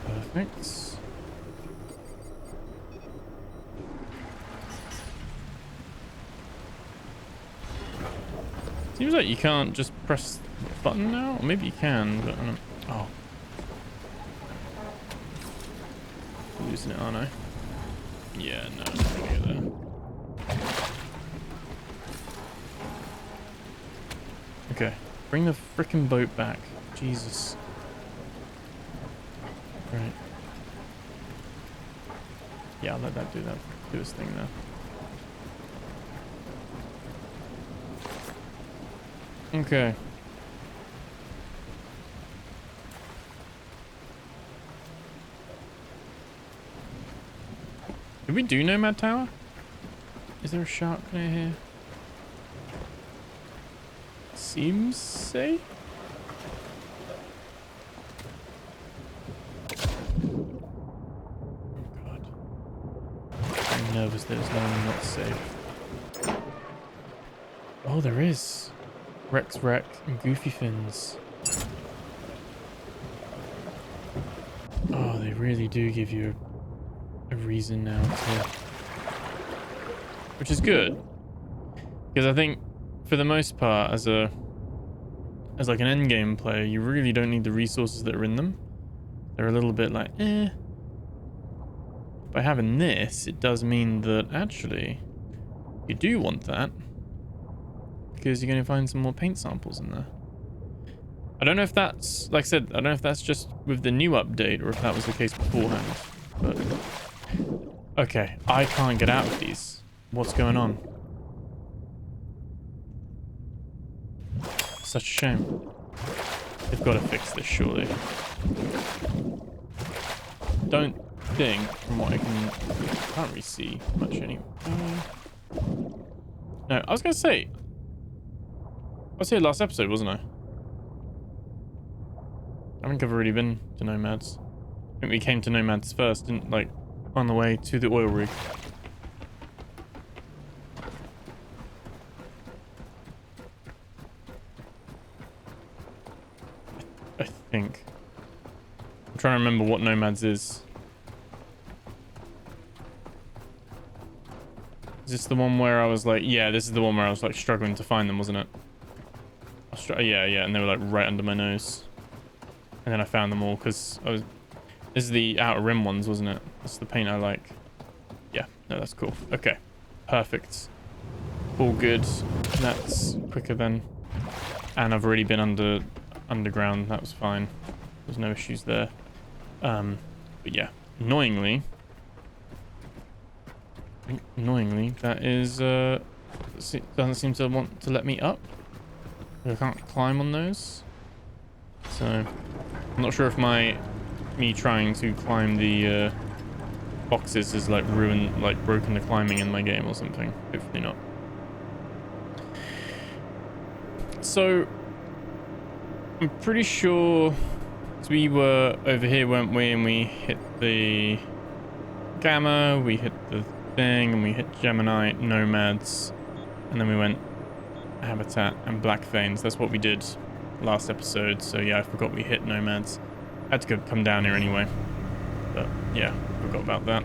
S1: Perfect. Seems like you can't just press the button now, or maybe you can, but I don't. Oh, losing it, aren't I? Yeah, no, I'm not gonna go there. Okay, bring the frickin' boat back. Jesus. Right. Yeah, I'll let that do its thing there. Okay. Did we do Nomad Tower? Is there a shark near here? Seems safe. Nervous that it's not safe. Oh, there is. Rex Wreck and Goofy Fins. Oh, they really do give you a reason now to... Which is good. Because I think, for the most part, as like an endgame player, you really don't need the resources that are in them. They're a little bit like, eh. By having this, it does mean that, actually, you do want that. Because you're going to find some more paint samples in there. I don't know if that's, like I said, I don't know if that's just with the new update or if that was the case beforehand. But, okay, I can't get out of these. What's going on? Such a shame. They've got to fix this, surely. Don't think, from what I can't really see much anyway. No, I was going to say, I was here last episode, wasn't I? I think I've already been to Nomads. I think we came to Nomads first, didn't, like, on the way to the oil rig. I think. I'm trying to remember what Nomads is. Is this the one where I was like, yeah, this is the one where I was like struggling to find them, wasn't it? Yeah, and they were like right under my nose. And then I found them all because I was... This is the outer rim ones, wasn't it? That's the paint I like. Yeah, no, that's cool. Okay, perfect. All good. That's quicker then. And I've already been underground. That was fine. There's no issues there. But yeah, annoyingly, that is doesn't seem to want to let me up. I can't climb on those. So I'm not sure if me trying to climb the boxes is like broken the climbing in my game or something. Hopefully not. So I'm pretty sure we were over here, weren't we? And we hit the Gamma, we hit the thing, and we hit Gemini, Nomads, and then we went Habitat and Black Veins. That's what we did last episode. So yeah, I forgot we hit Nomads. Had to come down here anyway. But yeah, forgot about that.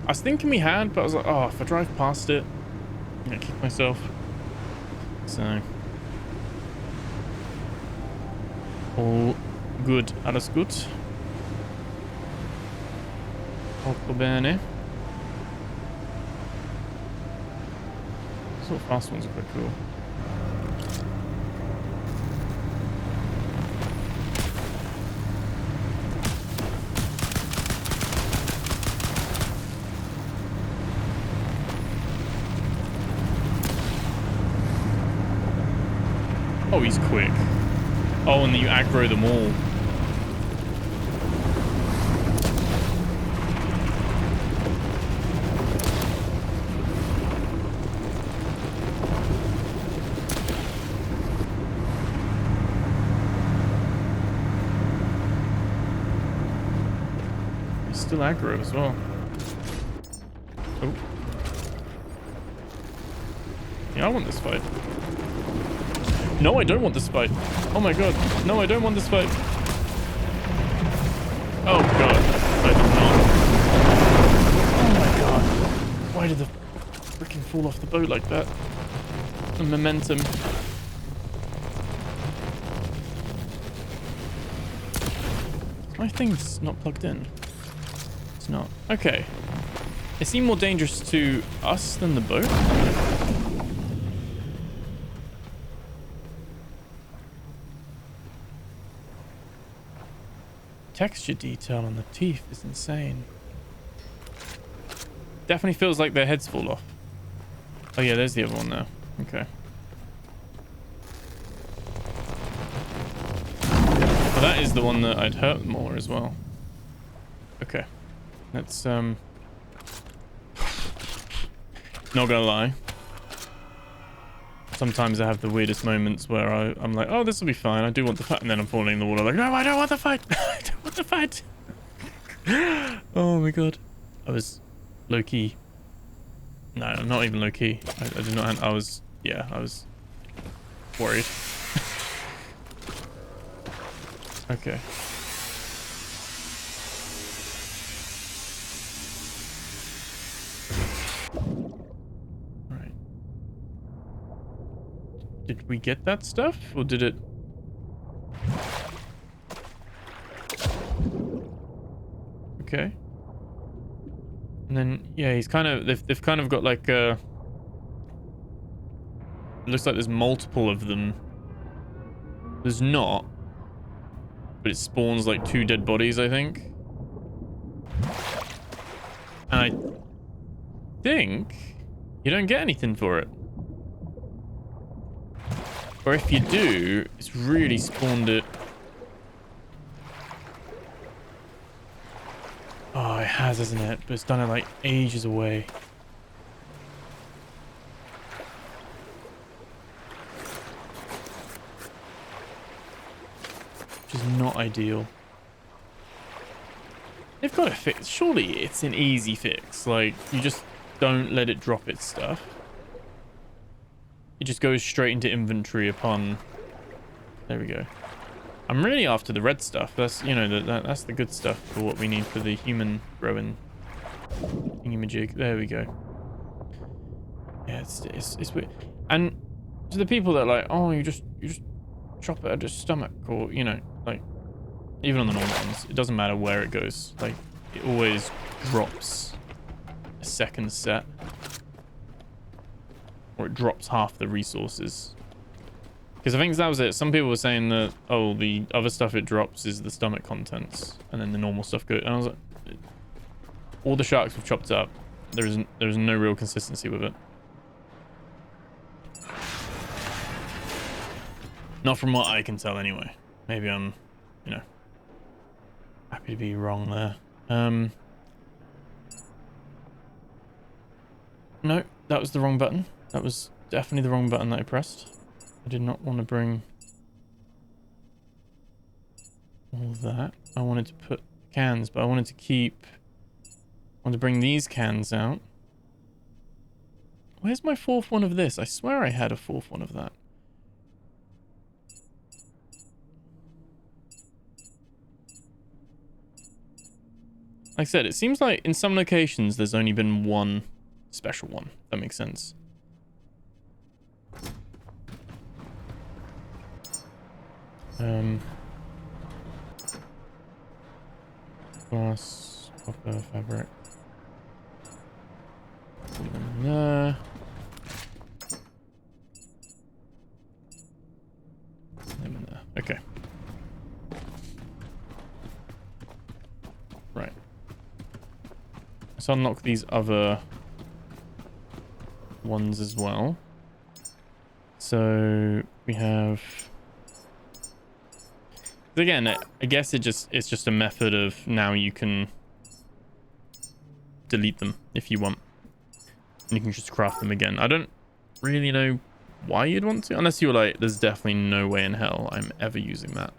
S1: I was thinking we had, but I was like, oh, if I drive past it, I'm gonna kick myself. So all good, alles gut. Molto bene. These little fast ones are quite cool. Oh, he's quick. Oh, and then you aggro them all. He's still aggro as well. Oh. Yeah, I want this fight. No, I don't want this fight. Oh my god. No, I don't want this fight. Oh god. I did not. Oh my god. Why did the freaking fall off the boat like that? The momentum. My thing's not plugged in. It's not. Okay. They seem more dangerous to us than the boat. Texture detail on the teeth is insane. Definitely feels like their heads fall off. Oh yeah, there's the other one now. Okay. Well, that is the one that I'd hurt more as well. Okay. Let's not gonna lie. Sometimes I have the weirdest moments where I'm like, oh, this will be fine. I do want the fight. And then I'm falling in the water like, no, I don't want the fight. I don't want the fight. Oh my god. I was low-key. No, I'm not even low-key. I did not. I was worried. Okay. Right. Did we get that stuff, or did it? Okay. And then, yeah, he's kind of, they've kind of got like it looks like there's multiple of them. There's not, but it spawns like 2 dead bodies, I think. And I think you don't get anything for it. Or if you do, it's really spawned it. Oh, it has, hasn't it? But it's done it like ages away. Which is not ideal. They've got to fix. Surely it's an easy fix. Like, you just don't let it drop its stuff. It just goes straight into inventory upon... There we go. I'm really after the red stuff. That's, you know, that's the good stuff for what we need for the human growing thingamajig. There we go. Yeah, it's weird. And to the people that are like, oh, you just chop it at the stomach, or, you know, like, even on the normal ones, it doesn't matter where it goes. Like, it always drops a second set. Or it drops half the resources. Because I think that was it. Some people were saying that, oh, the other stuff it drops is the stomach contents, and then the normal stuff goes. And I was like, all the sharks we've chopped up, there's no real consistency with it. Not from what I can tell, anyway. Maybe I'm, you know, happy to be wrong there. No, that was the wrong button. That was definitely the wrong button that I pressed. I did not want to bring all that. I wanted to put cans, but I wanted to keep... I wanted to bring these cans out. Where's my 4th one of this? I swear I had a 4th one of that. Like I said, it seems like in some locations there's only been one special one. If that makes sense. Glass, copper, fabric. Put them in there. Them in there. Okay. Right. Let's unlock these other ones as well. So we have... Again, I guess it's just a method of now you can delete them if you want. And you can just craft them again. I don't really know why you'd want to, unless you're like, there's definitely no way in hell I'm ever using that.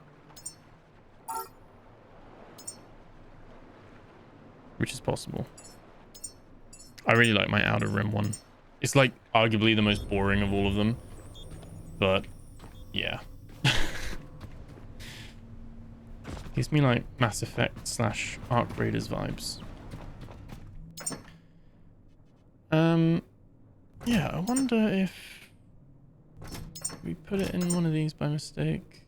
S1: Which is possible. I really like my outer rim one. It's like arguably the most boring of all of them. But yeah. Gives me like Mass Effect / Arc Raiders vibes. Yeah, I wonder if we put it in one of these by mistake.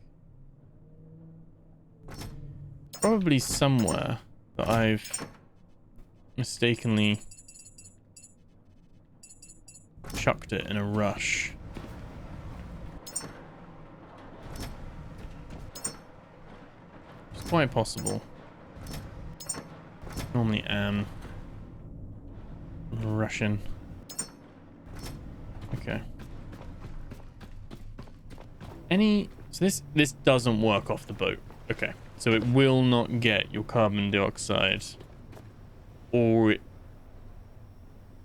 S1: Probably somewhere that I've mistakenly chucked it in a rush. It's quite possible. Normally am rushing. Okay. So this doesn't work off the boat. Okay. So it will not get your carbon dioxide, or it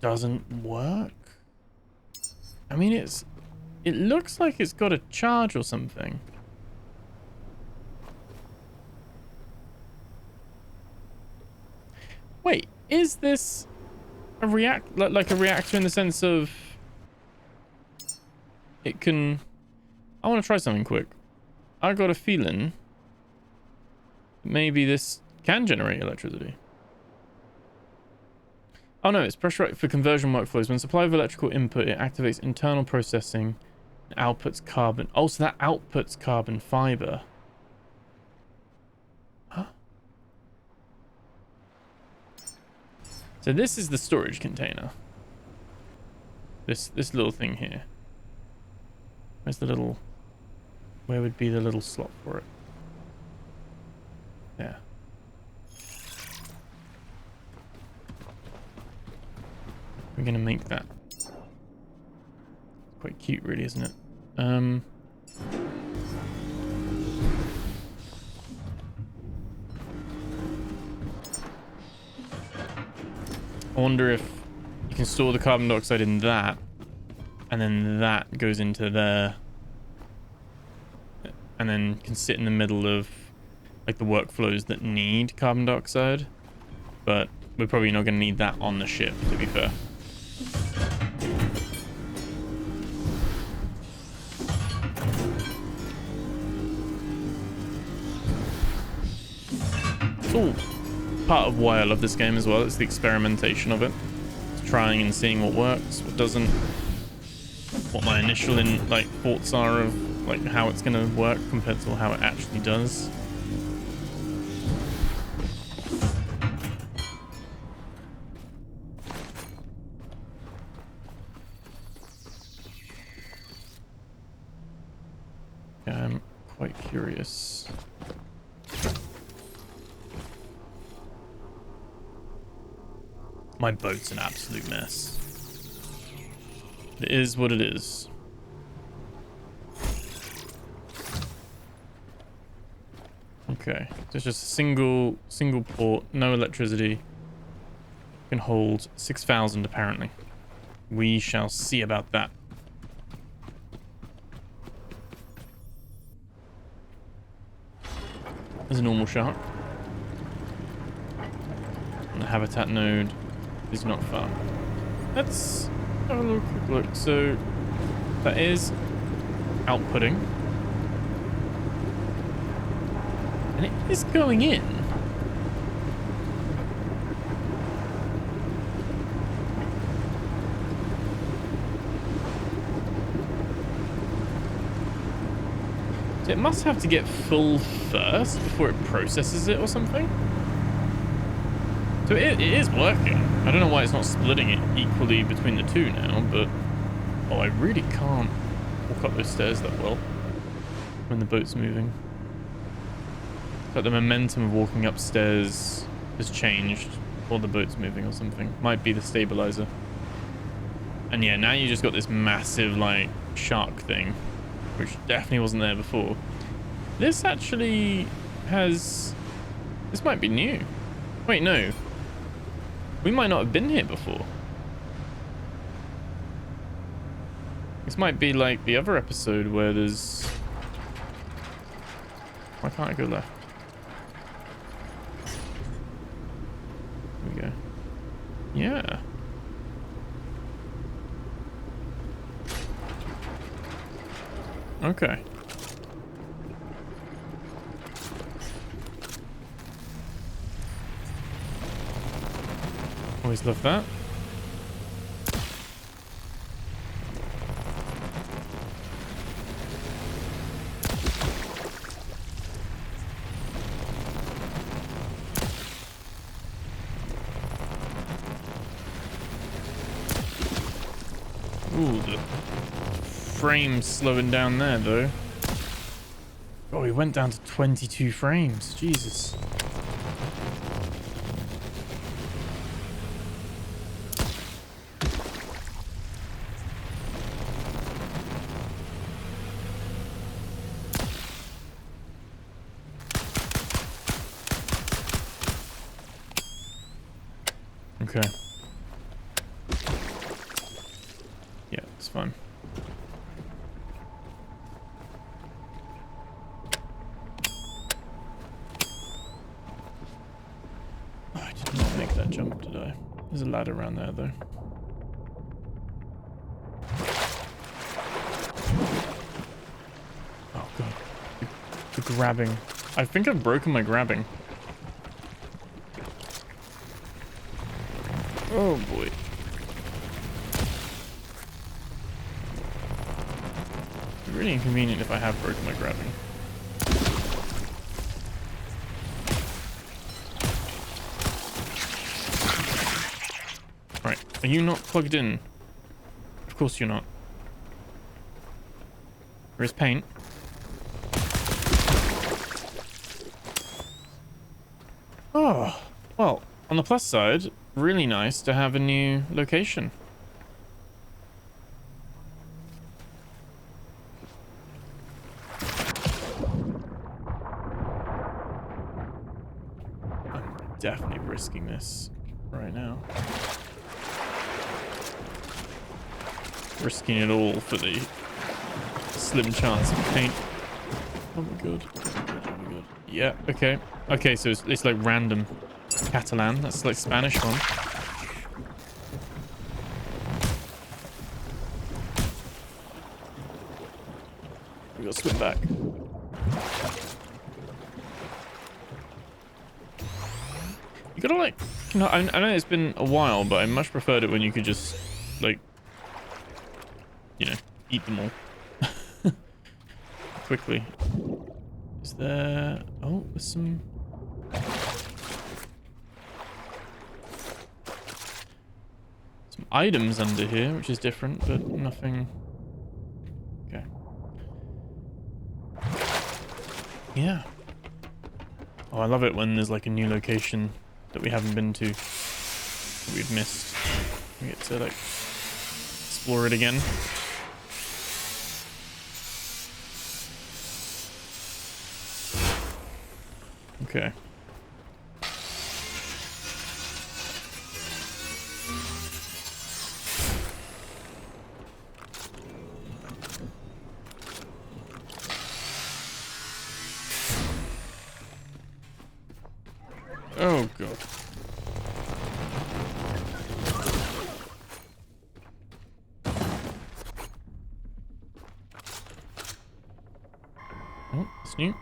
S1: doesn't work. I mean, it looks like it's got a charge or something. Wait, is this a like a reactor in the sense of it can I want to try something quick. I got a feeling maybe this can generate electricity. Oh no, it's pressurized for conversion workflows. When supply of electrical input, it activates internal processing and outputs carbon. Oh, so that outputs carbon fiber. Huh? So this is the storage container. This little thing here. Where's the little... Where would be the little slot for it? There. We're gonna make that. Quite cute, really, isn't it? I wonder if you can store the carbon dioxide in that, and then that goes into there, and then can sit in the middle of like the workflows that need carbon dioxide. But we're probably not going to need that on the ship, to be fair. It's all part of why I love this game as well. It's the experimentation of it. It's trying and seeing what works, what doesn't, what my initial thoughts are of like how it's going to work compared to how it actually does. I'm quite curious. My boat's an absolute mess. It is what it is. Okay, so it's just a single port, no electricity. Can hold 6,000 apparently. We shall see about that. There's a normal shark. And the habitat node is not far. Let's have a little quick look. So that is outputting. And it is going in. So it must have to get full first before it processes it or something. So it is working. I don't know why it's not splitting it equally between the two now, but... Oh, I really can't walk up those stairs that well when the boat's moving. But the momentum of walking upstairs has changed while the boat's moving or something. Might be the stabilizer. And yeah, now you just got this massive, like, shark thing, which definitely wasn't there before. This actually has... This might be new. Wait, no. We might not have been here before. This might be like the other episode where there's... Why can't I go left? There we go. Yeah. Okay. Always love that. Ooh, the frames slowing down there though. Oh, we went down to 22 frames. Jesus. Okay. Yeah, it's fine. Oh, I did not make that jump, did I? There's a ladder around there, though. Grabbing. I think I've broken my grabbing. Oh boy. It'd be really inconvenient if I have broken my grabbing. Right, are you not plugged in? Of course you're not. There is paint. Oh, well, on the plus side, really nice to have a new location. I'm definitely risking this right now. Risking it all for the slim chance of paint. Oh my god. Oh my god. Yeah, okay. Okay, so it's like random. Catalan, that's like Spanish one. We gotta swim back. You gotta like, you know, I know it's been a while, but I much preferred it when you could just like, you know, eat them all quickly. Is there? Oh, there's some. Some items under here, which is different, but nothing. Okay. Yeah. Oh, I love it when there's like a new location that we haven't been to, that we've missed. We get to like explore it again. Okay. Oh god. Oh, it's new.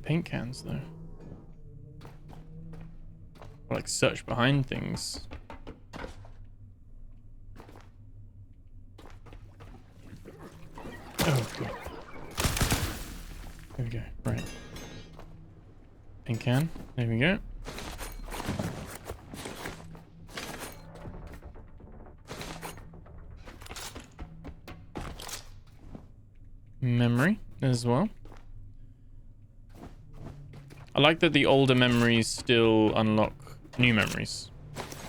S1: Paint cans though. Or like search behind things. Oh god. There we go. Right. Paint can. There we go. Memory as well. I like that the older memories still unlock new memories.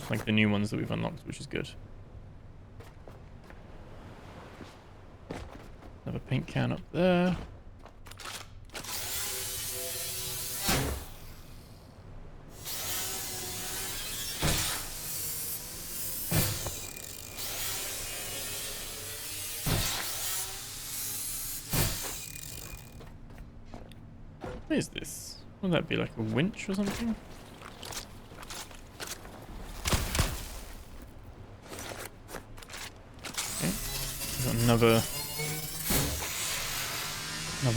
S1: Like the new ones that we've unlocked, which is good. Another paint can up there. What is this? Would that be like a winch or something? Okay. We've got another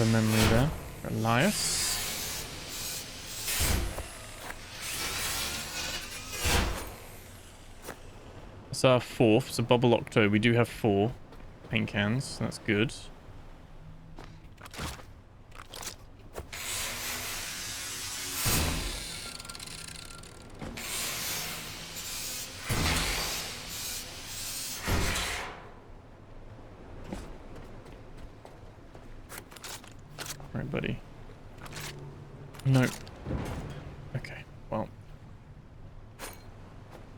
S1: memory there. Elias. That's our fourth. So Bubble Octo. We do have 4 paint cans. So that's good. Right, buddy. Nope. Okay, well.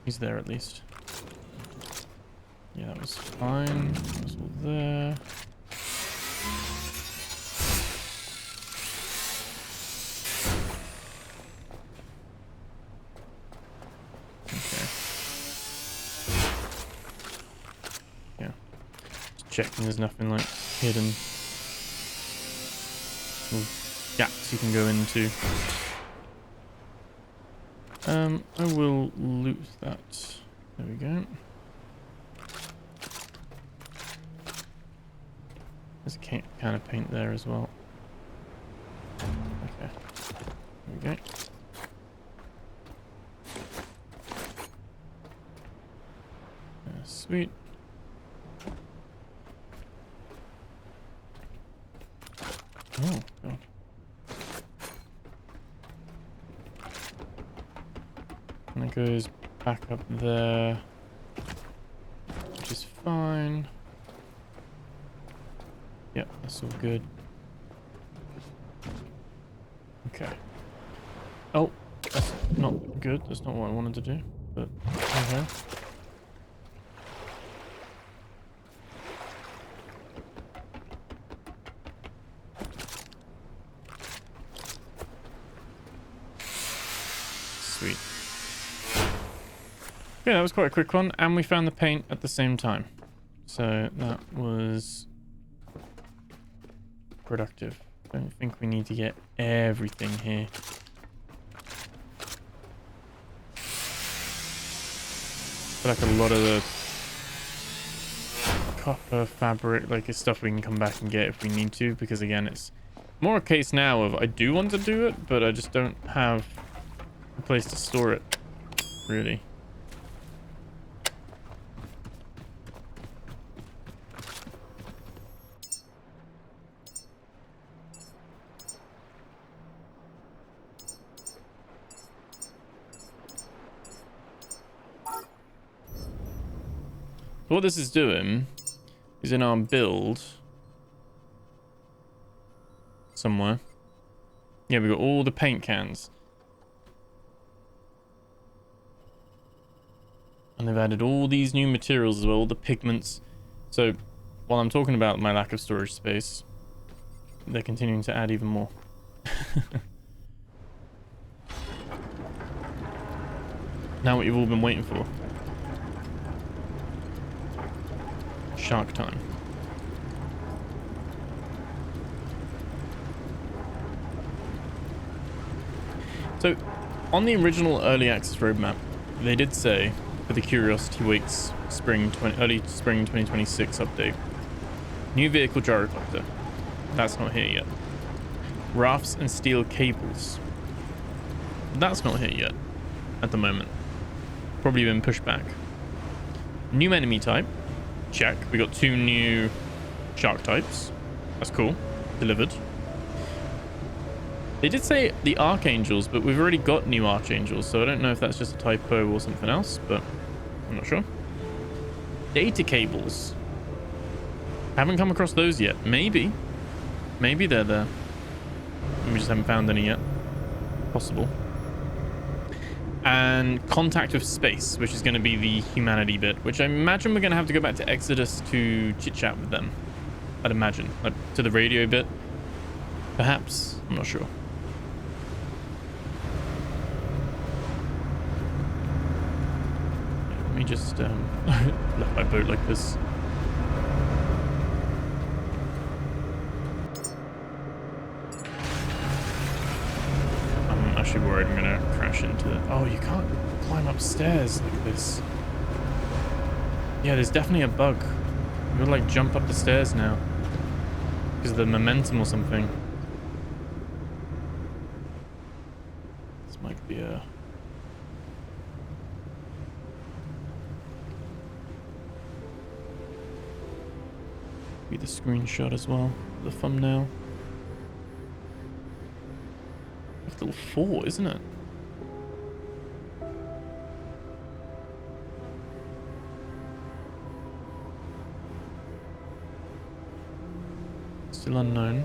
S1: He's there at least. Yeah, that was fine. That was all there. Okay. checking there's nothing like hidden. Little gaps you can go into. I will loot that. There we go. There's a can of paint there as well. Okay. There we go. Sweet. Oh, God. And it goes back up there, which is fine. Yep, that's all good. Okay. Oh, that's not good. That's not what I wanted to do, but okay. Sweet. Okay, that was quite a quick one, and we found the paint at the same time. So that was productive. Don't think we need to get everything here. I feel like a lot of the copper fabric, like, is stuff we can come back and get if we need to, because again, it's more a case now of I do want to do it, but I just don't have a place to store it, really. What this is doing is in our build somewhere. Yeah, we've got all the paint cans. And they've added all these new materials as well, all the pigments. So while I'm talking about my lack of storage space, they're continuing to add even more. Now what you've all been waiting for. Shark time. So, on the original early access roadmap, they did say for the Curiosity waits early spring 2026 update, new vehicle gyrocopter. That's not here yet. Rafts and steel cables. That's not here yet at the moment. Probably been pushed back. New enemy type. Check. We got 2 new shark types. That's cool. Delivered. They did say the archangels, but we've already got new archangels, so I don't know if that's just a typo or something else, but I'm not sure. Data cables. Haven't come across those yet. Maybe. Maybe they're there. We just haven't found any yet. Possible. And contact with space, which is going to be the humanity bit, which I imagine we're going to have to go back to Exodus to chit-chat with them. I'd imagine. Like, to the radio bit. Perhaps. I'm not sure. Let me just left my boat like this. I'm actually worried I'm gonna crash into it. Oh, you can't climb upstairs like this. Yeah, there's definitely a bug. You gotta like jump up the stairs now because of the momentum or something. This might be a... be the screenshot as well, the thumbnail. It's level 4, isn't it? Still unknown.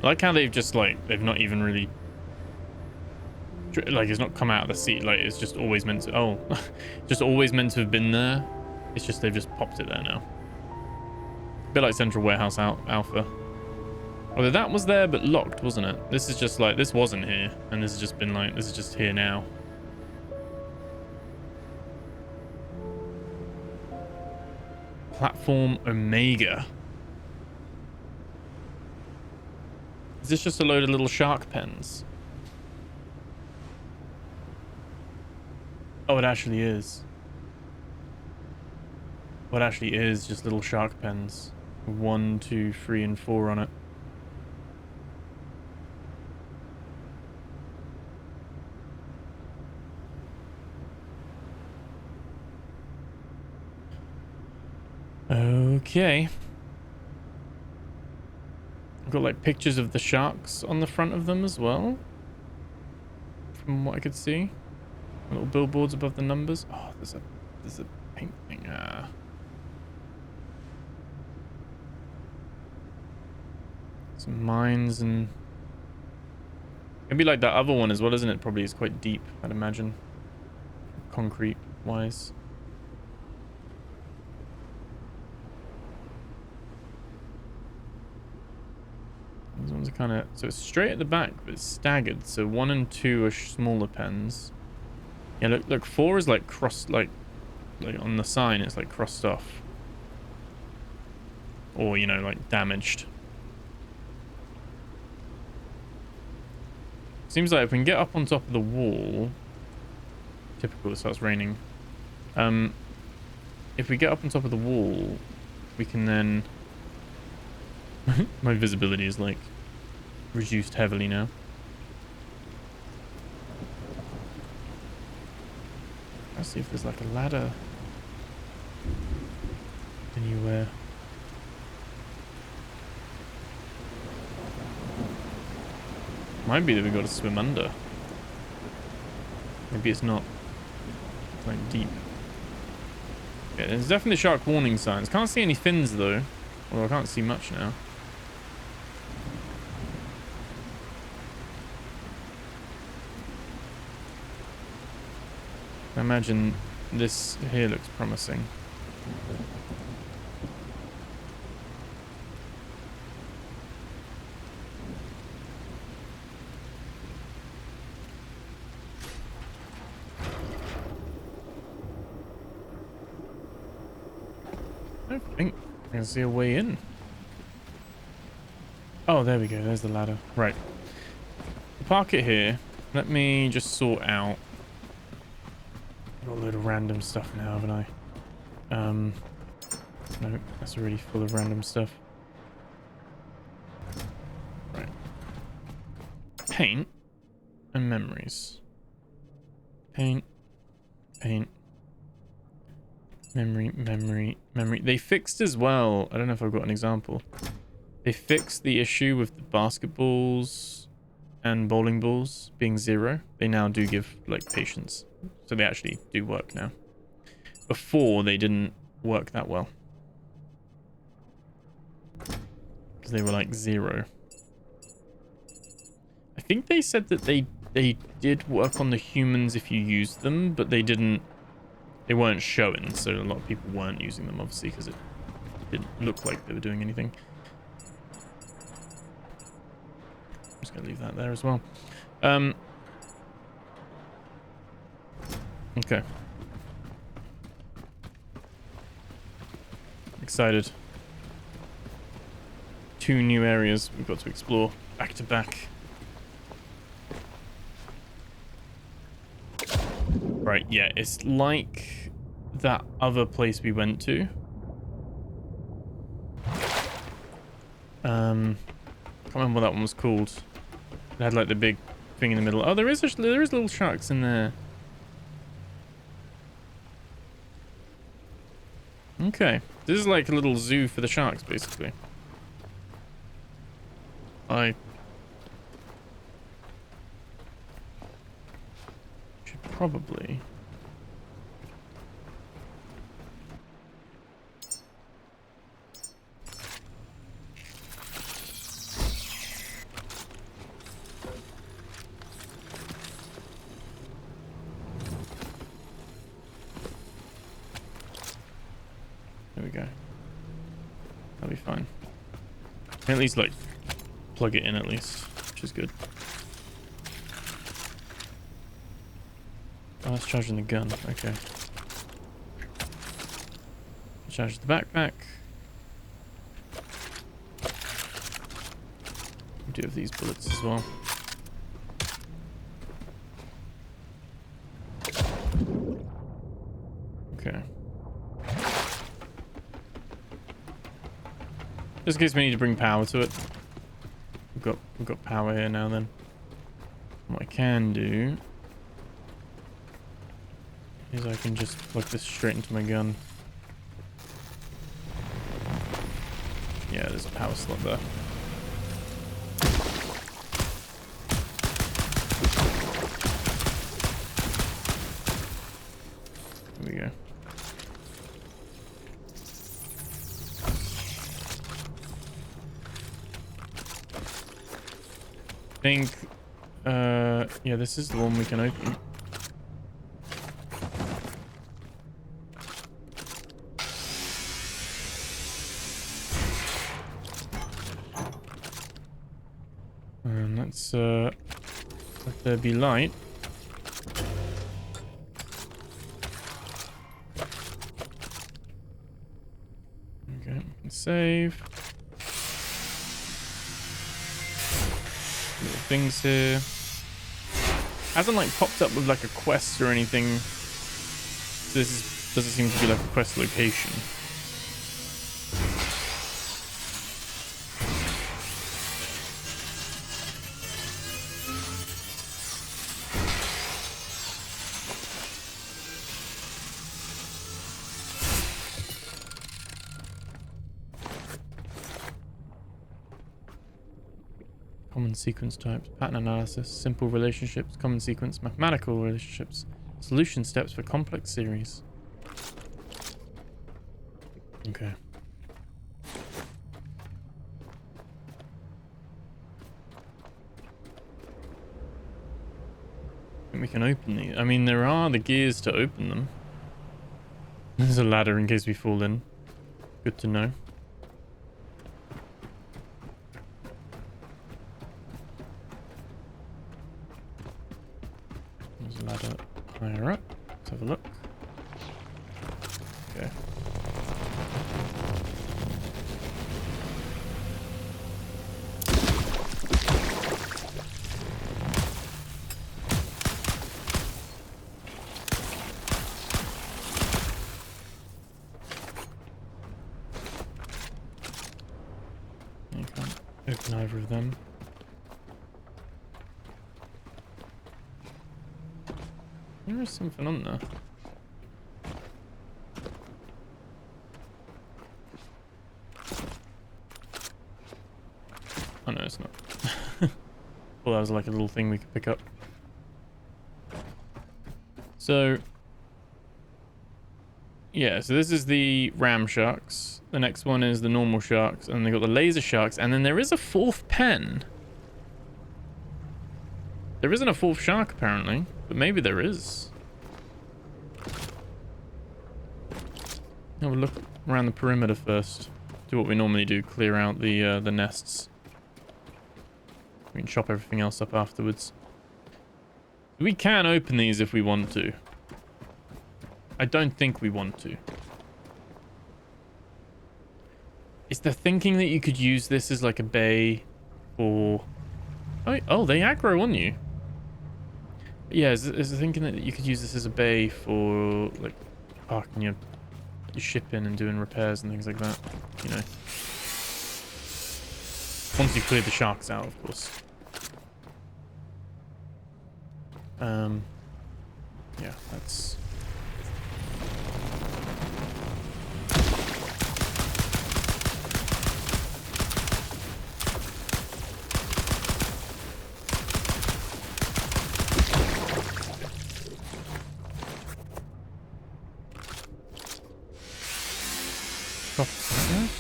S1: I like how they've just like, they've not even really, like, it's not come out of the seat, like it's just always meant to, oh, just always meant to have been there. It's just they've just popped it there now. A bit like Central Warehouse Alpha. Although that was there but locked, wasn't it? This is just like, this wasn't here, and this has just been like, this is just here now. Platform Omega. Is this just a load of little shark pens? Oh, it actually is. What actually is just little shark pens. 1, 2, 3, and 4 on it. Okay. I've got like pictures of the sharks on the front of them as well. From what I could see. Little billboards above the numbers. Oh, there's a paint thing. Some mines and it'd be like that other one as well, isn't it? Probably is quite deep, I'd imagine. Concrete wise. These ones are kind of, so it's straight at the back, but it's staggered. So 1 and 2 are smaller pens. Yeah, look, 4 is like crossed, like on the sign, it's like crossed off, or you know, like damaged. Seems like if we can get up on top of the wall, typical, it starts raining. If we get up on top of the wall, we can then. My visibility is like reduced heavily now. Let's see if there's like a ladder anywhere. Might be that we got to swim under. Maybe it's not like deep. Yeah, there's definitely shark warning signs. Can't see any fins though. Well, I can't see much now. I imagine this here looks promising. I don't think I can see a way in. Oh, there we go. There's the ladder. Right. Park it here. Let me just sort out. Got a load of random stuff now, haven't I? No, that's already full of random stuff. Right. Paint and memories. Paint. Paint. Memory, memory, memory. They fixed as well. I don't know if I've got an example. They fixed the issue with the basketballs and bowling balls being 0. They now do give like patience. So they actually do work now. Before they didn't work that well. Because they were like 0. I think they said that they did work on the humans if you used them, but they weren't showing, so a lot of people weren't using them obviously because it didn't look like they were doing anything. I'm just gonna leave that there as well. Okay. Excited. 2 new areas we've got to explore back to back. Right, yeah, it's like that other place we went to. Can't remember what that one was called. It had like the big thing in the middle. Oh, there is little sharks in there. Okay, this is like a little zoo for the sharks, basically. I should probably... There we go. That'll be fine. Can at least like plug it in at least, which is good. Oh, that's charging the gun. Okay. Charge the backpack. We do have these bullets as well. Okay. Just in case we need to bring power to it. We've got power here now then. What I can do is I can just plug this straight into my gun. Yeah, there's a power slot there. There we go. I think, yeah, this is the one we can open. And let's, let there be light. Okay, save. Little things here. Hasn't like popped up with like a quest or anything. So this doesn't seem to be like a quest location. Common sequence types, pattern analysis, simple relationships, common sequence, mathematical relationships, solution steps for complex series. Okay. I think we can open these. I mean, there are the gears to open them. There's a ladder in case we fall in. Good to know. There's a ladder higher up. Let's have a look. Okay. You can't open either of them. There is something on there. Oh no, it's not. Well, that was like a little thing we could pick up. So, yeah, so this is the ram sharks. The next one is the normal sharks, and they got the laser sharks, and then there is a fourth pen. There isn't a fourth shark apparently, but maybe there is. Have a look around the perimeter first. Do what we normally do, clear out the nests. We can chop everything else up afterwards. We can open these if we want to. I don't think we want to. Is the thinking that you could use this as like a bay for... Oh, they aggro on you. Yeah, is the thinking that you could use this as a bay for like parking your ship in and doing repairs and things like that, you know. Once you clear the sharks out, of course. Yeah, that's...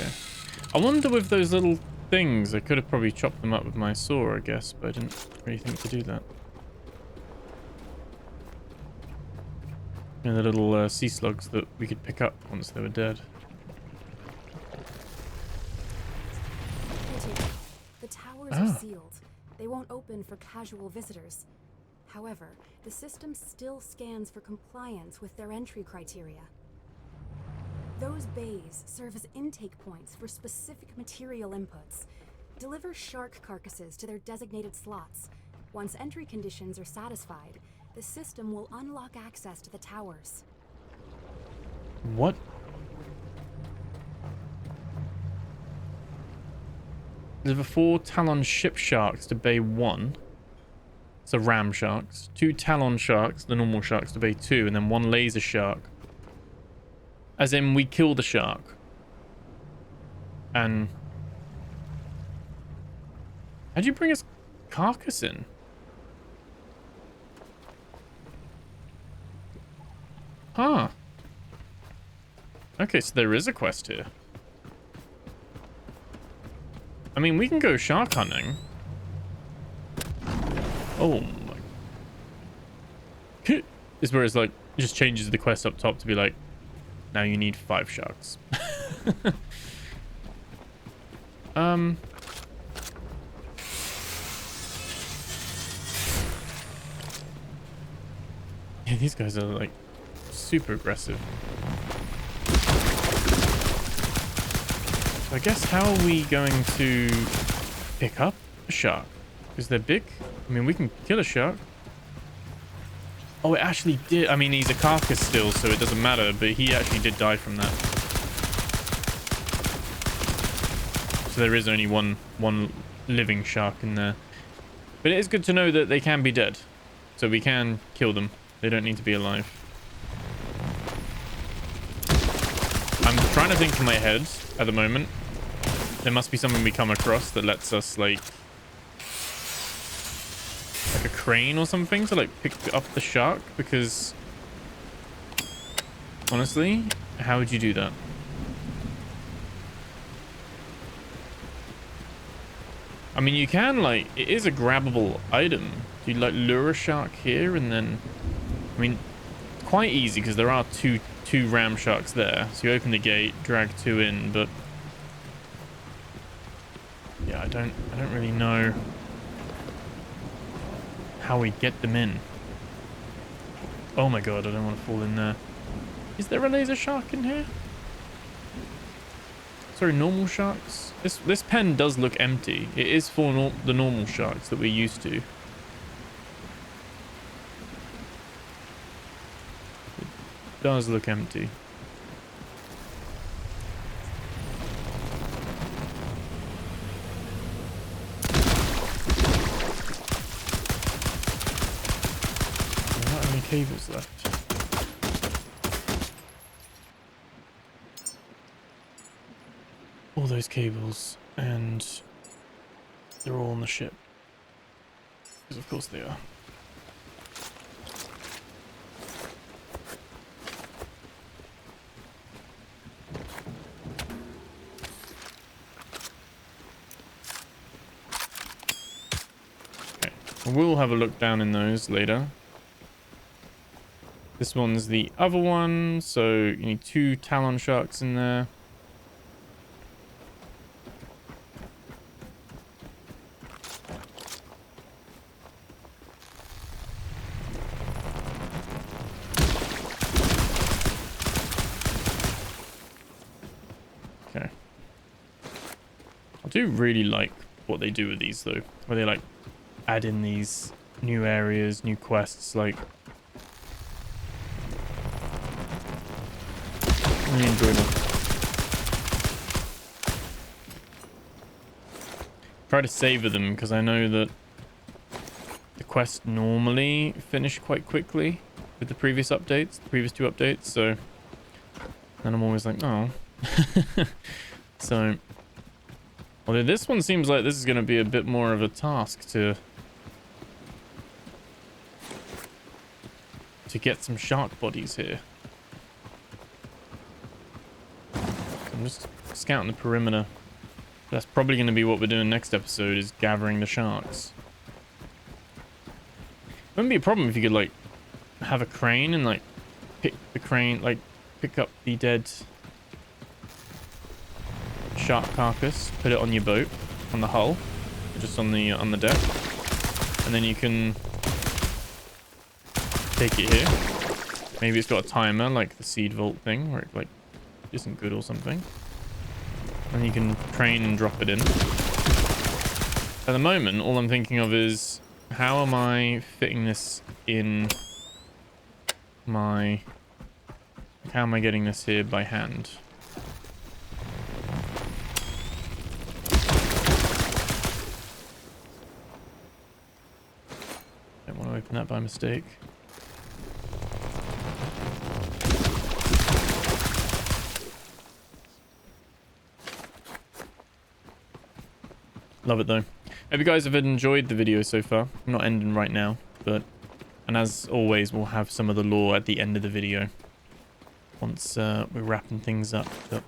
S1: Okay. I wonder with those little things, I could have probably chopped them up with my saw, I guess, but I didn't really think to do that. And the little sea slugs that we could pick up once they were dead.
S3: The towers are sealed. They won't open for casual visitors. However, the system still scans for compliance with their entry criteria. Those bays serve as intake points for specific material inputs. Deliver shark carcasses to their designated slots. Once entry conditions are satisfied, the system will unlock access to the towers.
S1: What? Deliver 4 Talon ship sharks to Bay 1. So ram sharks. 2 Talon sharks, the normal sharks, to Bay 2. And then 1 laser shark. As in, we kill the shark. And... how'd you bring his carcass in? Huh. Okay, so there is a quest here. I mean, we can go shark hunting. Oh my... is where it's like, it just changes the quest up top to be like, now you need 5 sharks. Yeah, these guys are like super aggressive. So I guess how are we going to pick up a shark? Because they're big. I mean, we can kill a shark. Oh, it actually did. I mean, he's a carcass still, so it doesn't matter. But he actually did die from that. So there is only one living shark in there. But it is good to know that they can be dead. So we can kill them. They don't need to be alive. I'm trying to think in my head at the moment. There must be something we come across that lets us like a crane or something to like pick up the shark, because honestly, how would you do that? I mean, you can like, it is a grabbable item. You like lure a shark here and then, I mean, quite easy because there are two ram sharks there. So you open the gate, drag 2 in, but yeah, I don't really know how we get them in. Oh my god, I don't want to fall in there. Is there a laser shark in here? Sorry, normal sharks? This pen does look empty. It is for the normal sharks that we're used to. It does look empty. Cables left. All those cables, and they're all on the ship. Because of course they are. Okay, we'll have a look down in those later. This one's the other one, so you need 2 Talon sharks in there. Okay. I do really like what they do with these though, where they like add in these new areas, new quests, like really enjoyable. Try to savor them because I know that the quests normally finish quite quickly with the previous updates, the previous 2 updates, so then I'm always like, oh. So, although this one seems like this is going to be a bit more of a task to get some shark bodies here. I'm just scouting the perimeter. That's probably going to be what we're doing next episode, is gathering the sharks. Wouldn't be a problem if you could like have a crane and like pick up the dead shark carcass, put it on your boat, on the hull, just on the deck, and then you can take it here. Maybe it's got a timer like the seed vault thing, where it like isn't good or something. And you can train and drop it in. At the moment, all I'm thinking of is, how am I fitting this in my... How am I getting this here by hand? Don't want to open that by mistake. Love it though. Hope you guys have enjoyed the video so far. I'm not ending right now, but... And as always, we'll have some of the lore at the end of the video. Once we're wrapping things up. But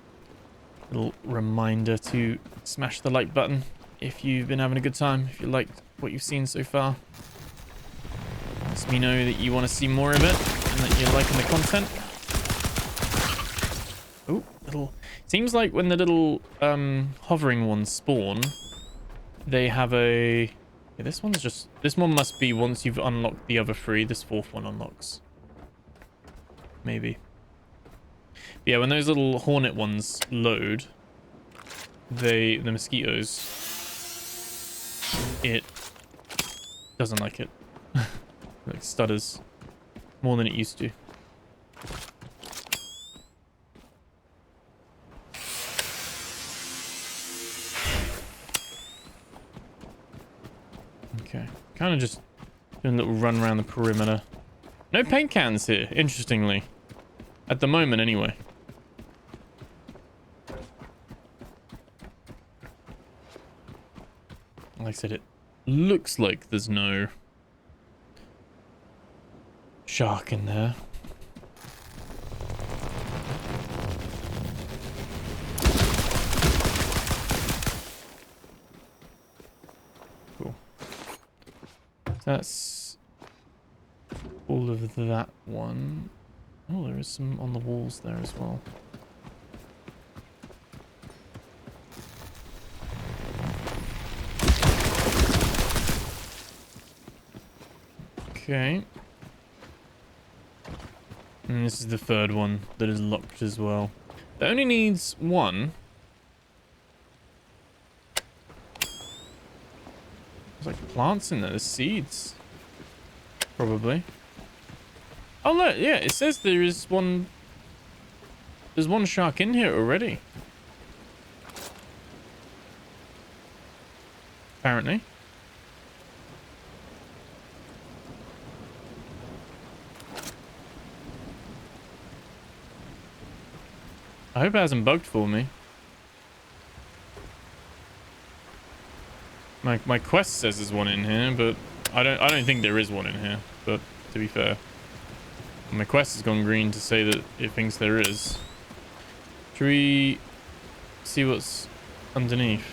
S1: little reminder to smash the like button if you've been having a good time. If you liked what you've seen so far. Lets me know that you want to see more of it. And that you're liking the content. Oh, little... Seems like when the little hovering ones spawn... They have a... Yeah, this one's just... This one must be once you've unlocked the other three. This fourth one unlocks. Maybe. But yeah, when those little hornet ones load, the mosquitoes, it doesn't like it. Like stutters more than it used to. Okay, kind of just doing a little run around the perimeter. No paint cans here, interestingly. At the moment, anyway. Like I said, it looks like there's no shark in there. Cool. That's all of that one. Oh, there is some on the walls there as well. Okay. And this is the third one that is locked as well. That only needs one. There's like plants in there, there's seeds. Probably. Oh look, yeah, it says there is one... There's one shark in here already. Apparently. I hope it hasn't bugged for me. My quest says there's one in here, but I don't think there is one in here, but to be fair. My quest has gone green to say that it thinks there is. Should we see what's underneath?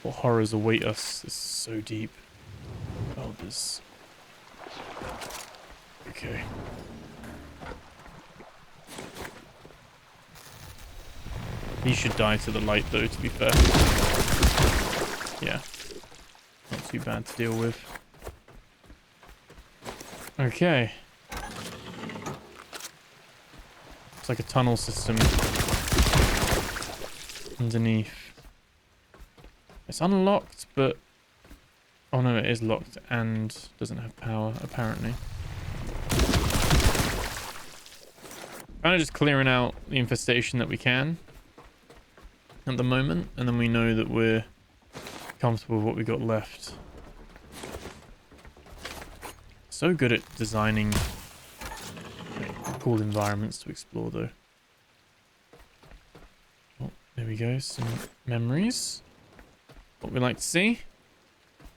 S1: What horrors await us? This is so deep. Oh, this. Okay. He should die to the light though, to be fair. Yeah. Not too bad to deal with. Okay. It's like a tunnel system underneath. It's unlocked, but... Oh no, it is locked and doesn't have power, apparently. Kind of just clearing out the infestation that we can at the moment, and then we know that we're comfortable with what we got left. So good at designing cool environments to explore though. Oh, there we go, some memories. What we like to see.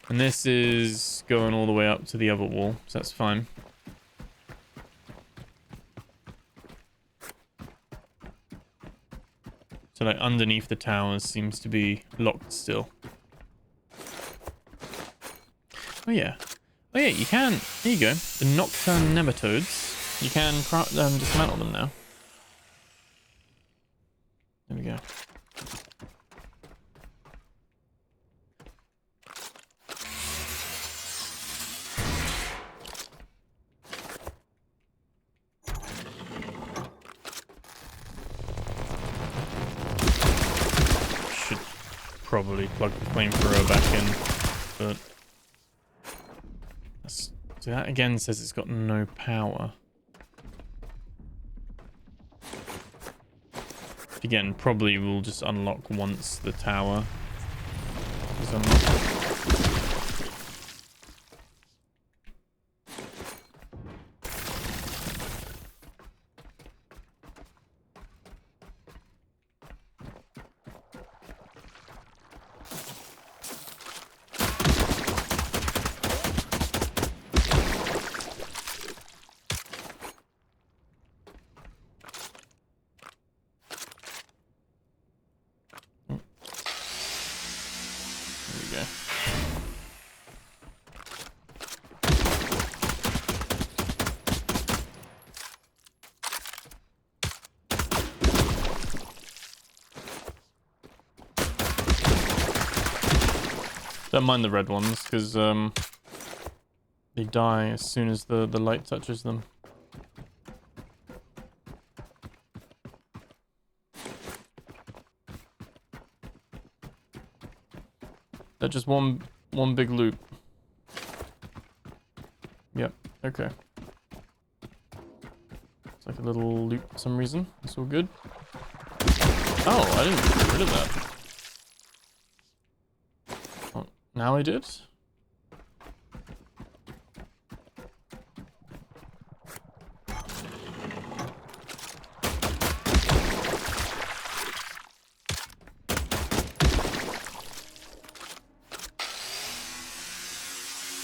S1: And this is going all the way up to the other wall, so that's fine. So like underneath the towers seems to be locked still. Oh yeah. Oh yeah, you can. There you go. The nocturne nematodes. You can dismantle them now. There we go. probably plug the flamethrower back in, but so that again says it's got no power. Again, probably we'll just unlock once the tower is unlocked. Don't mind the red ones, because they die as soon as the light touches them. They're just one big loop. Yep, okay. It's like a little loop for some reason. It's all good. Oh, I didn't get rid of that. Now I did?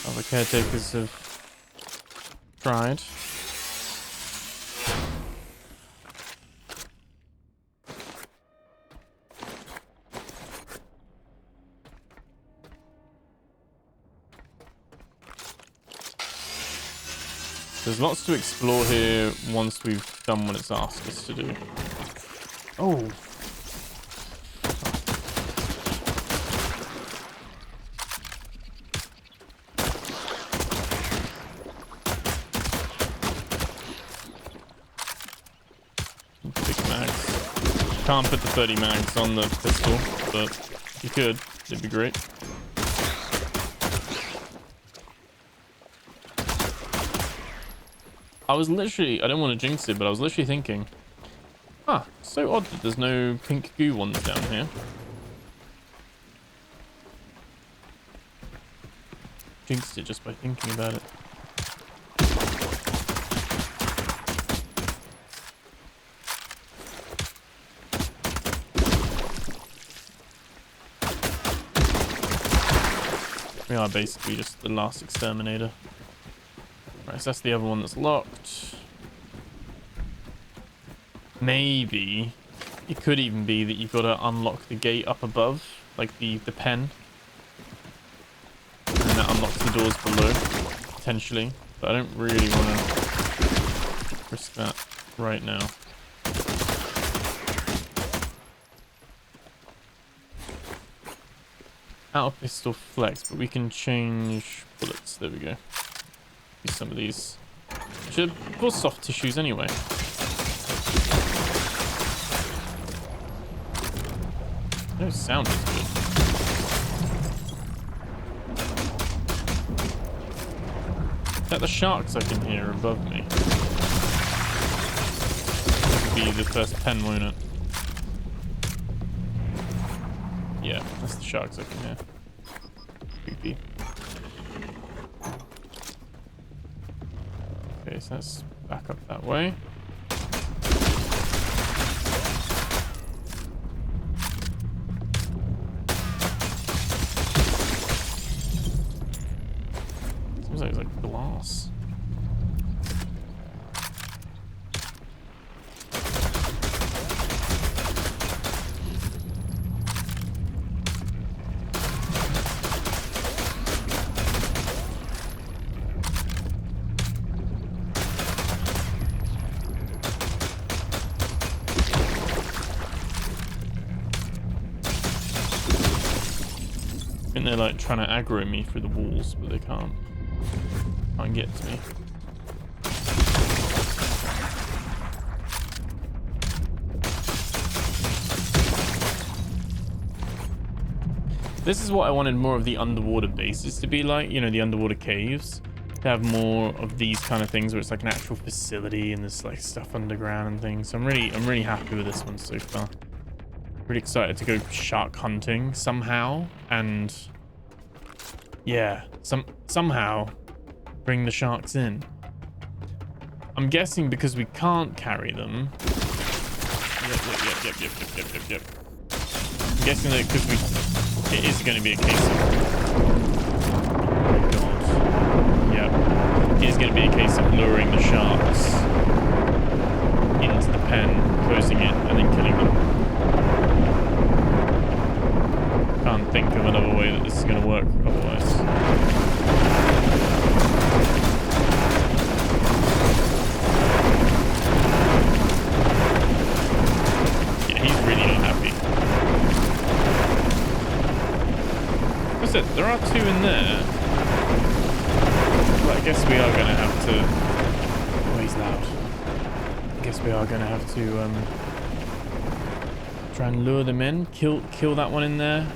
S1: Other caretakers have tried. There's lots to explore here once we've done what it's asked us to do. Oh. Big mags. Can't put the 30 mags on the pistol, but if you could, it'd be great. I was literally, I don't want to jinx it, but I was literally thinking, huh, so odd that there's no pink goo ones down here. Jinxed it just by thinking about it. We are basically just the last exterminator. Right, so that's the other one that's locked. Maybe it could even be that you've got to unlock the gate up above, like the pen. And then that unlocks the doors below, potentially. But I don't really want to risk that right now. Out of pistol flex, but we can change bullets. There we go. Use some of these. Which are soft tissues anyway. No sound is good. Is that the sharks I can hear above me? That'll be the first pen, won't it? Yeah, that's the sharks I can hear. Creepy. Okay, so let's back up that way. Seems like it's like glass. I think they're like trying to aggro me through the walls, but they can't get to me. This is what I wanted more of the underwater bases to be like, you know, the underwater caves. To have more of these kind of things where it's like an actual facility and there's like stuff underground and things. So I'm really happy with this one so far. Really excited to go shark hunting somehow, and yeah, somehow bring the sharks in. I'm guessing because we can't carry them. Yep. I'm guessing that because it is going to be a case of, oh my god, yep, it is going to be a case of luring the sharks into the pen, closing it, and then killing them. Can't think of another way that this is going to work otherwise. Yeah, he's really not happy. What's it? There are two in there. But I guess we are going to have to... Oh, he's loud. I guess we are going to have to try and lure them in. Kill that one in there.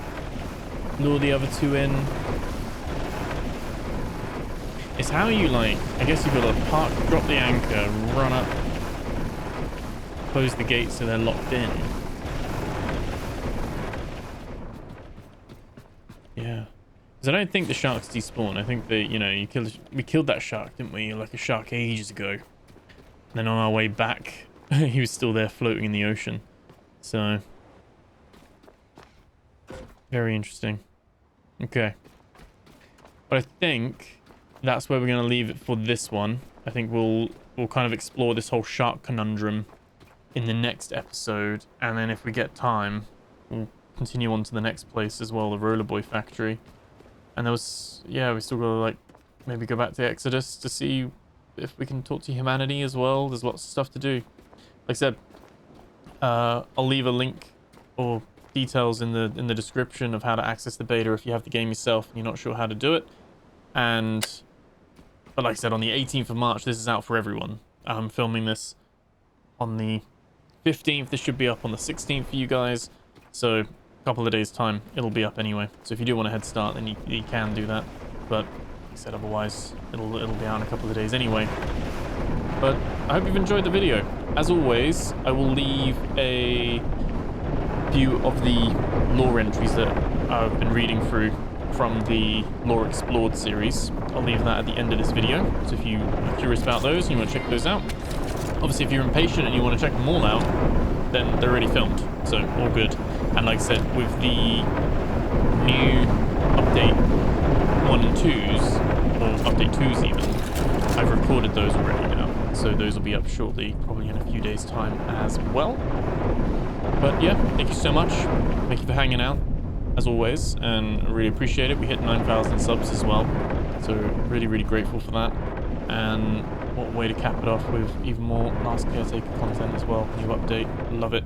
S1: Lure the other two in. It's how you, like, I guess you've got to park, drop the anchor, run up, close the gate so they're locked in. Yeah. Because I don't think the sharks despawn. I think that, you know, we killed that shark, didn't we? Like a shark ages ago. And then on our way back, he was still there floating in the ocean. So... very interesting. Okay. But I think that's where we're going to leave it for this one. I think we'll kind of explore this whole shark conundrum in the next episode. And then if we get time, we'll continue on to the next place as well, the Rollerboy factory. And there was, yeah, we still got to like maybe go back to Exodus to see if we can talk to humanity as well. There's lots of stuff to do. Like I said, I'll leave a link or details in the description of how to access the beta if you have the game yourself and you're not sure how to do it. But like I said, on the 18th of March, this is out for everyone. I'm filming this on the 15th. This should be up on the 16th for you guys. So a couple of days time, it'll be up anyway. So if you do want a head start, then you can do that. But like I said, otherwise, it'll be out in a couple of days anyway. But I hope you've enjoyed the video. As always, I will leave a few of the lore entries that I've been reading through from the Lore Explored series. I'll leave that at the end of this video, so if you are curious about those and you want to check those out. Obviously, if you're impatient and you want to check them all out, then they're already filmed, so all good. And like I said, with the new update 1 and 2s, or update 2s even, I've recorded those already now, so those will be up shortly, probably in a few days' time as well. But yeah, thank you so much. Thank you for hanging out, as always, and I really appreciate it. We hit 9,000 subs as well, so really grateful for that. And what a way to cap it off with even more Last Caretaker content as well. New update, love it.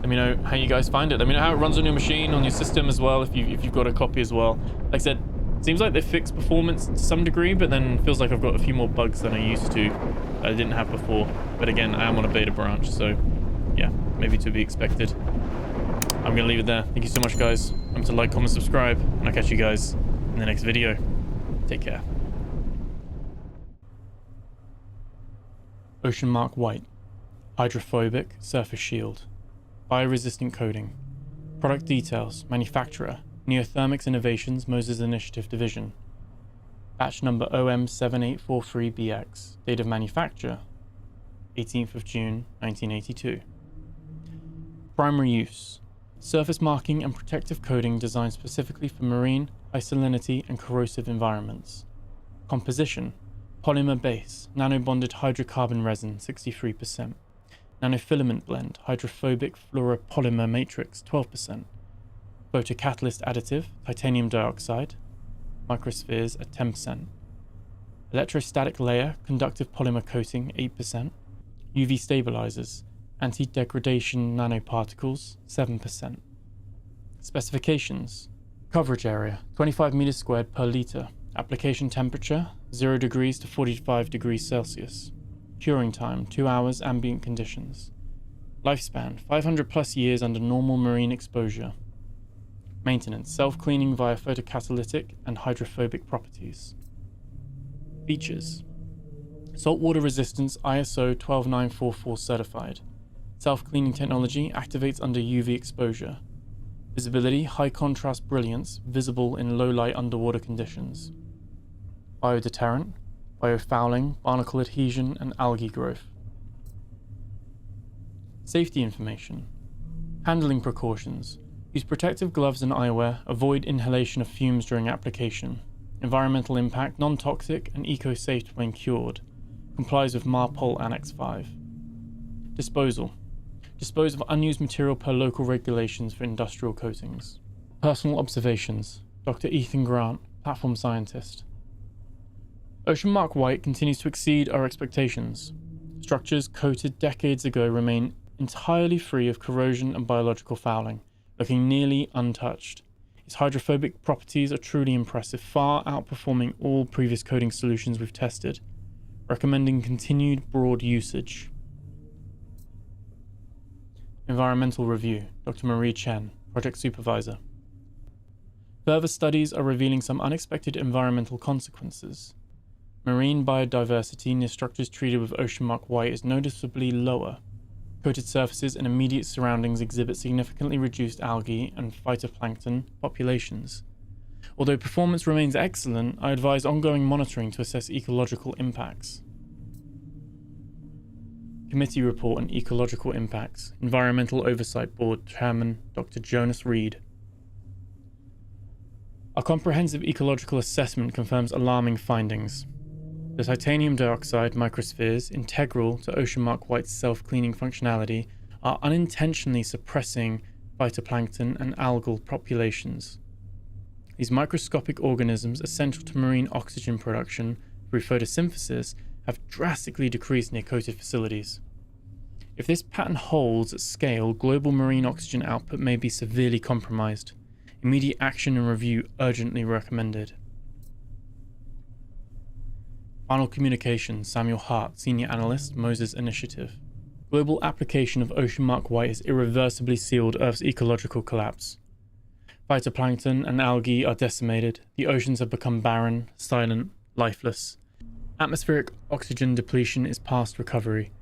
S1: Let me know how you guys find it. Let me know how it runs on your machine, on your system as well, if you've got a copy as well. Like I said, it seems like they fixed performance to some degree, but then feels like I've got a few more bugs than I used to that I didn't have before. But again, I am on a beta branch, so yeah, maybe to be expected. I'm gonna leave it there. Thank you so much, guys. Remember to like, comment, subscribe, and I'll catch you guys in the next video. Take care. Ocean Mark White. Hydrophobic surface shield. Bioresistant coating. Product details. Manufacturer. Neothermics Innovations Moses Initiative Division. Batch number OM7843BX. Date of manufacture 18th of June 1982. Primary use. Surface marking and protective coating designed specifically for marine, isolinity and corrosive environments. Composition. Polymer base, nanobonded hydrocarbon resin 63%. Nanofilament blend, hydrophobic fluoropolymer matrix 12%. Photocatalyst additive, titanium dioxide, microspheres at 10%. Electrostatic layer, conductive polymer coating 8%. UV stabilizers, anti-degradation nanoparticles 7%. Specifications. Coverage area 25 meters squared per liter. Application temperature 0 degrees to 45 degrees Celsius. Curing time 2 hours ambient conditions. Lifespan 500 plus years under normal marine exposure. Maintenance, self-cleaning via photocatalytic and hydrophobic properties. Features: saltwater resistance ISO 12944 certified. Self-cleaning technology activates under UV exposure. Visibility, high contrast brilliance, visible in low light underwater conditions. Biodeterrent, biofouling, barnacle adhesion, and algae growth. Safety information. Handling precautions. Use protective gloves and eyewear, avoid inhalation of fumes during application. Environmental impact, non-toxic and eco-safe when cured. Complies with MARPOL Annex 5. Disposal. Dispose of unused material per local regulations for industrial coatings. Personal observations. Dr. Ethan Grant, platform scientist. Ocean Mark White continues to exceed our expectations. Structures coated decades ago remain entirely free of corrosion and biological fouling, looking nearly untouched. Its hydrophobic properties are truly impressive, far outperforming all previous coating solutions we've tested, recommending continued broad usage. Environmental review, Dr. Marie Chen, project supervisor. Further studies are revealing some unexpected environmental consequences. Marine biodiversity near structures treated with Ocean Mark White is noticeably lower. Coated surfaces and immediate surroundings exhibit significantly reduced algae and phytoplankton populations. Although performance remains excellent, I advise ongoing monitoring to assess ecological impacts. Committee Report on Ecological Impacts, Environmental Oversight Board Chairman Dr. Jonas Reed. Our comprehensive ecological assessment confirms alarming findings. The titanium dioxide microspheres, integral to Ocean Mark White's self-cleaning functionality, are unintentionally suppressing phytoplankton and algal populations. These microscopic organisms, essential to marine oxygen production through photosynthesis, have drastically decreased near coated facilities. If this pattern holds at scale, global marine oxygen output may be severely compromised. Immediate action and review urgently recommended. Final communication, Samuel Hart, Senior Analyst, Moses Initiative. Global application of Ocean Mark White has irreversibly sealed Earth's ecological collapse. Phytoplankton and algae are decimated, the oceans have become barren, silent, lifeless. Atmospheric oxygen depletion is past recovery,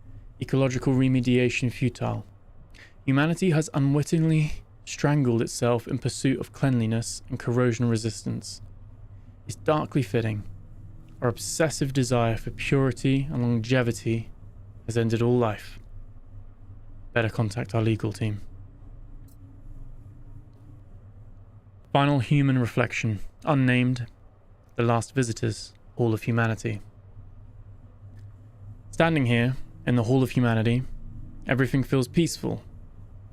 S1: ecological remediation futile. Humanity has unwittingly strangled itself in pursuit of cleanliness and corrosion resistance. It's darkly fitting. Our obsessive desire for purity and longevity has ended all life. Better contact our legal team. Final human reflection, unnamed, the last visitors, Hall of Humanity. Standing here, in the Hall of Humanity, everything feels peaceful.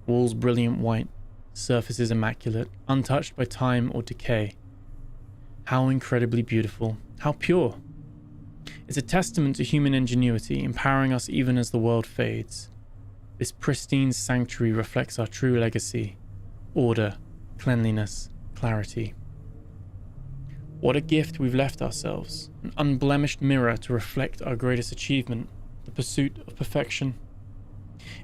S1: Walls brilliant white, surfaces immaculate, untouched by time or decay. How incredibly beautiful, how pure. It's a testament to human ingenuity, empowering us even as the world fades. This pristine sanctuary reflects our true legacy: order, cleanliness, clarity. What a gift we've left ourselves, an unblemished mirror to reflect our greatest achievement, the pursuit of perfection.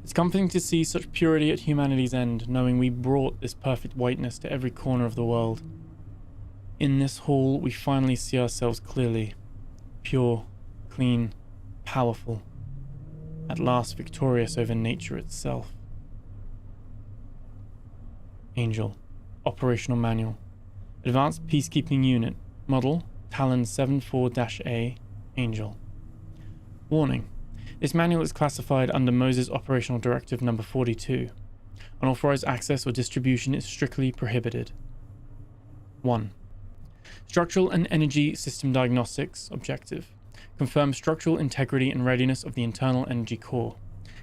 S1: It's comforting to see such purity at humanity's end, knowing we brought this perfect whiteness to every corner of the world. In this hall, we finally see ourselves clearly, pure, clean, powerful, at last victorious over nature itself. Angel, Operational Manual, Advanced Peacekeeping Unit, Model Talon 74-A, Angel. Warning: this manual is classified under Moses Operational Directive Number 42. Unauthorized access or distribution is strictly prohibited. 1. Structural and Energy System Diagnostics Objective. Confirm structural integrity and readiness of the internal energy core.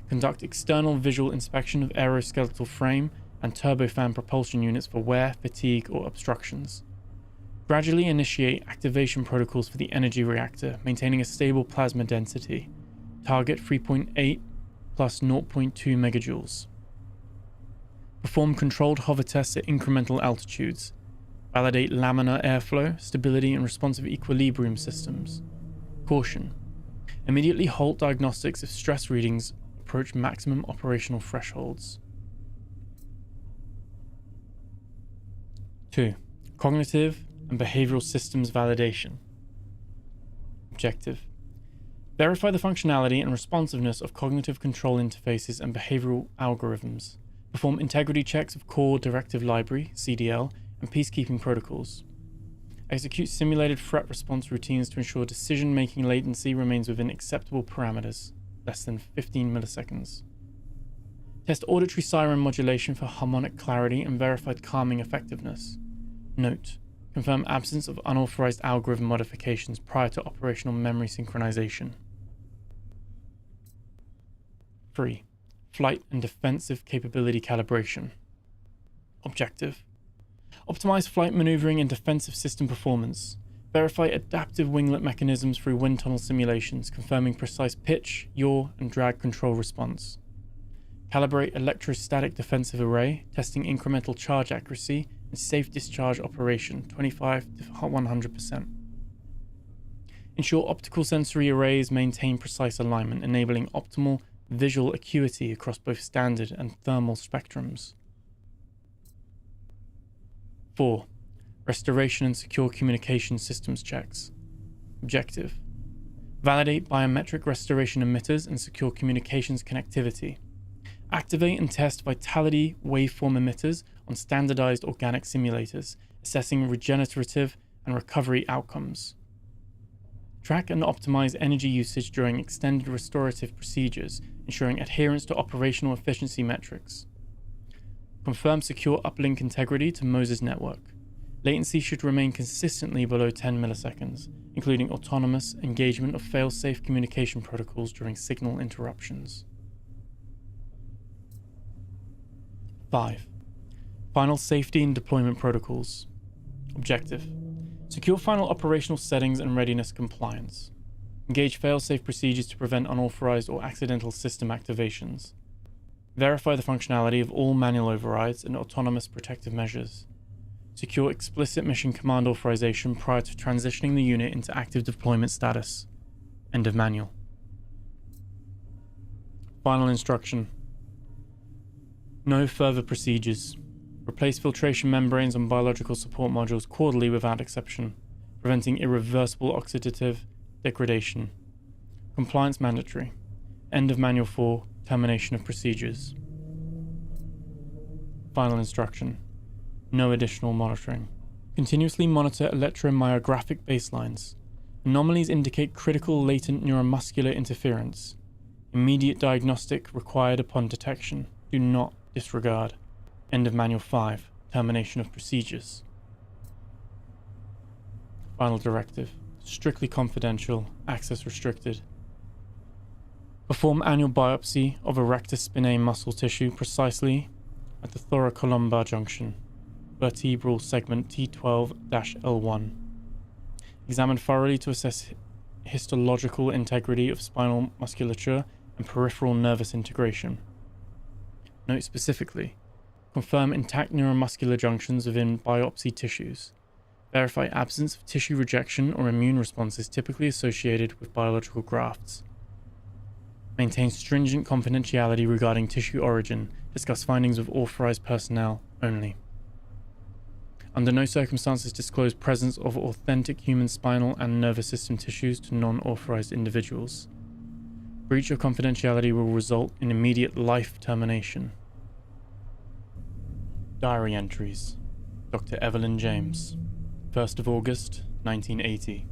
S1: Conduct external visual inspection of aeroskeletal frame and turbofan propulsion units for wear, fatigue, or obstructions. Gradually initiate activation protocols for the energy reactor, maintaining a stable plasma density. Target 3.8 plus 0.2 megajoules. Perform controlled hover tests at incremental altitudes. Validate laminar airflow, stability, and responsive equilibrium systems. Caution: immediately halt diagnostics if stress readings approach maximum operational thresholds. 2. Cognitive and behavioral systems validation. Objective: verify the functionality and responsiveness of cognitive control interfaces and behavioral algorithms. Perform integrity checks of core directive library, CDL, and peacekeeping protocols. Execute simulated threat response routines to ensure decision-making latency remains within acceptable parameters, less than 15 milliseconds. Test auditory siren modulation for harmonic clarity and verified calming effectiveness. Note: confirm absence of unauthorized algorithm modifications prior to operational memory synchronization. 3. Flight and defensive capability calibration. Objective: optimize flight maneuvering and defensive system performance. Verify adaptive winglet mechanisms through wind tunnel simulations, confirming precise pitch, yaw, and drag control response. Calibrate electrostatic defensive array, testing incremental charge accuracy and safe discharge operation 25 to 100%. Ensure optical sensory arrays maintain precise alignment, enabling optimal visual acuity across both standard and thermal spectrums. 4. Restoration and secure communication systems checks. Objective: validate biometric restoration emitters and secure communications connectivity. Activate and test vitality waveform emitters on standardized organic simulators, assessing regenerative and recovery outcomes. Track and optimize energy usage during extended restorative procedures, ensuring adherence to operational efficiency metrics. Confirm secure uplink integrity to Moses network. Latency should remain consistently below 10 milliseconds, including autonomous engagement of fail-safe communication protocols during signal interruptions. 5. Final safety and deployment protocols. Objective: secure final operational settings and readiness compliance. Engage fail-safe procedures to prevent unauthorized or accidental system activations. Verify the functionality of all manual overrides and autonomous protective measures. Secure explicit mission command authorization prior to transitioning the unit into active deployment status. End of manual. Final instruction: no further procedures. Replace filtration membranes on biological support modules quarterly without exception, preventing irreversible oxidative degradation. Compliance mandatory. End of Manual 4, termination of procedures. Final instruction: no additional monitoring. Continuously monitor electromyographic baselines. Anomalies indicate critical latent neuromuscular interference. Immediate diagnostic required upon detection. Do not disregard. End of Manual 5, termination of procedures. Final directive: strictly confidential, access restricted. Perform annual biopsy of erector spinae muscle tissue precisely at the thoracolumbar junction, vertebral segment T12-L1. Examine thoroughly to assess histological integrity of spinal musculature and peripheral nervous integration. Note specifically: confirm intact neuromuscular junctions within biopsy tissues. Verify absence of tissue rejection or immune responses typically associated with biological grafts. Maintain stringent confidentiality regarding tissue origin. Discuss findings with authorized personnel only. Under no circumstances disclose presence of authentic human spinal and nervous system tissues to non-authorized individuals. Breach of confidentiality will result in immediate life termination. Diary entries. Dr. Evelyn James, 1st of August, 1980.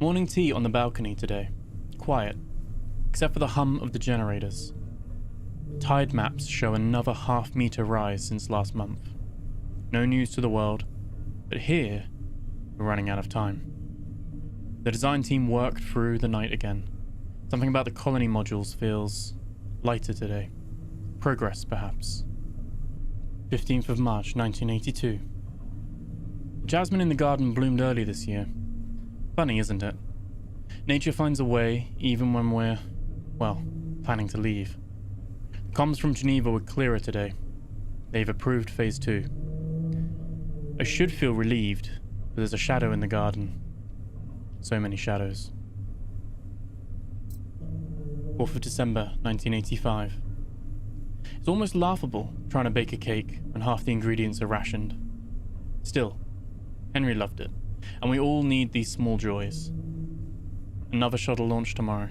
S1: Morning tea on the balcony today. Quiet, except for the hum of the generators. Tide maps show another half-meter rise since last month. No news to the world, but here, we're running out of time. The design team worked through the night again. Something about the colony modules feels lighter today. Progress, perhaps. 15th of March, 1982. Jasmine in the garden bloomed early this year. Funny, isn't it? Nature finds a way, even when we're, well, planning to leave. Comms from Geneva were clearer today. They've approved Phase 2. I should feel relieved, but there's a shadow in the garden. So many shadows. 4th of December, 1985. It's almost laughable trying to bake a cake when half the ingredients are rationed. Still, Henry loved it, and we all need these small joys. Another shuttle launch tomorrow.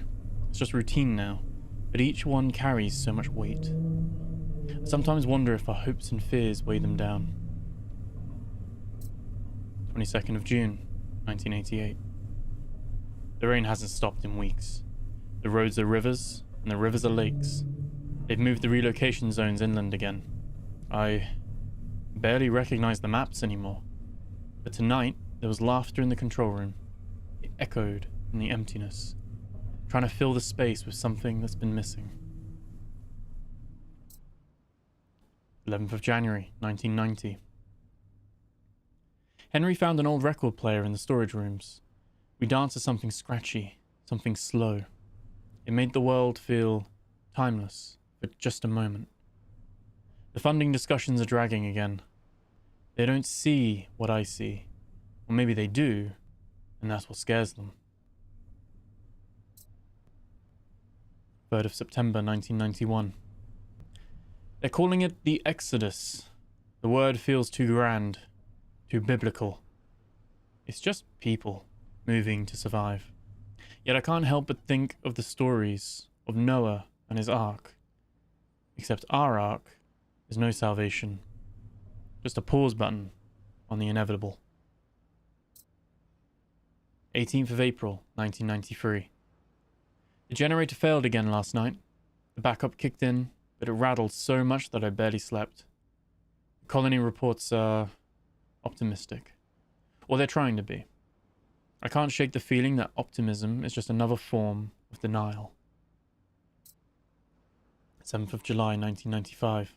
S1: It's just routine now, but each one carries so much weight. I sometimes wonder if our hopes and fears weigh them down. 22nd of June, 1988. The rain hasn't stopped in weeks. The roads are rivers, and the rivers are lakes. They've moved the relocation zones inland again. I barely recognize the maps anymore. But tonight, there was laughter in the control room. It echoed in the emptiness, trying to fill the space with something that's been missing. 11th of January, 1990. Henry found an old record player in the storage rooms. We danced to something scratchy, something slow. It made the world feel timeless for just a moment. The funding discussions are dragging again. They don't see what I see. Or maybe they do, and that's what scares them. 3rd of September 1991. They're calling it the Exodus. The word feels too grand, too biblical. It's just people moving to survive. Yet I can't help but think of the stories of Noah and his ark. Except our ark is no salvation, just a pause button on the inevitable. 18th of April 1993. The generator failed again last night. The backup kicked in, but it rattled so much that I barely slept. The colony reports are optimistic. Or they're trying to be. I can't shake the feeling that optimism is just another form of denial. 7th of July 1995.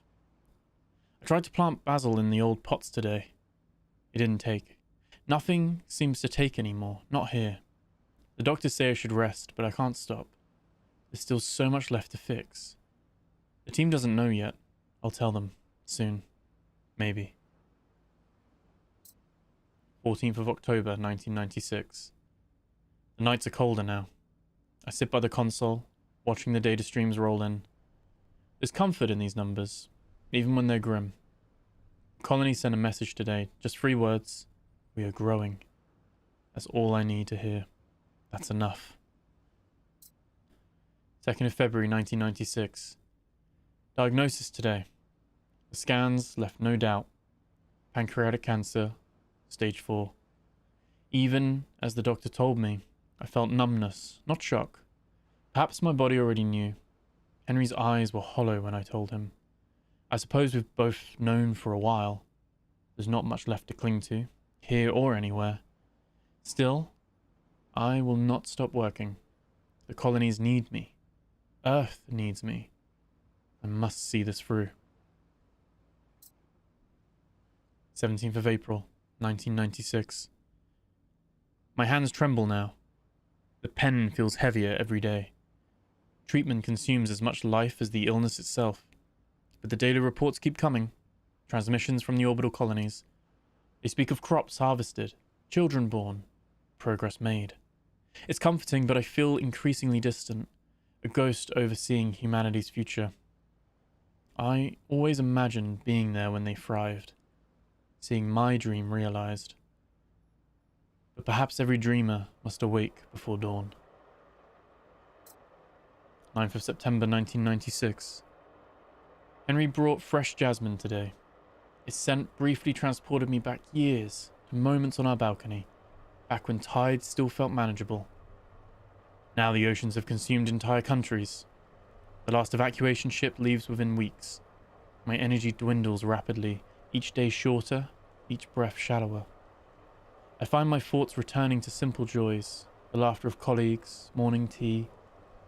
S1: I tried to plant basil in the old pots today. It didn't take. Nothing seems to take anymore, not here. The doctors say I should rest, but I can't stop. There's still so much left to fix. The team doesn't know yet. I'll tell them. Soon. Maybe. 14th of October 1996. The nights are colder now. I sit by the console, watching the data streams roll in. There's comfort in these numbers, even when they're grim. Colony sent a message today, just 3 words. We are growing. That's all I need to hear. That's enough. 2nd of February 1996. Diagnosis today. The scans left no doubt. Pancreatic cancer, stage 4. Even as the doctor told me, I felt numbness, not shock. Perhaps my body already knew. Henry's eyes were hollow when I told him. I suppose we've both known for a while. There's not much left to cling to, here or anywhere. Still, I will not stop working. The colonies need me. Earth needs me. I must see this through. 17th of April, 1996. My hands tremble now. The pen feels heavier every day. Treatment consumes as much life as the illness itself. But the daily reports keep coming. Transmissions from the orbital colonies. They speak of crops harvested, children born, progress made. It's comforting, but I feel increasingly distant, a ghost overseeing humanity's future. I always imagined being there when they thrived, seeing my dream realized. But perhaps every dreamer must awake before dawn. 9th of September 1996. Henry brought fresh jasmine today. Its scent briefly transported me back years to moments on our balcony, back when tides still felt manageable. Now the oceans have consumed entire countries. The last evacuation ship leaves within weeks. My energy dwindles rapidly, each day shorter, each breath shallower. I find my thoughts returning to simple joys, the laughter of colleagues, morning tea,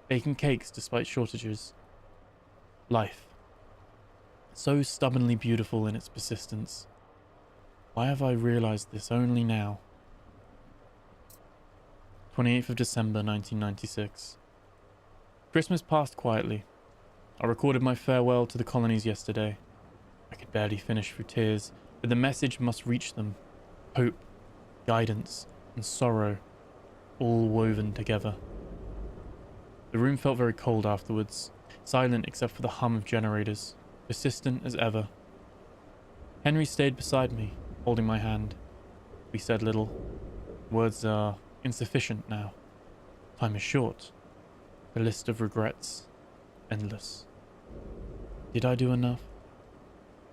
S1: baking cakes despite shortages. Life. So stubbornly beautiful in its persistence. Why have I realized this only now? 28th of December 1996. Christmas passed quietly. I recorded my farewell to the colonies yesterday. I could barely finish through tears, but the message must reach them. Hope, guidance, and sorrow, all woven together. The room felt very cold afterwards. silent except for the hum of generators, persistent as ever. Henry stayed beside me, holding my hand. We said little. Words are insufficient now. Time is short. The list of regrets, endless. Did I do enough?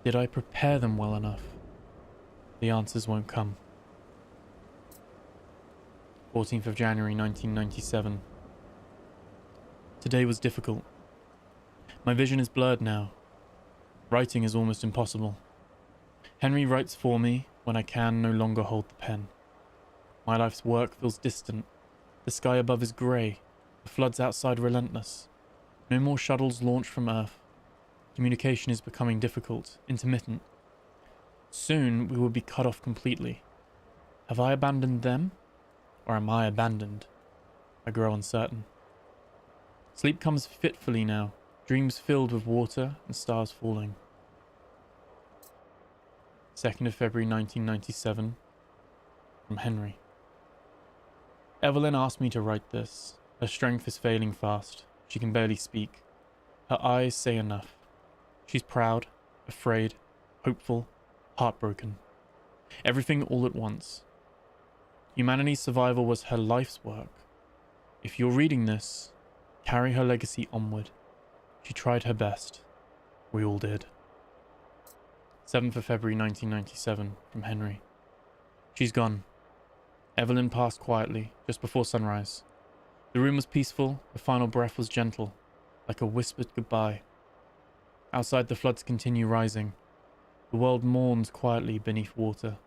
S1: Did I prepare them well enough? The answers won't come. 14th of January 1997. Today was difficult. My vision is blurred now. Writing is almost impossible. Henry writes for me when I can no longer hold the pen. My life's work feels distant. The sky above is grey. The floods outside relentless. No more shuttles launched from Earth. Communication is becoming difficult, intermittent. Soon we will be cut off completely. Have I abandoned them? Or am I abandoned? I grow uncertain. Sleep comes fitfully now, dreams filled with water and stars falling. 2nd of February 1997, from Henry. Evelyn asked me to write this. Her strength is failing fast. She can barely speak. Her eyes say enough. She's proud, afraid, hopeful, heartbroken. Everything all at once. Humanity's survival was her life's work. If you're reading this, carry her legacy onward. She tried her best. We all did. 7th of February 1997, from Henry. She's gone. Evelyn passed quietly, just before sunrise. The room was peaceful, the final breath was gentle, like a whispered goodbye. Outside the floods continue rising. The world mourns quietly beneath water.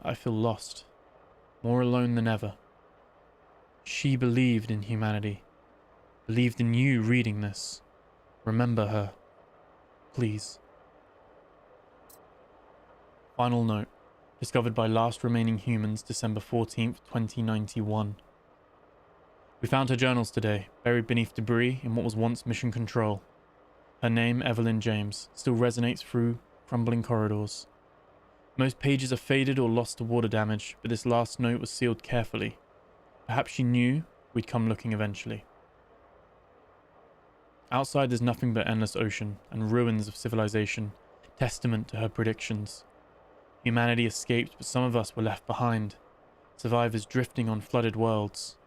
S1: I feel lost, more alone than ever. She believed in humanity, believed in you reading this. Remember her, please. Final note, discovered by last remaining humans, December 14th, 2091. We found her journals today, buried beneath debris in what was once Mission Control. Her name, Evelyn James, still resonates through crumbling corridors. Most pages are faded or lost to water damage, but this last note was sealed carefully. Perhaps she knew we'd come looking eventually. Outside there's nothing but endless ocean and ruins of civilization, testament to her predictions. Humanity escaped, but some of us were left behind, survivors drifting on flooded worlds.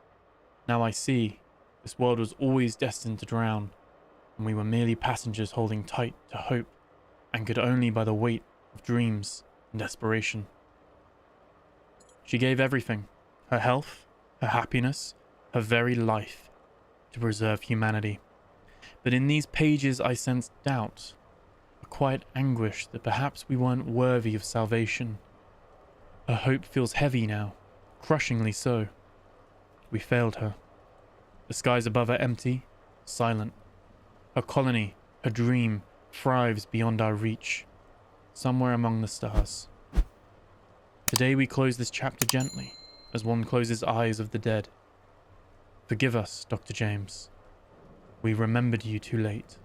S1: Now I see, this world was always destined to drown, and we were merely passengers holding tight to hope, anchored only by the weight of dreams and desperation. She gave everything, her health, her happiness, her very life, to preserve humanity. But in these pages I sensed doubt, a quiet anguish that perhaps we weren't worthy of salvation. Her hope feels heavy now, crushingly so. We failed her. The skies above are empty, silent. Her colony, her dream, thrives beyond our reach, somewhere among the stars. Today we close this chapter gently, as one closes eyes of the dead. Forgive us, Dr. James. We remembered you too late.